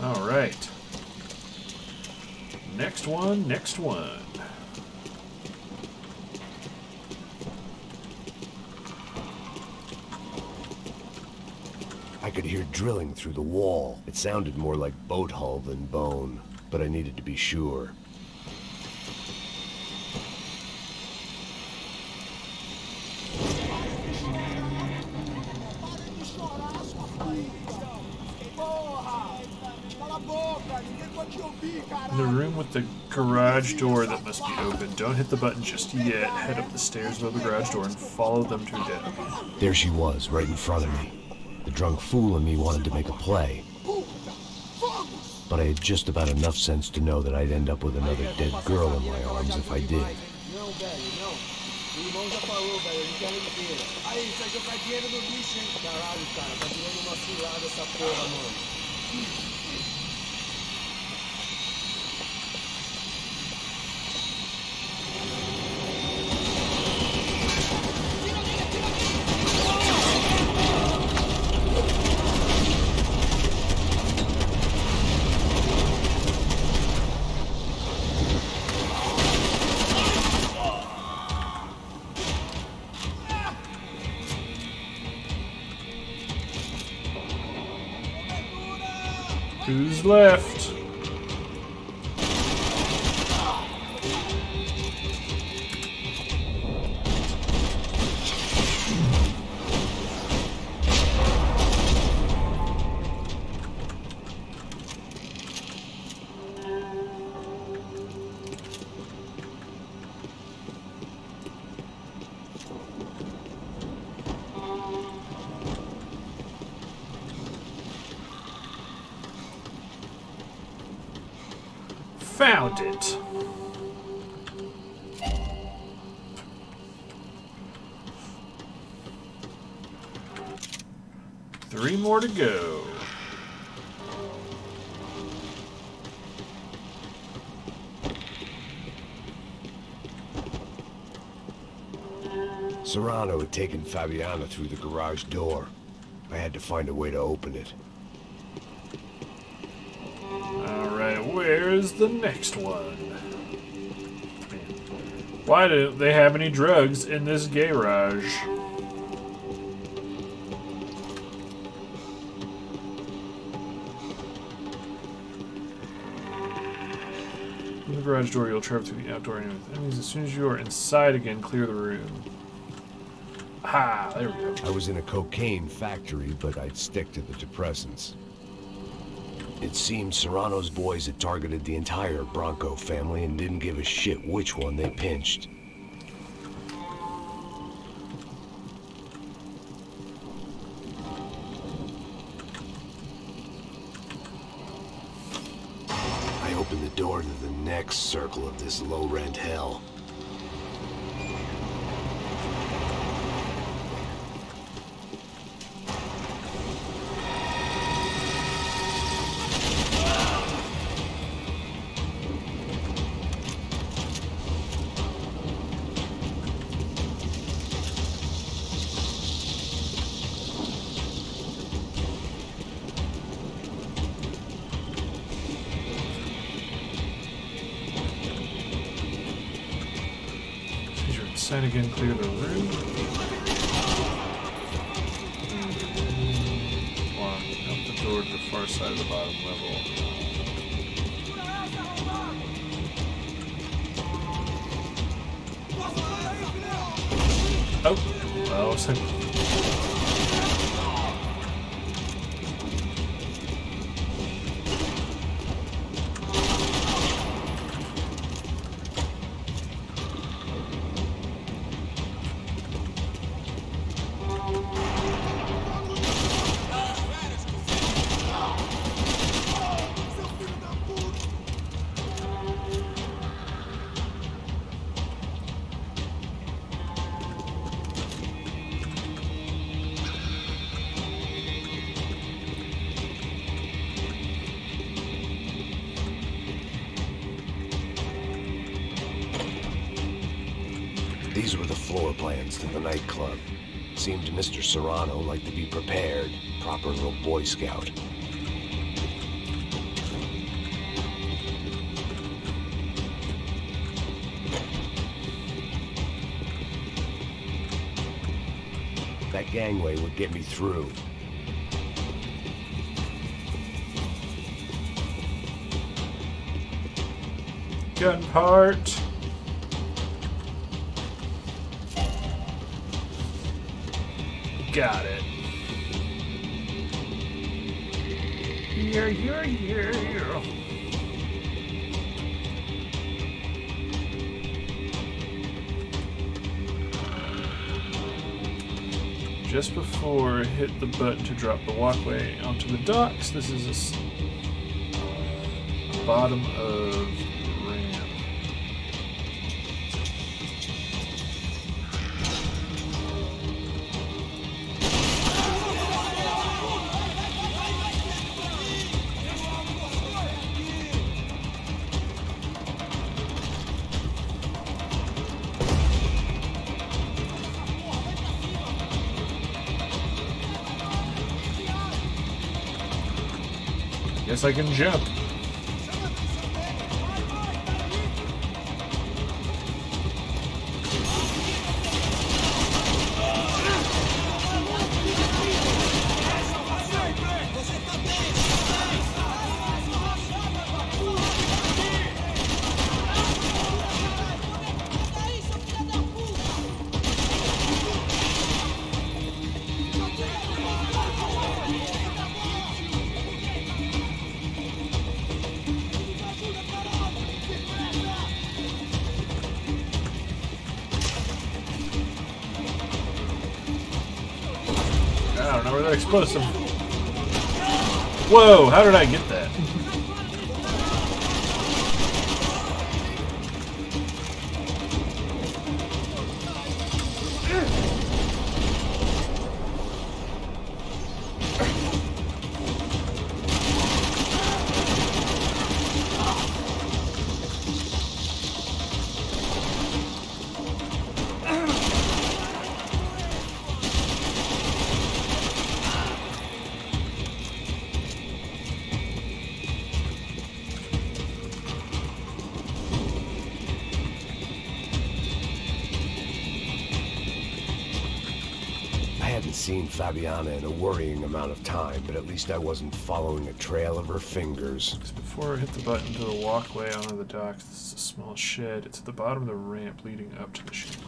All right. Next one, next one. I could hear drilling through the wall. It sounded more like boat hull than bone, but I needed to be sure. In the room with the garage door that must be open. Don't hit the button just yet. Head up the stairs above the garage door and follow them to a dead. Okay. There she was, right in front of me. The drunk fool in me wanted to make a play. But I had just about enough sense to know that I'd end up with another dead girl in my arms if I did. Who's left? Found it. Three more to go. Serrano had taken Fabiana through the garage door. I had to find a way to open it. Alright, where's the next one? Why don't they have any drugs in this garage? In the garage door, you'll travel through the outdoor enemies. As soon as you are inside again, clear the room. Ah, there we go. I was in a cocaine factory, but I'd stick to the depressants. It seemed Serrano's boys had targeted the entire Bronco family and didn't give a shit which one they pinched. I opened the door to the next circle of this low-rent hell. Inside again, clear the room. One, out the door to the far side of the bottom level. Oh, well, These were the floor plans to the nightclub. Seemed Mr. Serrano liked to be prepared. Proper little Boy Scout. That gangway would get me through. Gun part. Got it. Yeah. Just before I hit the button to drop the walkway onto the docks, this is a bottom of ramp. Guess I can jump. I don't know where that explosive. Whoa, how did I get that? I hadn't seen Fabiana in a worrying amount of time, but at least I wasn't following a trail of her fingers. Just before I hit the button to the walkway onto the docks, this is a small shed. It's at the bottom of the ramp leading up to the ship.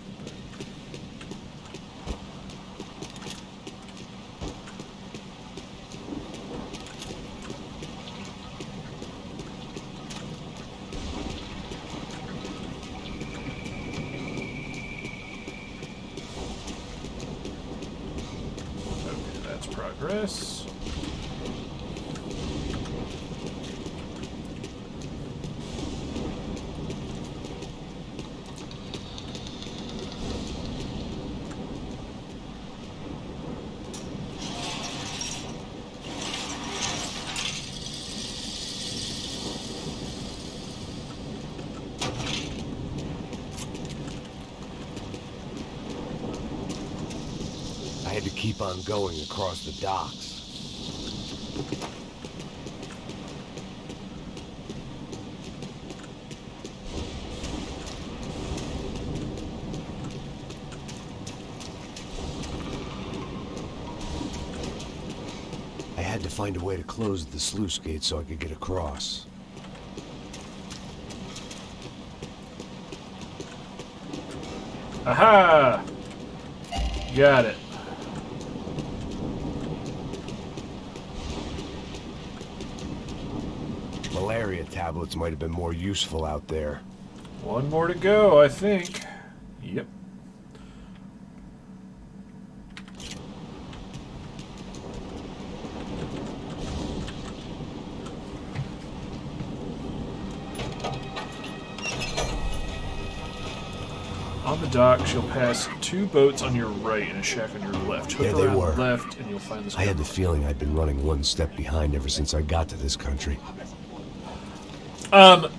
Progress. I had to keep on going across the docks. I had to find a way to close the sluice gate so I could get across. Aha! Got it. Malaria tablets might have been more useful out there. One more to go, I think. Yep. On the docks, you'll pass two boats on your right and a shack on your left. Hook Yeah, they around were. left, and you'll find this. I had the feeling I'd been running one step behind ever since I got to this country.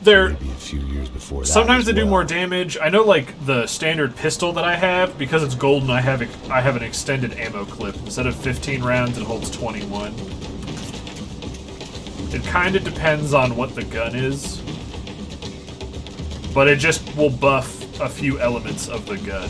They're Maybe a few years before that sometimes as they do well. more damage. I know, like the standard pistol that I have, because it's golden. I have an extended ammo clip. Instead of 15 rounds, it holds 21. It kind of depends on what the gun is, but it just will buff a few elements of the gun.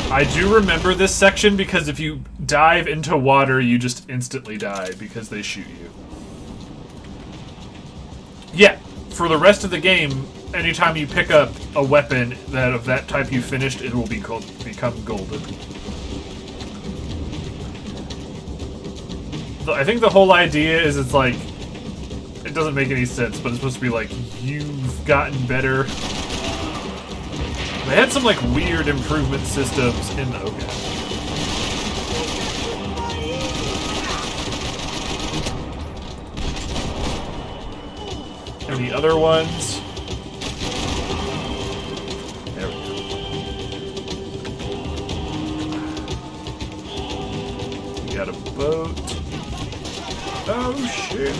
I do remember this section because if you dive into water, you just instantly die because they shoot you. Yeah, for the rest of the game, anytime you pick up a weapon that of that type you finished, it will become golden. I think the whole idea is it's like, it doesn't make any sense, but it's supposed to be like, you've gotten better. They had some like weird improvement systems in the okay. And the other ones. There we go. We got a boat. Oh shit.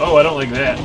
Oh, I don't like that.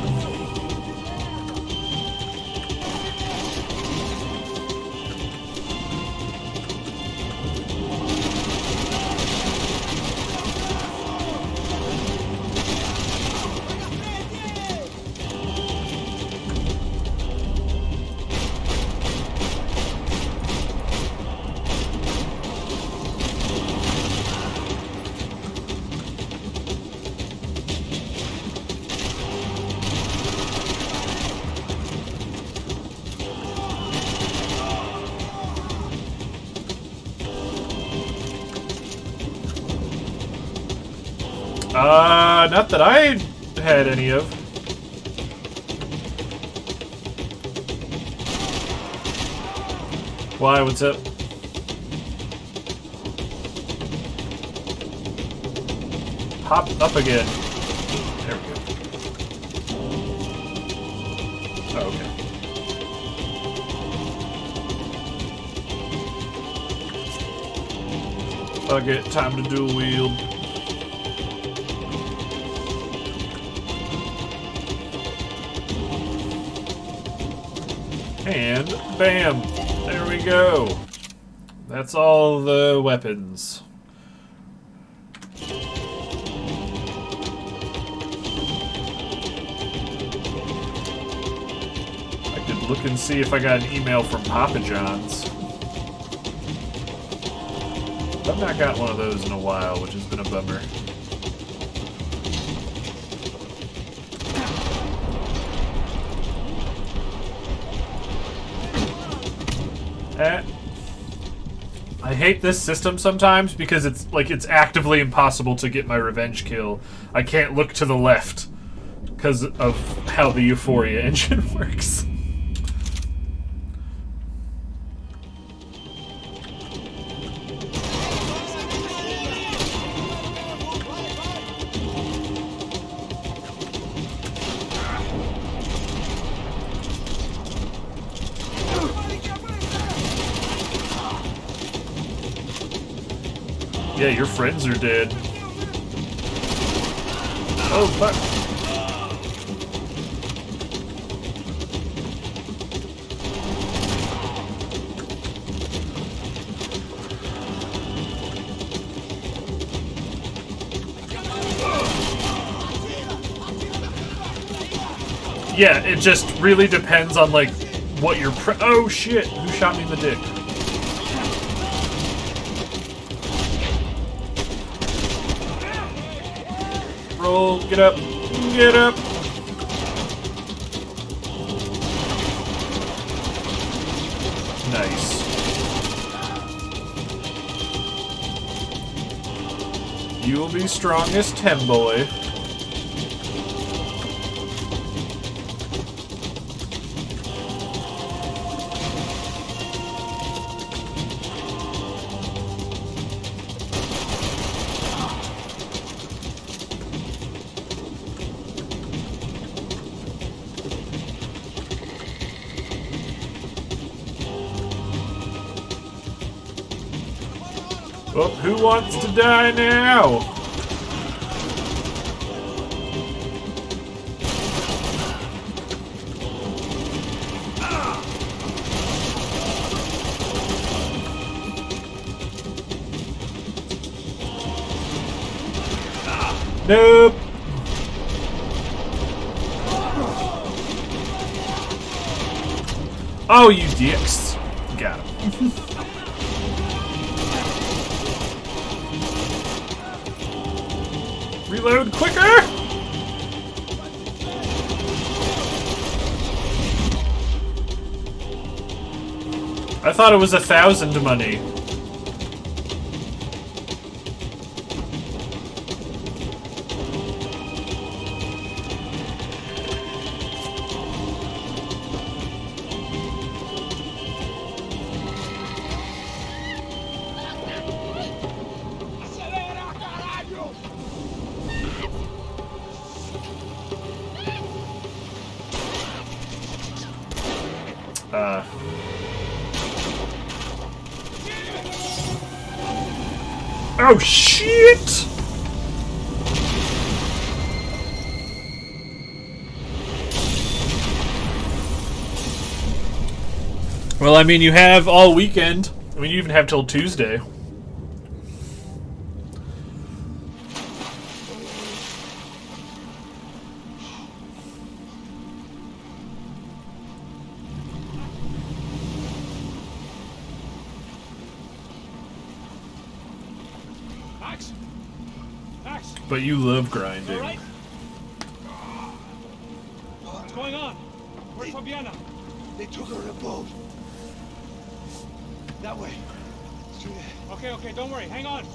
Not that I had any of. Why? What's up? Hop up again. There we go. Oh, okay. Fuck it, time to dual wield. And bam! There we go. That's all the weapons. I could look and see if I got an email from Papa John's. I've not got one of those in a while, which has been a bummer. I hate this system sometimes because it's like it's actively impossible to get my revenge kill. I can't look to the left because of how the Euphoria engine works. Yeah, your friends are dead. Oh, fuck. Yeah, it just really depends on, like, what your oh, shit! Who shot me in the dick? Roll, get up, get up. Nice. You will be strongest, Hemboy. Well, who wants to die now? Nope. Oh, you dicks. Got him. Reload quicker! I thought it was 1,000 money. Oh shit! Well, I mean, you have all weekend. I mean, you even have till Tuesday. But you love grinding. Right. What's going on? Where's Fabiana? They took her in a boat. That way. Okay, don't worry. Hang on.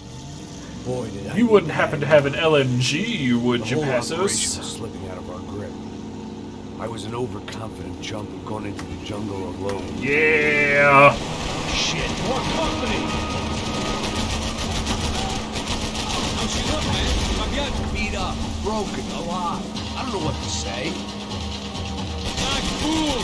Boy, did I You wouldn't happen to have an LMG, would you, The whole operation was Passos? slipping out of our grip. I was an overconfident chump who'd gone into the jungle alone. Yeah. Shit, more company. How's she look, man? Fabiana. Beat up, broken, alive. I don't know what to say. Not cool.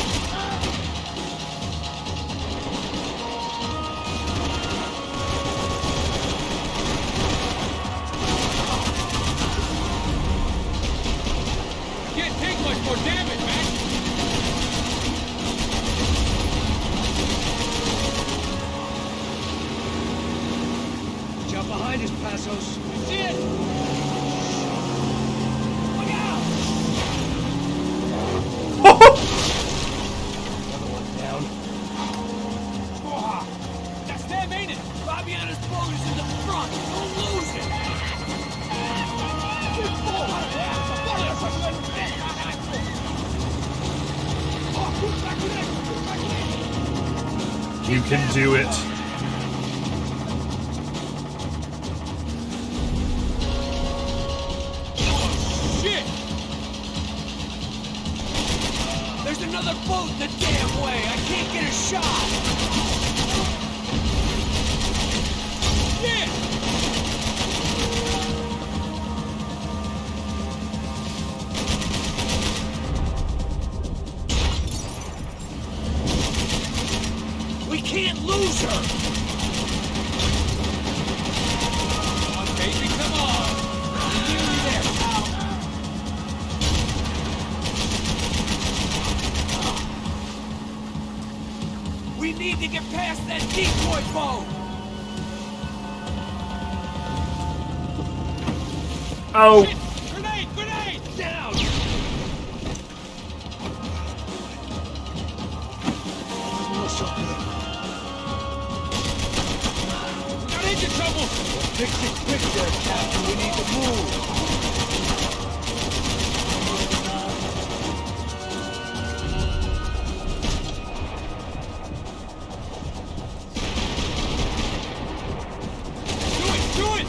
Can't take much more damage, man. Jump behind us, Passos. See it? Look out! Another one down. That's them, ain't it? Fabiana's boat is in the front. Don't lose it. You can do it. Shit! There's another boat the damn way. I can't get a shot. Shit! We can't lose her. Come on, baby, come on. You're nearly there, pal. We need to get past that decoy boat. Oh. Shit! Grenade! Grenade! Down. We got engine trouble! Fix it quick there, Captain. We need to move. Do it!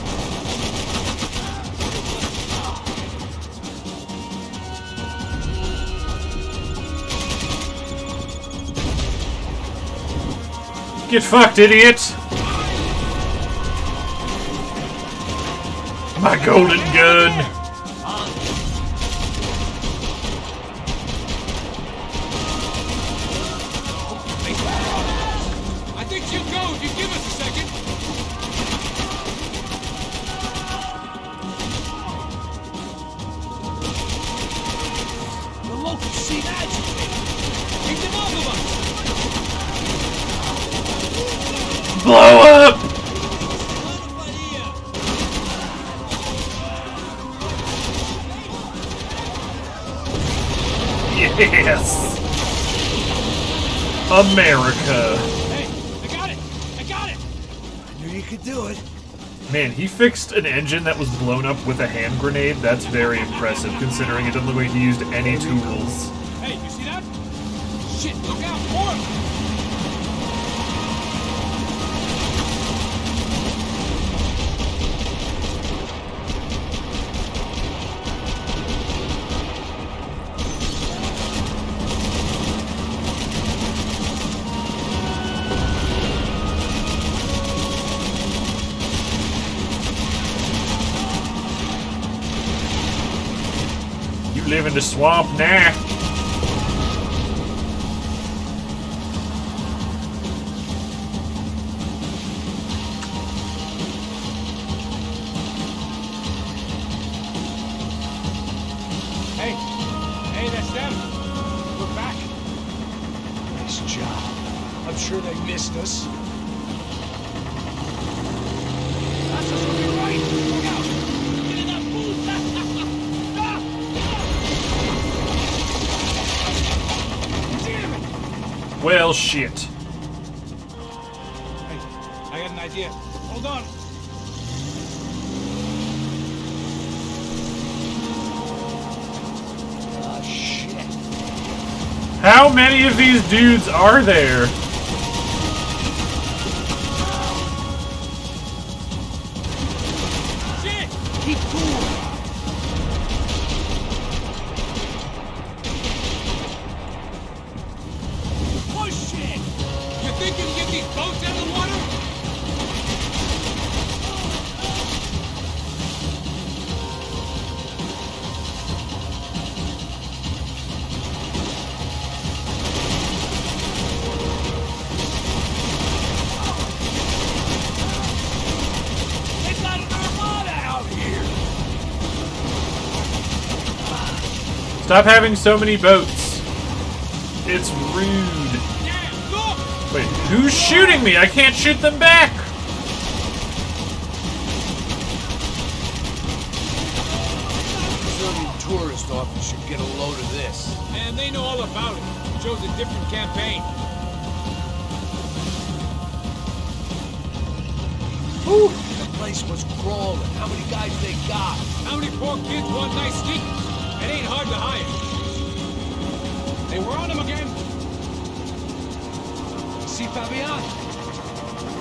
Get fucked, idiot! My golden gun! I think she'll go if you give us a second. Blow up! Yes! America. Hey, I got it! I got it! I knew you could do it. Man, he fixed an engine that was blown up with a hand grenade. That's very impressive, considering it doesn't look like he used any tools. Hey, you see that? Shit, look out! More! You live in the swamp now. Hey! Hey, that's them! We're back! Nice job. I'm sure they missed us. That's us will be right! Look out! Get in that booth! Well, shit. Hey, I got an idea. Hold on. Ah, shit. How many of these dudes are there? Shit! Keep cool! Oh, shit! You think you can get these boats out of the water? They got an armada out here! Stop having so many boats. It's rude. Damn, look! Wait, who's shooting me? I can't shoot them back! Brazilian tourist office should get a load of this. Man, they know all about it. Shows a different campaign. Whew. The place was crawling. How many guys they got? How many poor kids want nice ski? It ain't hard to hire. Hey, we're on him again. See Fabian?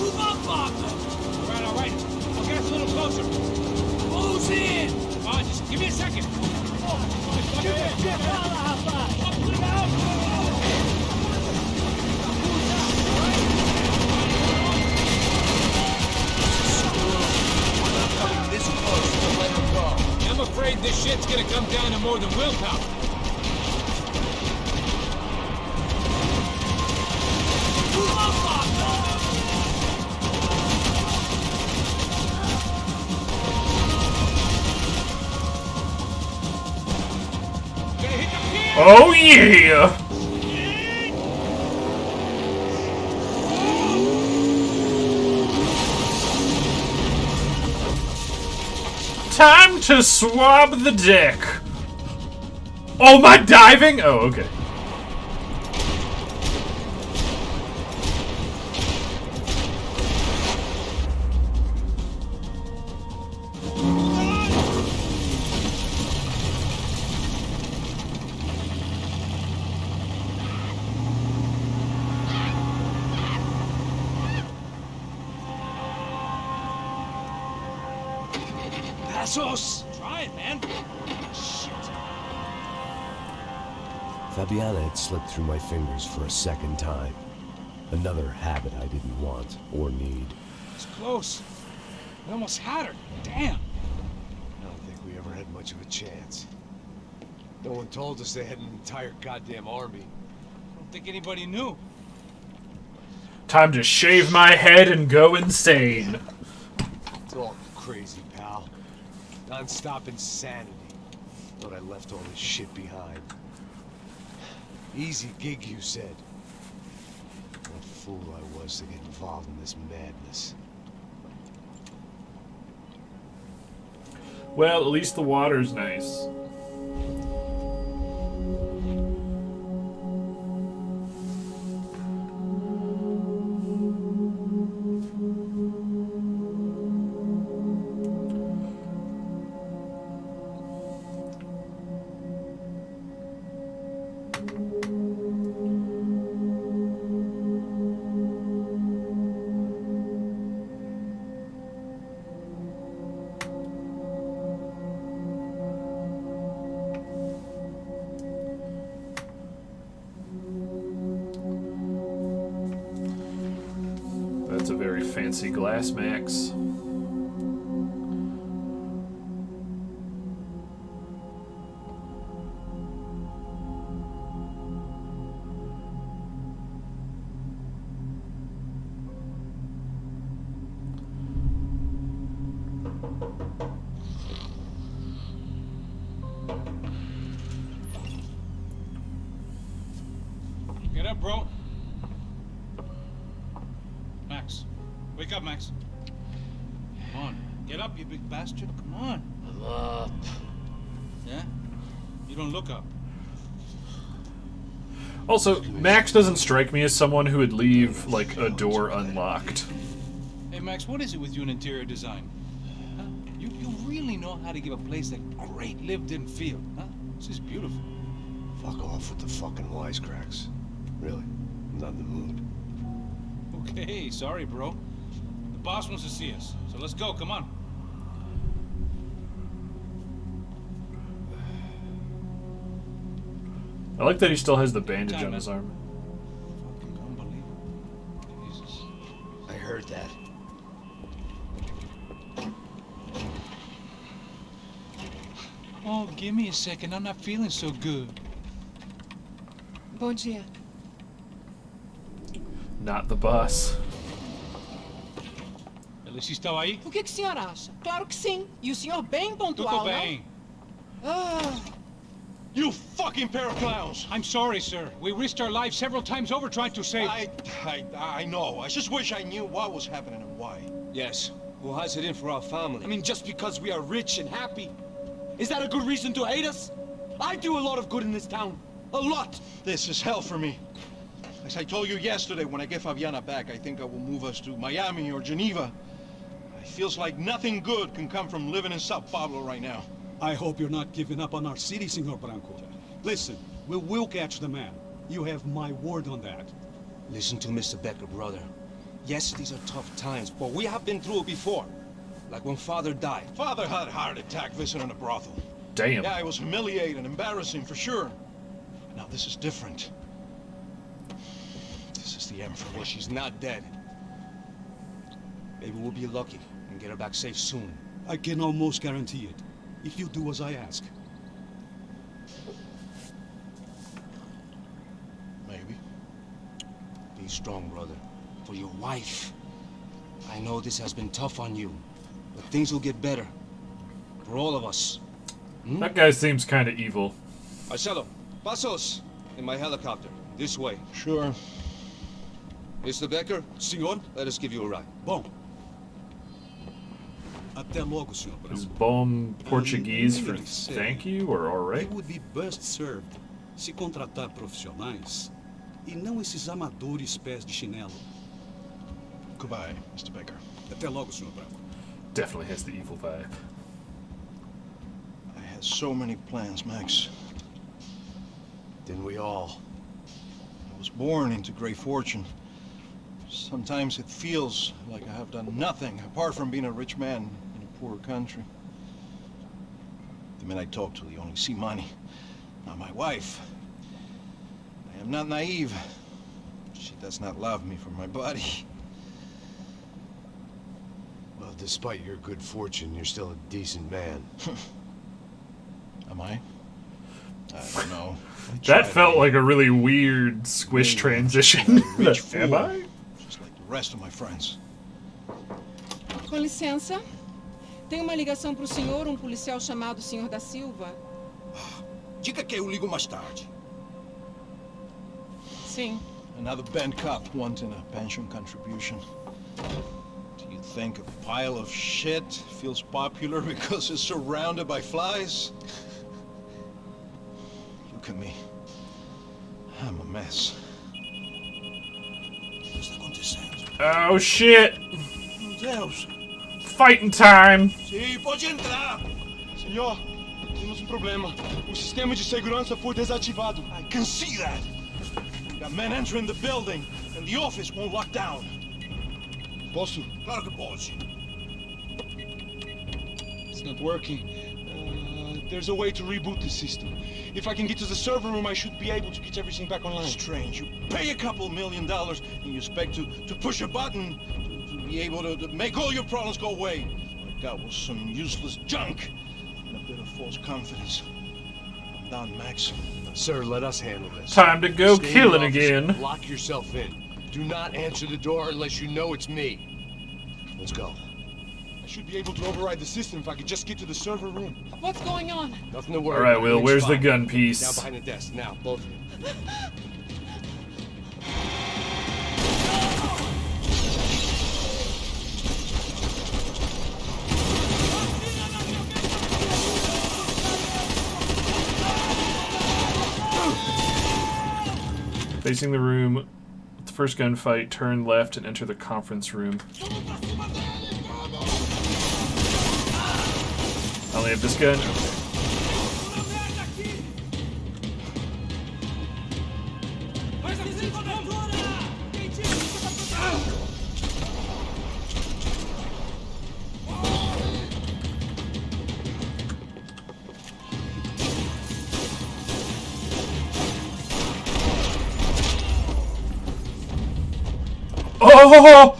Move up, Bob! All right. I'll get us a little closer. Who's in? Come on, just give me a second. This close to let him go. I'm afraid this shit's gonna come down to more than willpower. Move up, Bob! Oh yeah! Time to swab the deck. Oh, my diving? Oh, okay. Passos! Try it, man. Shit. Fabiana had slipped through my fingers for a second time. Another habit I didn't want or need. It's close. We almost had her. Damn. I don't think we ever had much of a chance. No one told us they had an entire goddamn army. I don't think anybody knew. Time to shave my head and go insane. It's all crazy, pal. Non-stop insanity. Thought I left all this shit behind. Easy gig, you said. Well, fool I was to get involved in this madness. Well, at least the water's nice. That's a very fancy glass, Max. Get up, bro. Max. Wake up, Max. Come on. Get up, you big bastard. Come on. I'm up. Yeah? You don't look up. Also, Max doesn't strike me as someone who would leave, like, a door unlocked. Hey, Max, what is it with you in interior design? Huh? You really know how to give a place a great lived-in feel, huh? This is beautiful. Fuck off with the fucking wisecracks. Really, I'm not in the mood. Okay, sorry, bro. The boss wants to see us, so let's go, come on. I like that he still has the bandage on his arm. Fucking unbelievable. Jesus. I heard that. Oh, give me a second. I'm not feeling so good. Bom dia. Not the bus. Alice estava aí? O que o senhor acha? Claro que sim. E o senhor bem Tudo pontual, bem. não? Ah, You fucking pair of clowns! I'm sorry, sir. We risked our lives several times over trying to save... I know. I just wish I knew what was happening and why. Yes. Who has it in for our family? I mean, just because we are rich and happy, is that a good reason to hate us? I do a lot of good in this town. A lot. This is hell for me. As I told you yesterday, when I get Fabiana back, I think I will move us to Miami or Geneva. It feels like nothing good can come from living in Sao Paulo right now. I hope you're not giving up on our city, Senor Branco. Listen, we will catch the man. You have my word on that. Listen to Mr. Becker, brother. Yes, these are tough times, but we have been through it before. Like when Father died. Father had a heart attack visiting a brothel. Damn. Yeah, it was humiliating, embarrassing for sure. Now this is different. This is the Emperor. Well, she's not dead. Maybe we'll be lucky and get her back safe soon. I can almost guarantee it, if you do as I ask. Maybe. Be strong, brother. For your wife. I know this has been tough on you, but things will get better. For all of us. That guy seems kind of evil. Marcelo, pasos in my helicopter. This way. Sure. Mr. Becker, senor, let us give you a ride. Bom. Até logo, Senhor Is Branco. bom Portuguese for Really say, thank you or We alright? would be best served se contratar profissionais e não esses amadores pés de chinelo. Goodbye, Mr. Becker. Até logo, Senhor Branco. Definitely has the evil vibe. I had so many plans, Max. Didn't we all? I was born into great fortune. Sometimes it feels like I have done nothing apart from being a rich man in a poor country. The men I talk to, they only see money, not my wife. I am not naive. She does not love me for my body. Well, despite your good fortune, you're still a decent man. Am I? I don't know. That felt like a really weird squish transition. Rich Am fool, I? just like the rest of my friends. Com licença. Tem uma ligação para o senhor, um policial chamado Senhor da Silva. Diga que eu ligo mais tarde. Sim. Another bent cop wanting a pension contribution. Do you think a pile of shit feels popular because it's surrounded by flies? Look at me. I'm a mess. Oh shit! Deus! Fighting time! Sim, pode entrar! Senhor, temos problema. O sistema de segurança foi desativado. I can see that. We got men entering the building, and the office won't lock down. Posso? Claro que pode. It's not working. There's a way to reboot the system. If I can get to the server room, I should be able to get everything back online. Strange. You pay a couple $1 million, and you expect to push a button to be able to make all your problems go away. All I got was some useless junk and a bit of false confidence. I'm done, Max. Sir, let us handle this. Time to go Stay in killing the office, again. Lock yourself in. Do not answer the door unless you know it's me. Let's go. I should be able to override the system if I could just get to the server room. What's going on? Nothing to worry Alright, about. Will, where's the Fine. gun piece? Down behind the desk. Now, both of you. Facing the room, the first gunfight, turn left and enter the conference room. I only have this gun? Okay. Oh!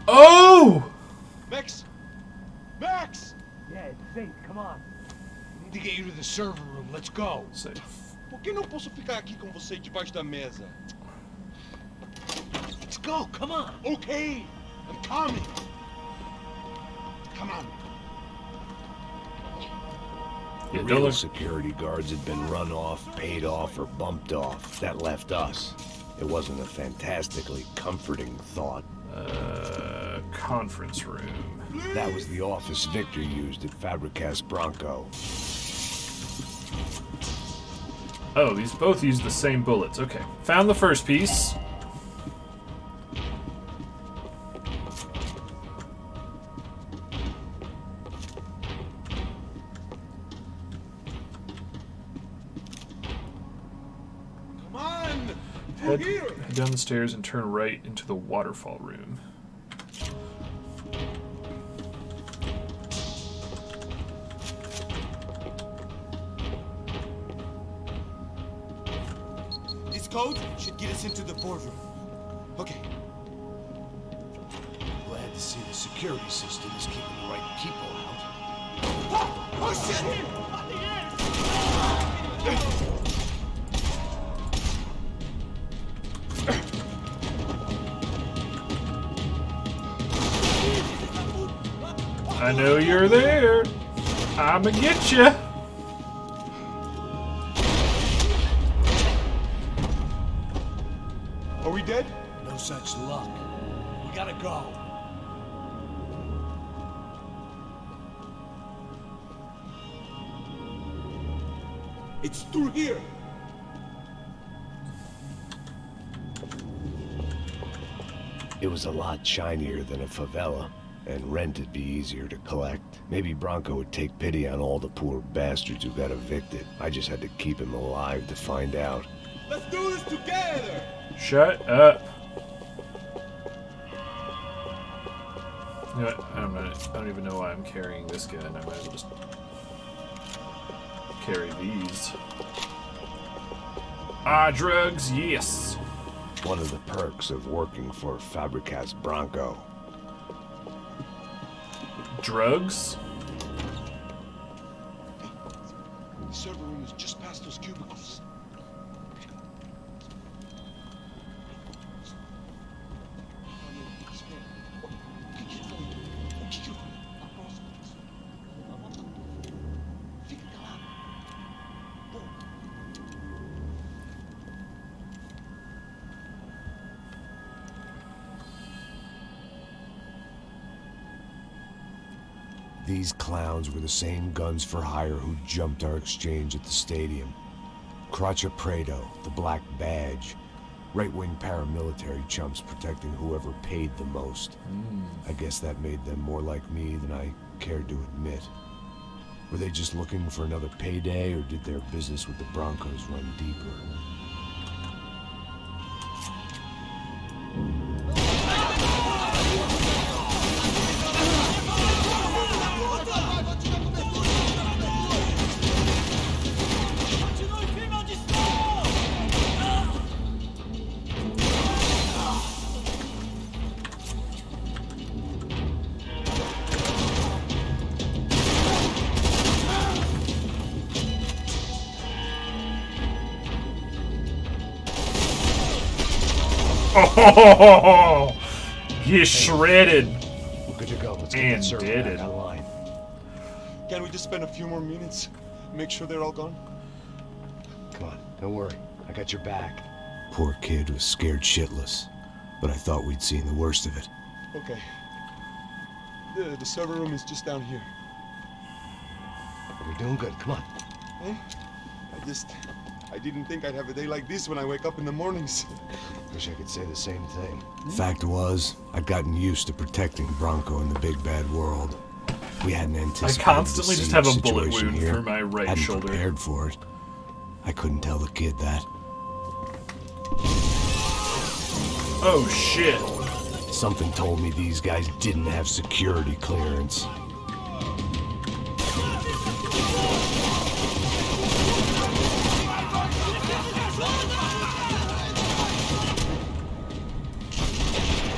Oh! Max! Max! Yeah, it's safe. Come on. We need to get you to the server room. Let's go. Safe. Por que não posso ficar aqui com você debaixo da mesa? Let's go. Come on. Okay, I'm coming. Come on. The Yeah, don't real look. security guards had been run off, paid off, or bumped off. That left us. It wasn't a fantastically comforting thought. Conference room. That was the office Victor used at Fabricas Bronco. Oh, these both use the same bullets. Okay. Found the first piece. Come on! Head down the stairs and turn right into the waterfall room. This code should get us into the boardroom. Okay. Glad to see the security system is keeping the right people out. Oh shit! I know you're there. I'ma get you. Are we dead? No such luck. We gotta go. It's through here. It was a lot shinier than a favela, and rent'd be easier to collect. Maybe Bronco would take pity on all the poor bastards who got evicted. I just had to keep him alive to find out. Let's do this together. Shut up. You know what? I don't even know why I'm carrying this gun. I might as well just carry these. Ah, drugs, yes. One of the perks of working for Fabricas Bronco. Drugs? The server room is just past those cubicles. These clowns were the same guns for hire who jumped our exchange at the stadium. Crotcha Prado, the Black Badge. Right-wing paramilitary chumps protecting whoever paid the most. I guess that made them more like me than I cared to admit. Were they just looking for another payday, or did their business with the Broncos run deeper? Oh, you shredded. We're good to go. Let's And get the did server it. back online. Can we just spend a few more minutes? Make sure they're all gone? Come on, don't worry. I got your back. Poor kid was scared shitless, but I thought we'd seen the worst of it. Okay. The server room is just down here. We're doing good. Come on. Eh? I didn't think I'd have a day like this when I wake up in the mornings. Wish I could say the same thing. Fact was, I'd gotten used to protecting Bronco in the big bad world. We hadn't anticipated I constantly the just siege have a bullet situation wound here. through my right hadn't shoulder. Prepared for it. I couldn't tell the kid that. Oh shit. Something told me these guys didn't have security clearance.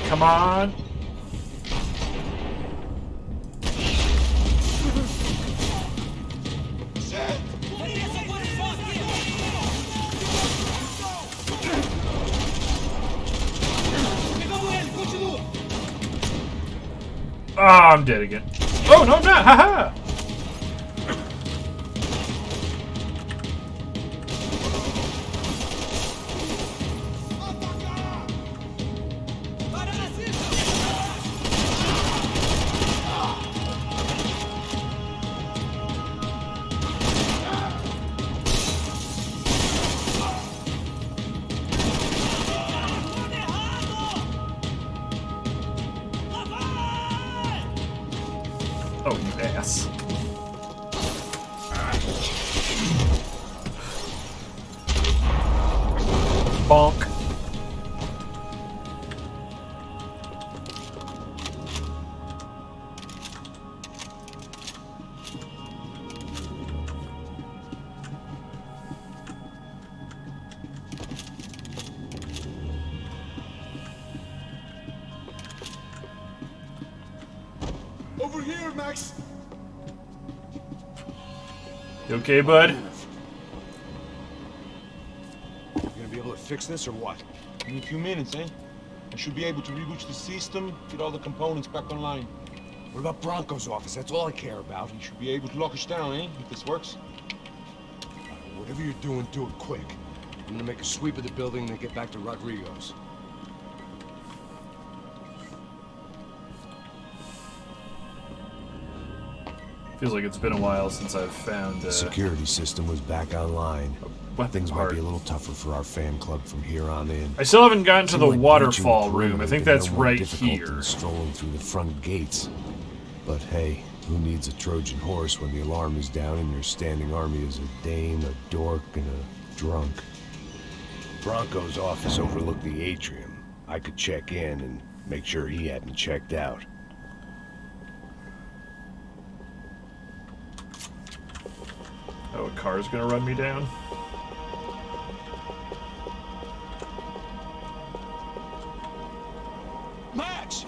Come on. Ah, I'm dead again. Oh, no, I'm not. Haha. Oh, you ass. Bonk. Over here, Max! You okay, bud? You gonna be able to fix this or what? In a few minutes, eh? I should be able to reboot the system, get all the components back online. What about Bronco's office? That's all I care about. You should be able to lock us down, eh? If this works. Whatever you're doing, do it quick. I'm gonna make a sweep of the building and then get back to Rodrigo's. Feels like it's been a while since I've found The security system was back online. Things might be a little tougher for our fan club from here on in. I still haven't gotten to Seemed the like waterfall breaching room. I perimeter think would be that's no more right difficult here. than strolling through the front gates. But hey, who needs a Trojan horse when the alarm is down and your standing army is a dame, a dork, and a drunk? Bronco's office overlooked the atrium. I could check in and make sure he hadn't checked out. Oh, a car's gonna run me down. Max!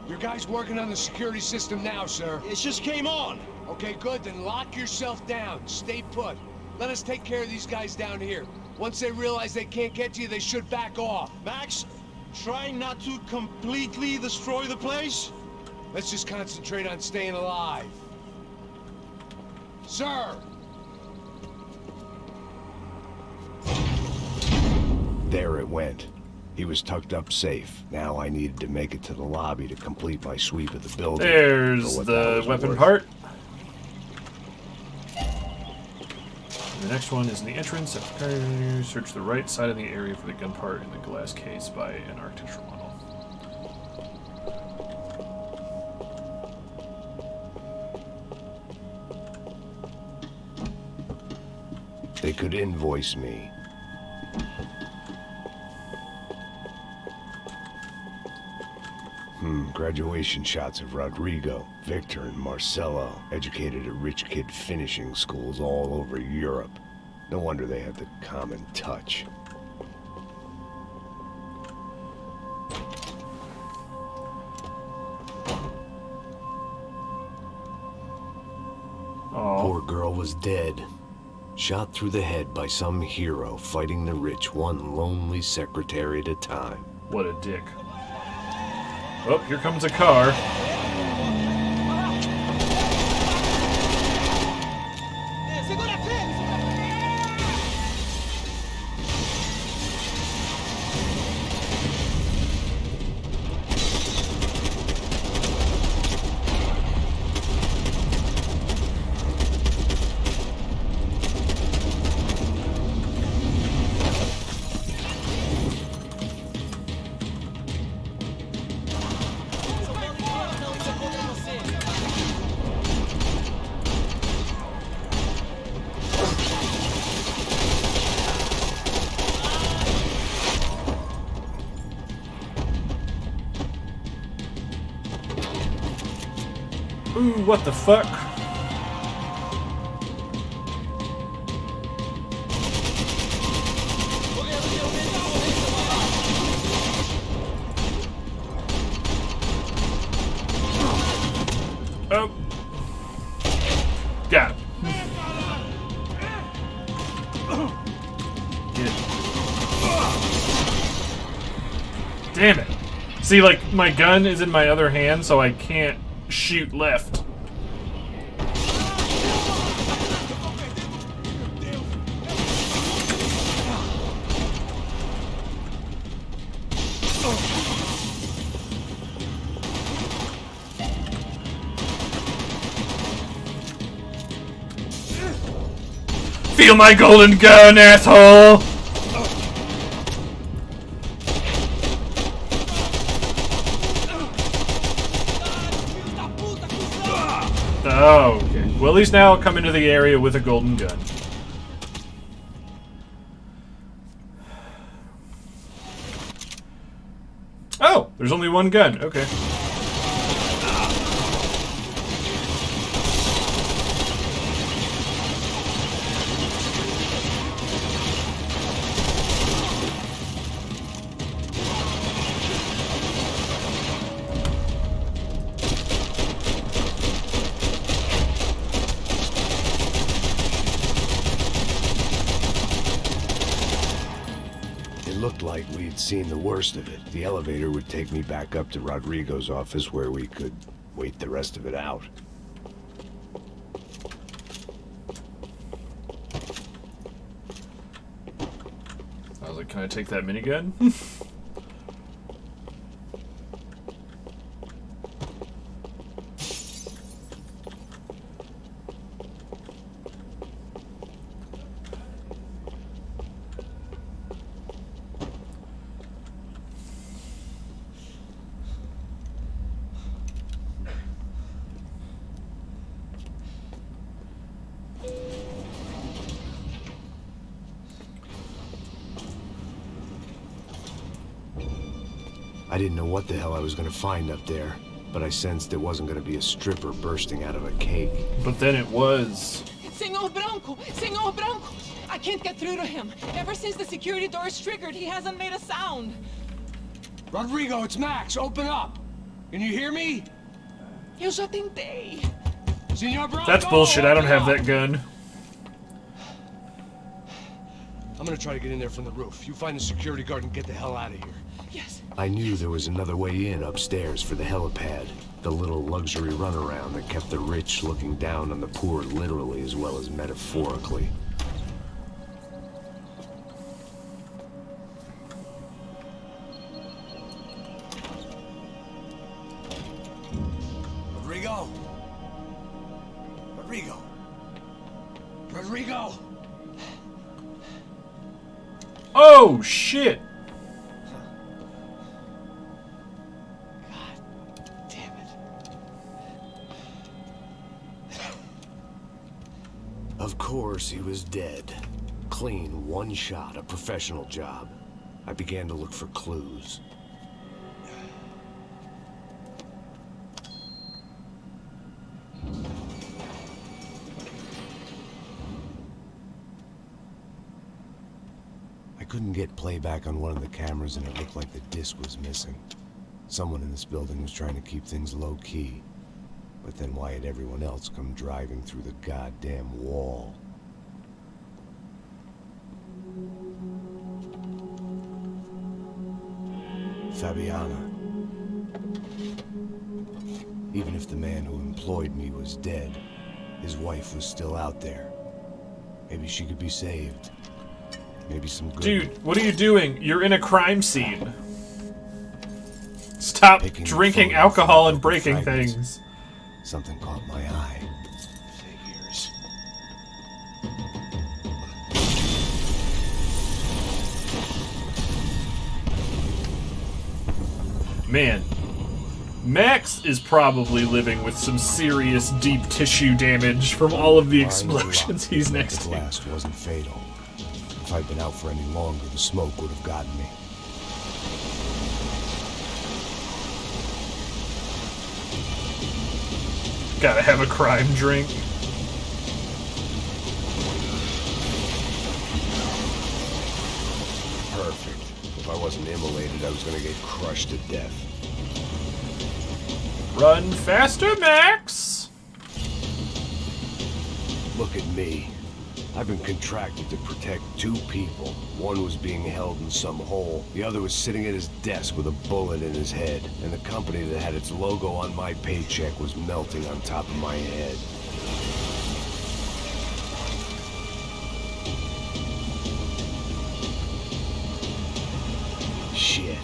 Your guy's working on the security system now, sir. It just came on! Okay, good. Then lock yourself down. Stay put. Let us take care of these guys down here. Once they realize they can't get to you, they should back off. Max, try not to completely destroy the place. Let's just concentrate on staying alive. Sir! There it went. He was tucked up safe. Now I needed to make it to the lobby to complete my sweep of the building. There's the weapon part. The next one is in the entrance. Search the right side of the area for the gun part in the glass case by an architectural model. They could invoice me. Graduation shots of Rodrigo, Victor, and Marcelo, educated at rich kid finishing schools all over Europe. No wonder they had the common touch. Poor girl was dead. Shot through the head by some hero fighting the rich one lonely secretary at a time. What a dick. Oh, here comes a car. Ooh, what the fuck? Oh. Got him. Get it. Damn it. See, like, my gun is in my other hand, so I can't shoot left. Feel my golden gun, asshole! Oh, okay. Well, at least now I'll come into the area with a golden gun. Oh, there's only one gun. Okay. Looked like we'd seen the worst of it. The elevator would take me back up to Rodrigo's office where we could wait the rest of it out. I was like, can I take that minigun? I didn't know what the hell I was gonna find up there, but I sensed it wasn't gonna be a stripper bursting out of a cake. But then it was. Senor Branco! Senor Branco! I can't get through to him. Ever since the security door is triggered, he hasn't made a sound. Rodrigo, it's Max. Open up. Can you hear me? Eu já tentei. Senor Branco! That's bullshit. I don't have that gun. I'm gonna try to get in there from the roof. You find the security guard and get the hell out of here. Yes. I knew there was another way in upstairs for the helipad. The little luxury runaround that kept the rich looking down on the poor literally as well as metaphorically. Oh, shit! Damn it. Of course, he was dead. Clean, one shot, a professional job. I began to look for clues. I couldn't get playback on one of the cameras and it looked like the disc was missing. Someone in this building was trying to keep things low-key. But then why had everyone else come driving through the goddamn wall? Fabiana. Even if the man who employed me was dead, his wife was still out there. Maybe she could be saved. Maybe some good... Dude, what are you doing? You're in a crime scene. Stop drinking alcohol and breaking things. Something caught my eye. Figures. Man, Max is probably living with some serious deep tissue damage from all of the explosions he's next to. The blast wasn't fatal. If I'd been out for any longer, the smoke would have gotten me. Gotta have a crime drink. Perfect. If I wasn't immolated, I was gonna get crushed to death. Run faster, Max! Look at me. I've been contracted to protect two people. One was being held in some hole. The other was sitting at his desk with a bullet in his head. And the company that had its logo on my paycheck was melting on top of my head. Shit.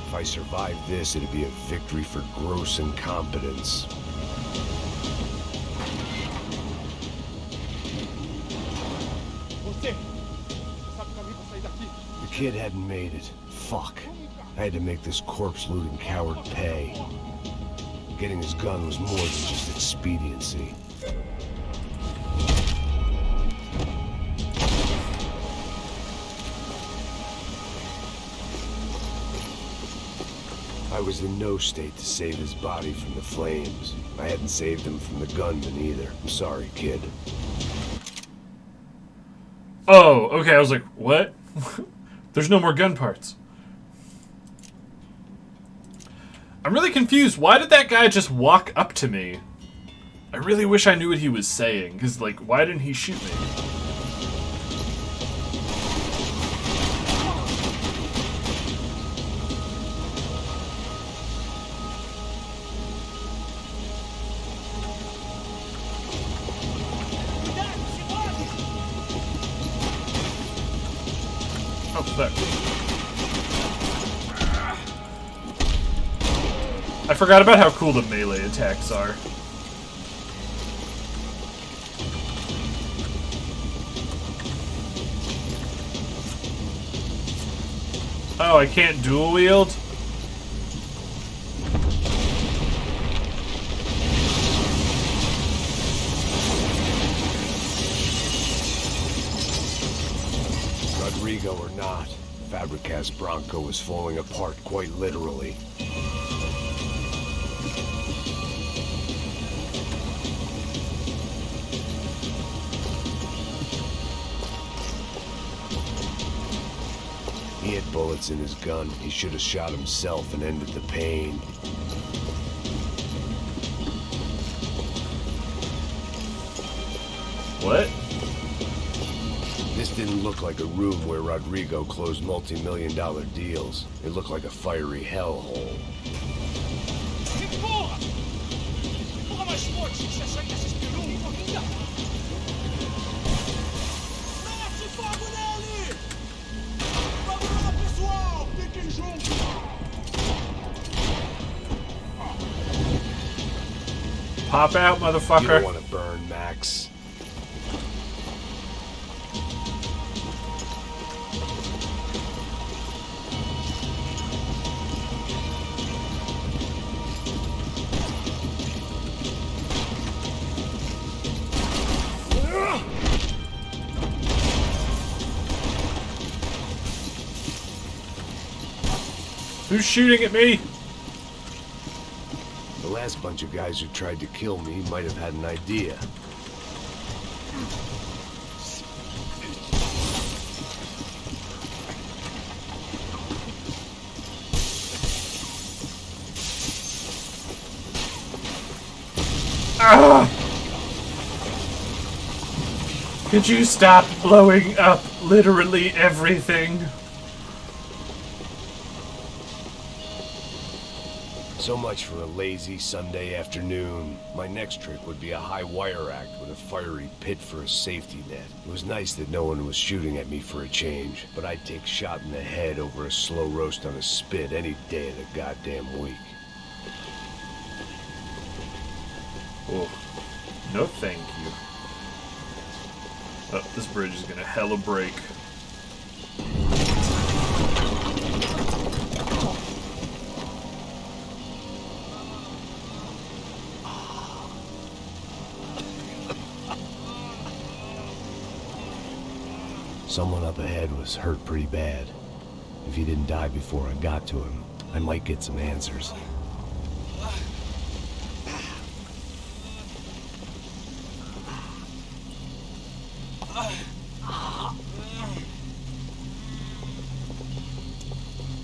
If I survived this, it'd be a victory for gross incompetence. The kid hadn't made it. Fuck. I had to make this corpse-looting coward pay. Getting his gun was more than just expediency. I was in no state to save his body from the flames. I hadn't saved him from the gunman either. I'm sorry, kid. Oh, okay, I was like, what? There's no more gun parts. I'm really confused. Why did that guy just walk up to me? I really wish I knew what he was saying, because, like, why didn't he shoot me? Oh, fuck. I forgot about how cool the melee attacks are. Oh, I can't dual wield? Rodrigo or not, Fabricas Bronco was falling apart quite literally. He had bullets in his gun. He should have shot himself and ended the pain. What? This didn't look like a room where Rodrigo closed multi-million-dollar deals. It looked like a fiery hellhole. Pop out, motherfucker. You don't want to burn, Max. Who's shooting at me? The last bunch of guys who tried to kill me might have had an idea. Ah! Could you stop blowing up literally everything? So much for a lazy Sunday afternoon. My next trick would be a high wire act with a fiery pit for a safety net. It was nice that no one was shooting at me for a change, but I'd take shot in the head over a slow roast on a spit any day of the goddamn week. Oh, no thank you. Oh, this bridge is gonna hella break. Someone up ahead was hurt pretty bad. If he didn't die before I got to him, I might get some answers.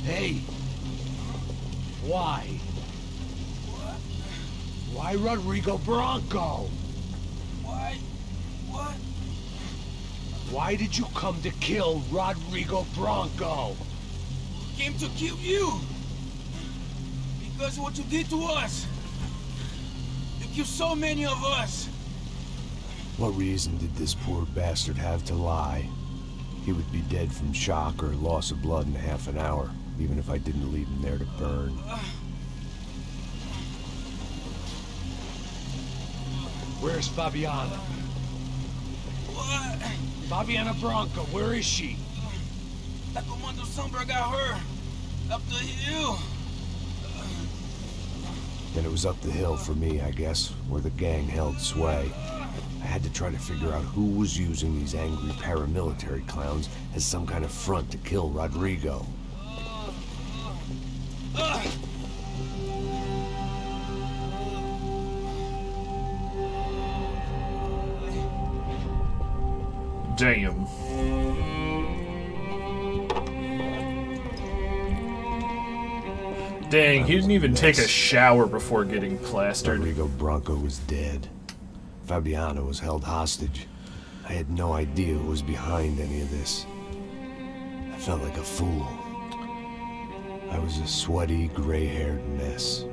Hey! Why? Why Rodrigo Bronco? Why? What? Why did you come to kill Rodrigo Bronco? Came to kill you. Because of what you did to us. You killed so many of us. What reason did this poor bastard have to lie? He would be dead from shock or loss of blood in half an hour, even if I didn't leave him there to burn. Where's Fabiana? What? Fabiana Bronco, where is she? La Comando Sombra got her. Up the hill. Then it was up the hill for me, I guess, where the gang held sway. I had to try to figure out who was using these angry paramilitary clowns as some kind of front to kill Rodrigo. Damn. Dang, he didn't even take a shower before getting plastered. Rodrigo Bronco was dead. Fabiana was held hostage. I had no idea who was behind any of this. I felt like a fool. I was a sweaty, gray-haired mess.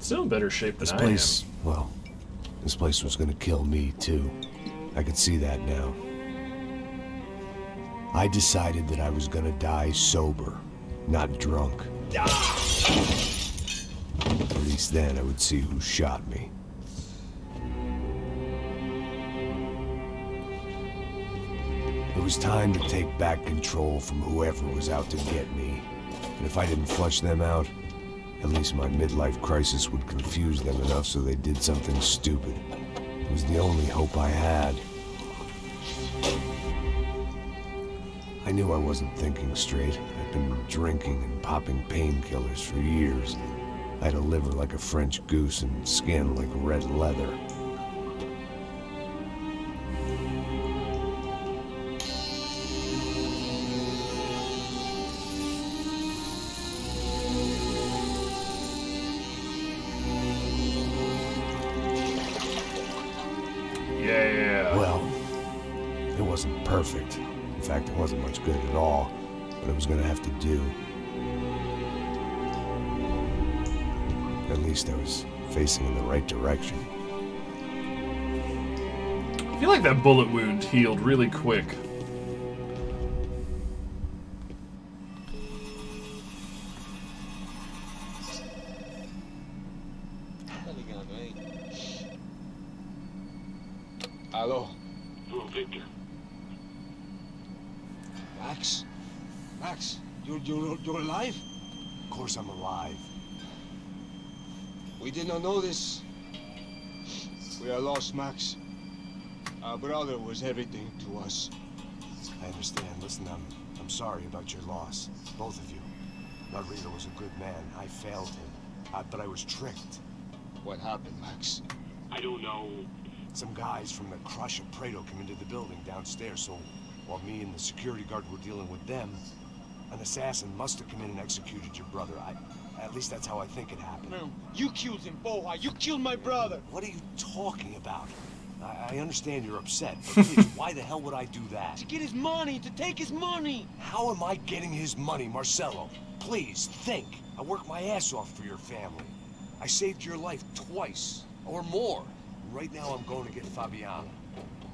Still in better shape than This I place, well, this place was gonna kill me too. I could see that now. I decided that I was gonna die sober, not drunk. At least then I would see who shot me. It was time to take back control from whoever was out to get me. And if I didn't flush them out, at least my midlife crisis would confuse them enough so they did something stupid. It was the only hope I had. I knew I wasn't thinking straight. I'd been drinking and popping painkillers for years. I had a liver like a French goose and skin like red leather. Yeah. Well, it wasn't perfect. In fact, it wasn't much good at all, but it was gonna have to do. At least I was facing in the right direction. I feel like that bullet wound healed really quick. Hello. Oh, Victor. Max? Max, you're alive? Of course I'm alive. We did not know this. We are lost, Max. Our brother was everything to us. I understand. Listen, I'm sorry about your loss. Both of you. Rodrigo was a good man. I failed him. But I was tricked. What happened, Max? I don't know. Some guys from the Crush of Prado came into the building downstairs, so while me and the security guard were dealing with them, an assassin must have come in and executed your brother. At least that's how I think it happened. No, you killed him, Boha. You killed my brother. What are you talking about? I understand you're upset, but please, why the hell would I do that? To get his money, to take his money. How am I getting his money, Marcelo? Please, think. I worked my ass off for your family. I saved your life twice, or more. Right now I'm going to get Fabiana.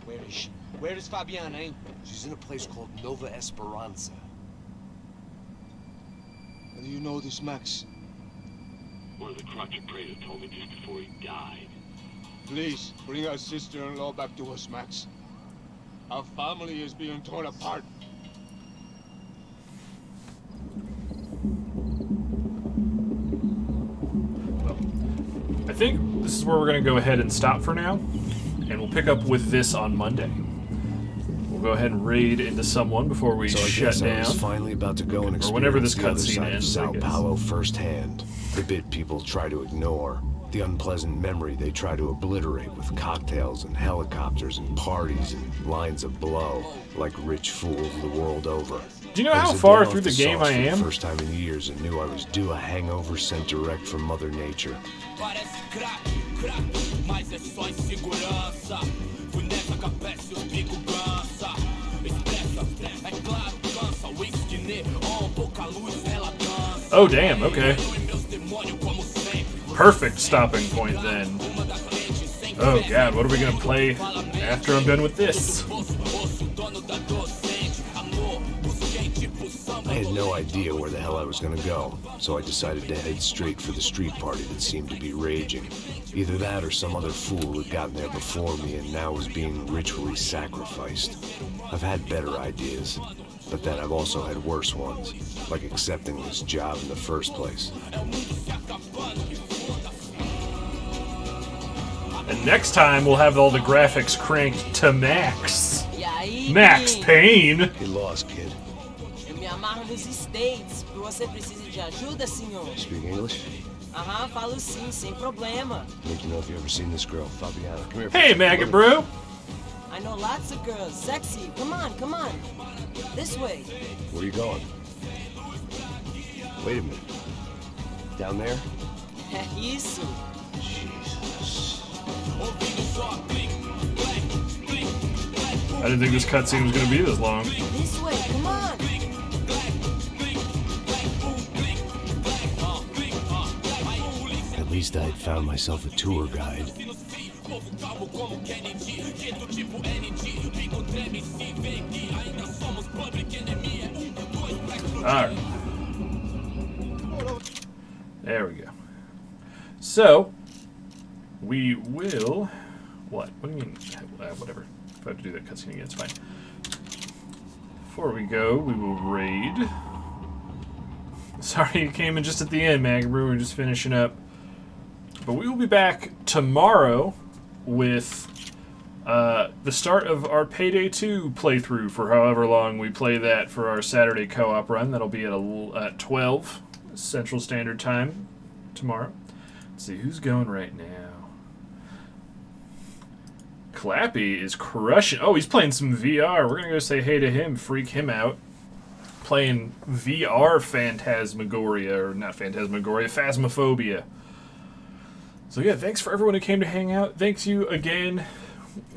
Where is she? Where is Fabiana, eh? She's in a place called Nova Esperanza. How do you know this, Max? One of the Crotch of Prado told me just before he died. Please, bring our sister-in-law back to us, Max. Our family is being torn apart. I think this is where we're going to go ahead and stop for now, and we'll pick up with this on Monday. We'll go ahead and raid into someone before we shut down. I was finally about to go and experience or whenever this the other cutscene side of ends. Sao Paulo firsthand. The bit people try to ignore. The unpleasant memory they try to obliterate with cocktails and helicopters and parties and lines of blow, like rich fools the world over. Do you know how far through the game I am? First time in years, and knew I was due a hangover sent direct from Mother Nature. Oh damn, okay. Perfect stopping point then. Oh god, what are we gonna play after I'm done with this? I had no idea where the hell I was gonna go, so I decided to head straight for the street party that seemed to be raging. Either that or some other fool had gotten there before me and now was being ritually sacrificed. I've had better ideas, but then I've also had worse ones, like accepting this job in the first place. And next time we'll have all the graphics cranked to max. Max Payne! Get lost, kid. Eu me amarro nos States. Você precisa de ajuda, senhor? Speak English? Aham, falo sim, sem problema. I need to know if you've ever seen this girl, Fabiana. Come here. Hey, maggot bro! I know lots of girls. Sexy. Come on, come on. This way. Where are you going? Wait a minute. Down there? Isso. Jesus. I didn't think this cutscene was gonna be this long. This way, come on. At least I had found myself a tour guide. Alright. There we go. So, we will... What? What do you mean? Whatever. If I have to do that cutscene again, it's fine. Before we go, we will raid. Sorry you came in just at the end, Magabrew. We're just finishing up. But we will be back tomorrow with the start of our Payday 2 playthrough for however long we play that for our Saturday co-op run. That'll be at 12 Central Standard Time tomorrow. Let's see who's going right now. Clappy is crushing. Oh, he's playing some VR. We're gonna go say hey to him, freak him out. Playing VR Phantasmagoria, or not Phantasmagoria, Phasmophobia. So yeah, thanks for everyone who came to hang out. Thanks you again,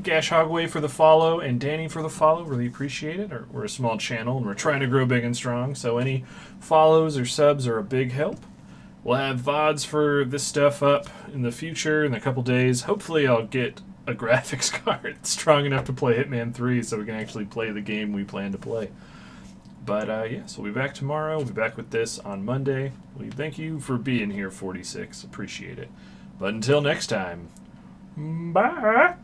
Gash Hogway, for the follow, and Danny for the follow. Really appreciate it. We're a small channel, and we're trying to grow big and strong, so any follows or subs are a big help. We'll have VODs for this stuff up in the future, in a couple days. Hopefully I'll get a graphics card strong enough to play Hitman 3 so we can actually play the game we plan to play. But yes, we'll be back tomorrow. We'll be back with this on Monday. We thank you for being here, 46. Appreciate it. But until next time, bye!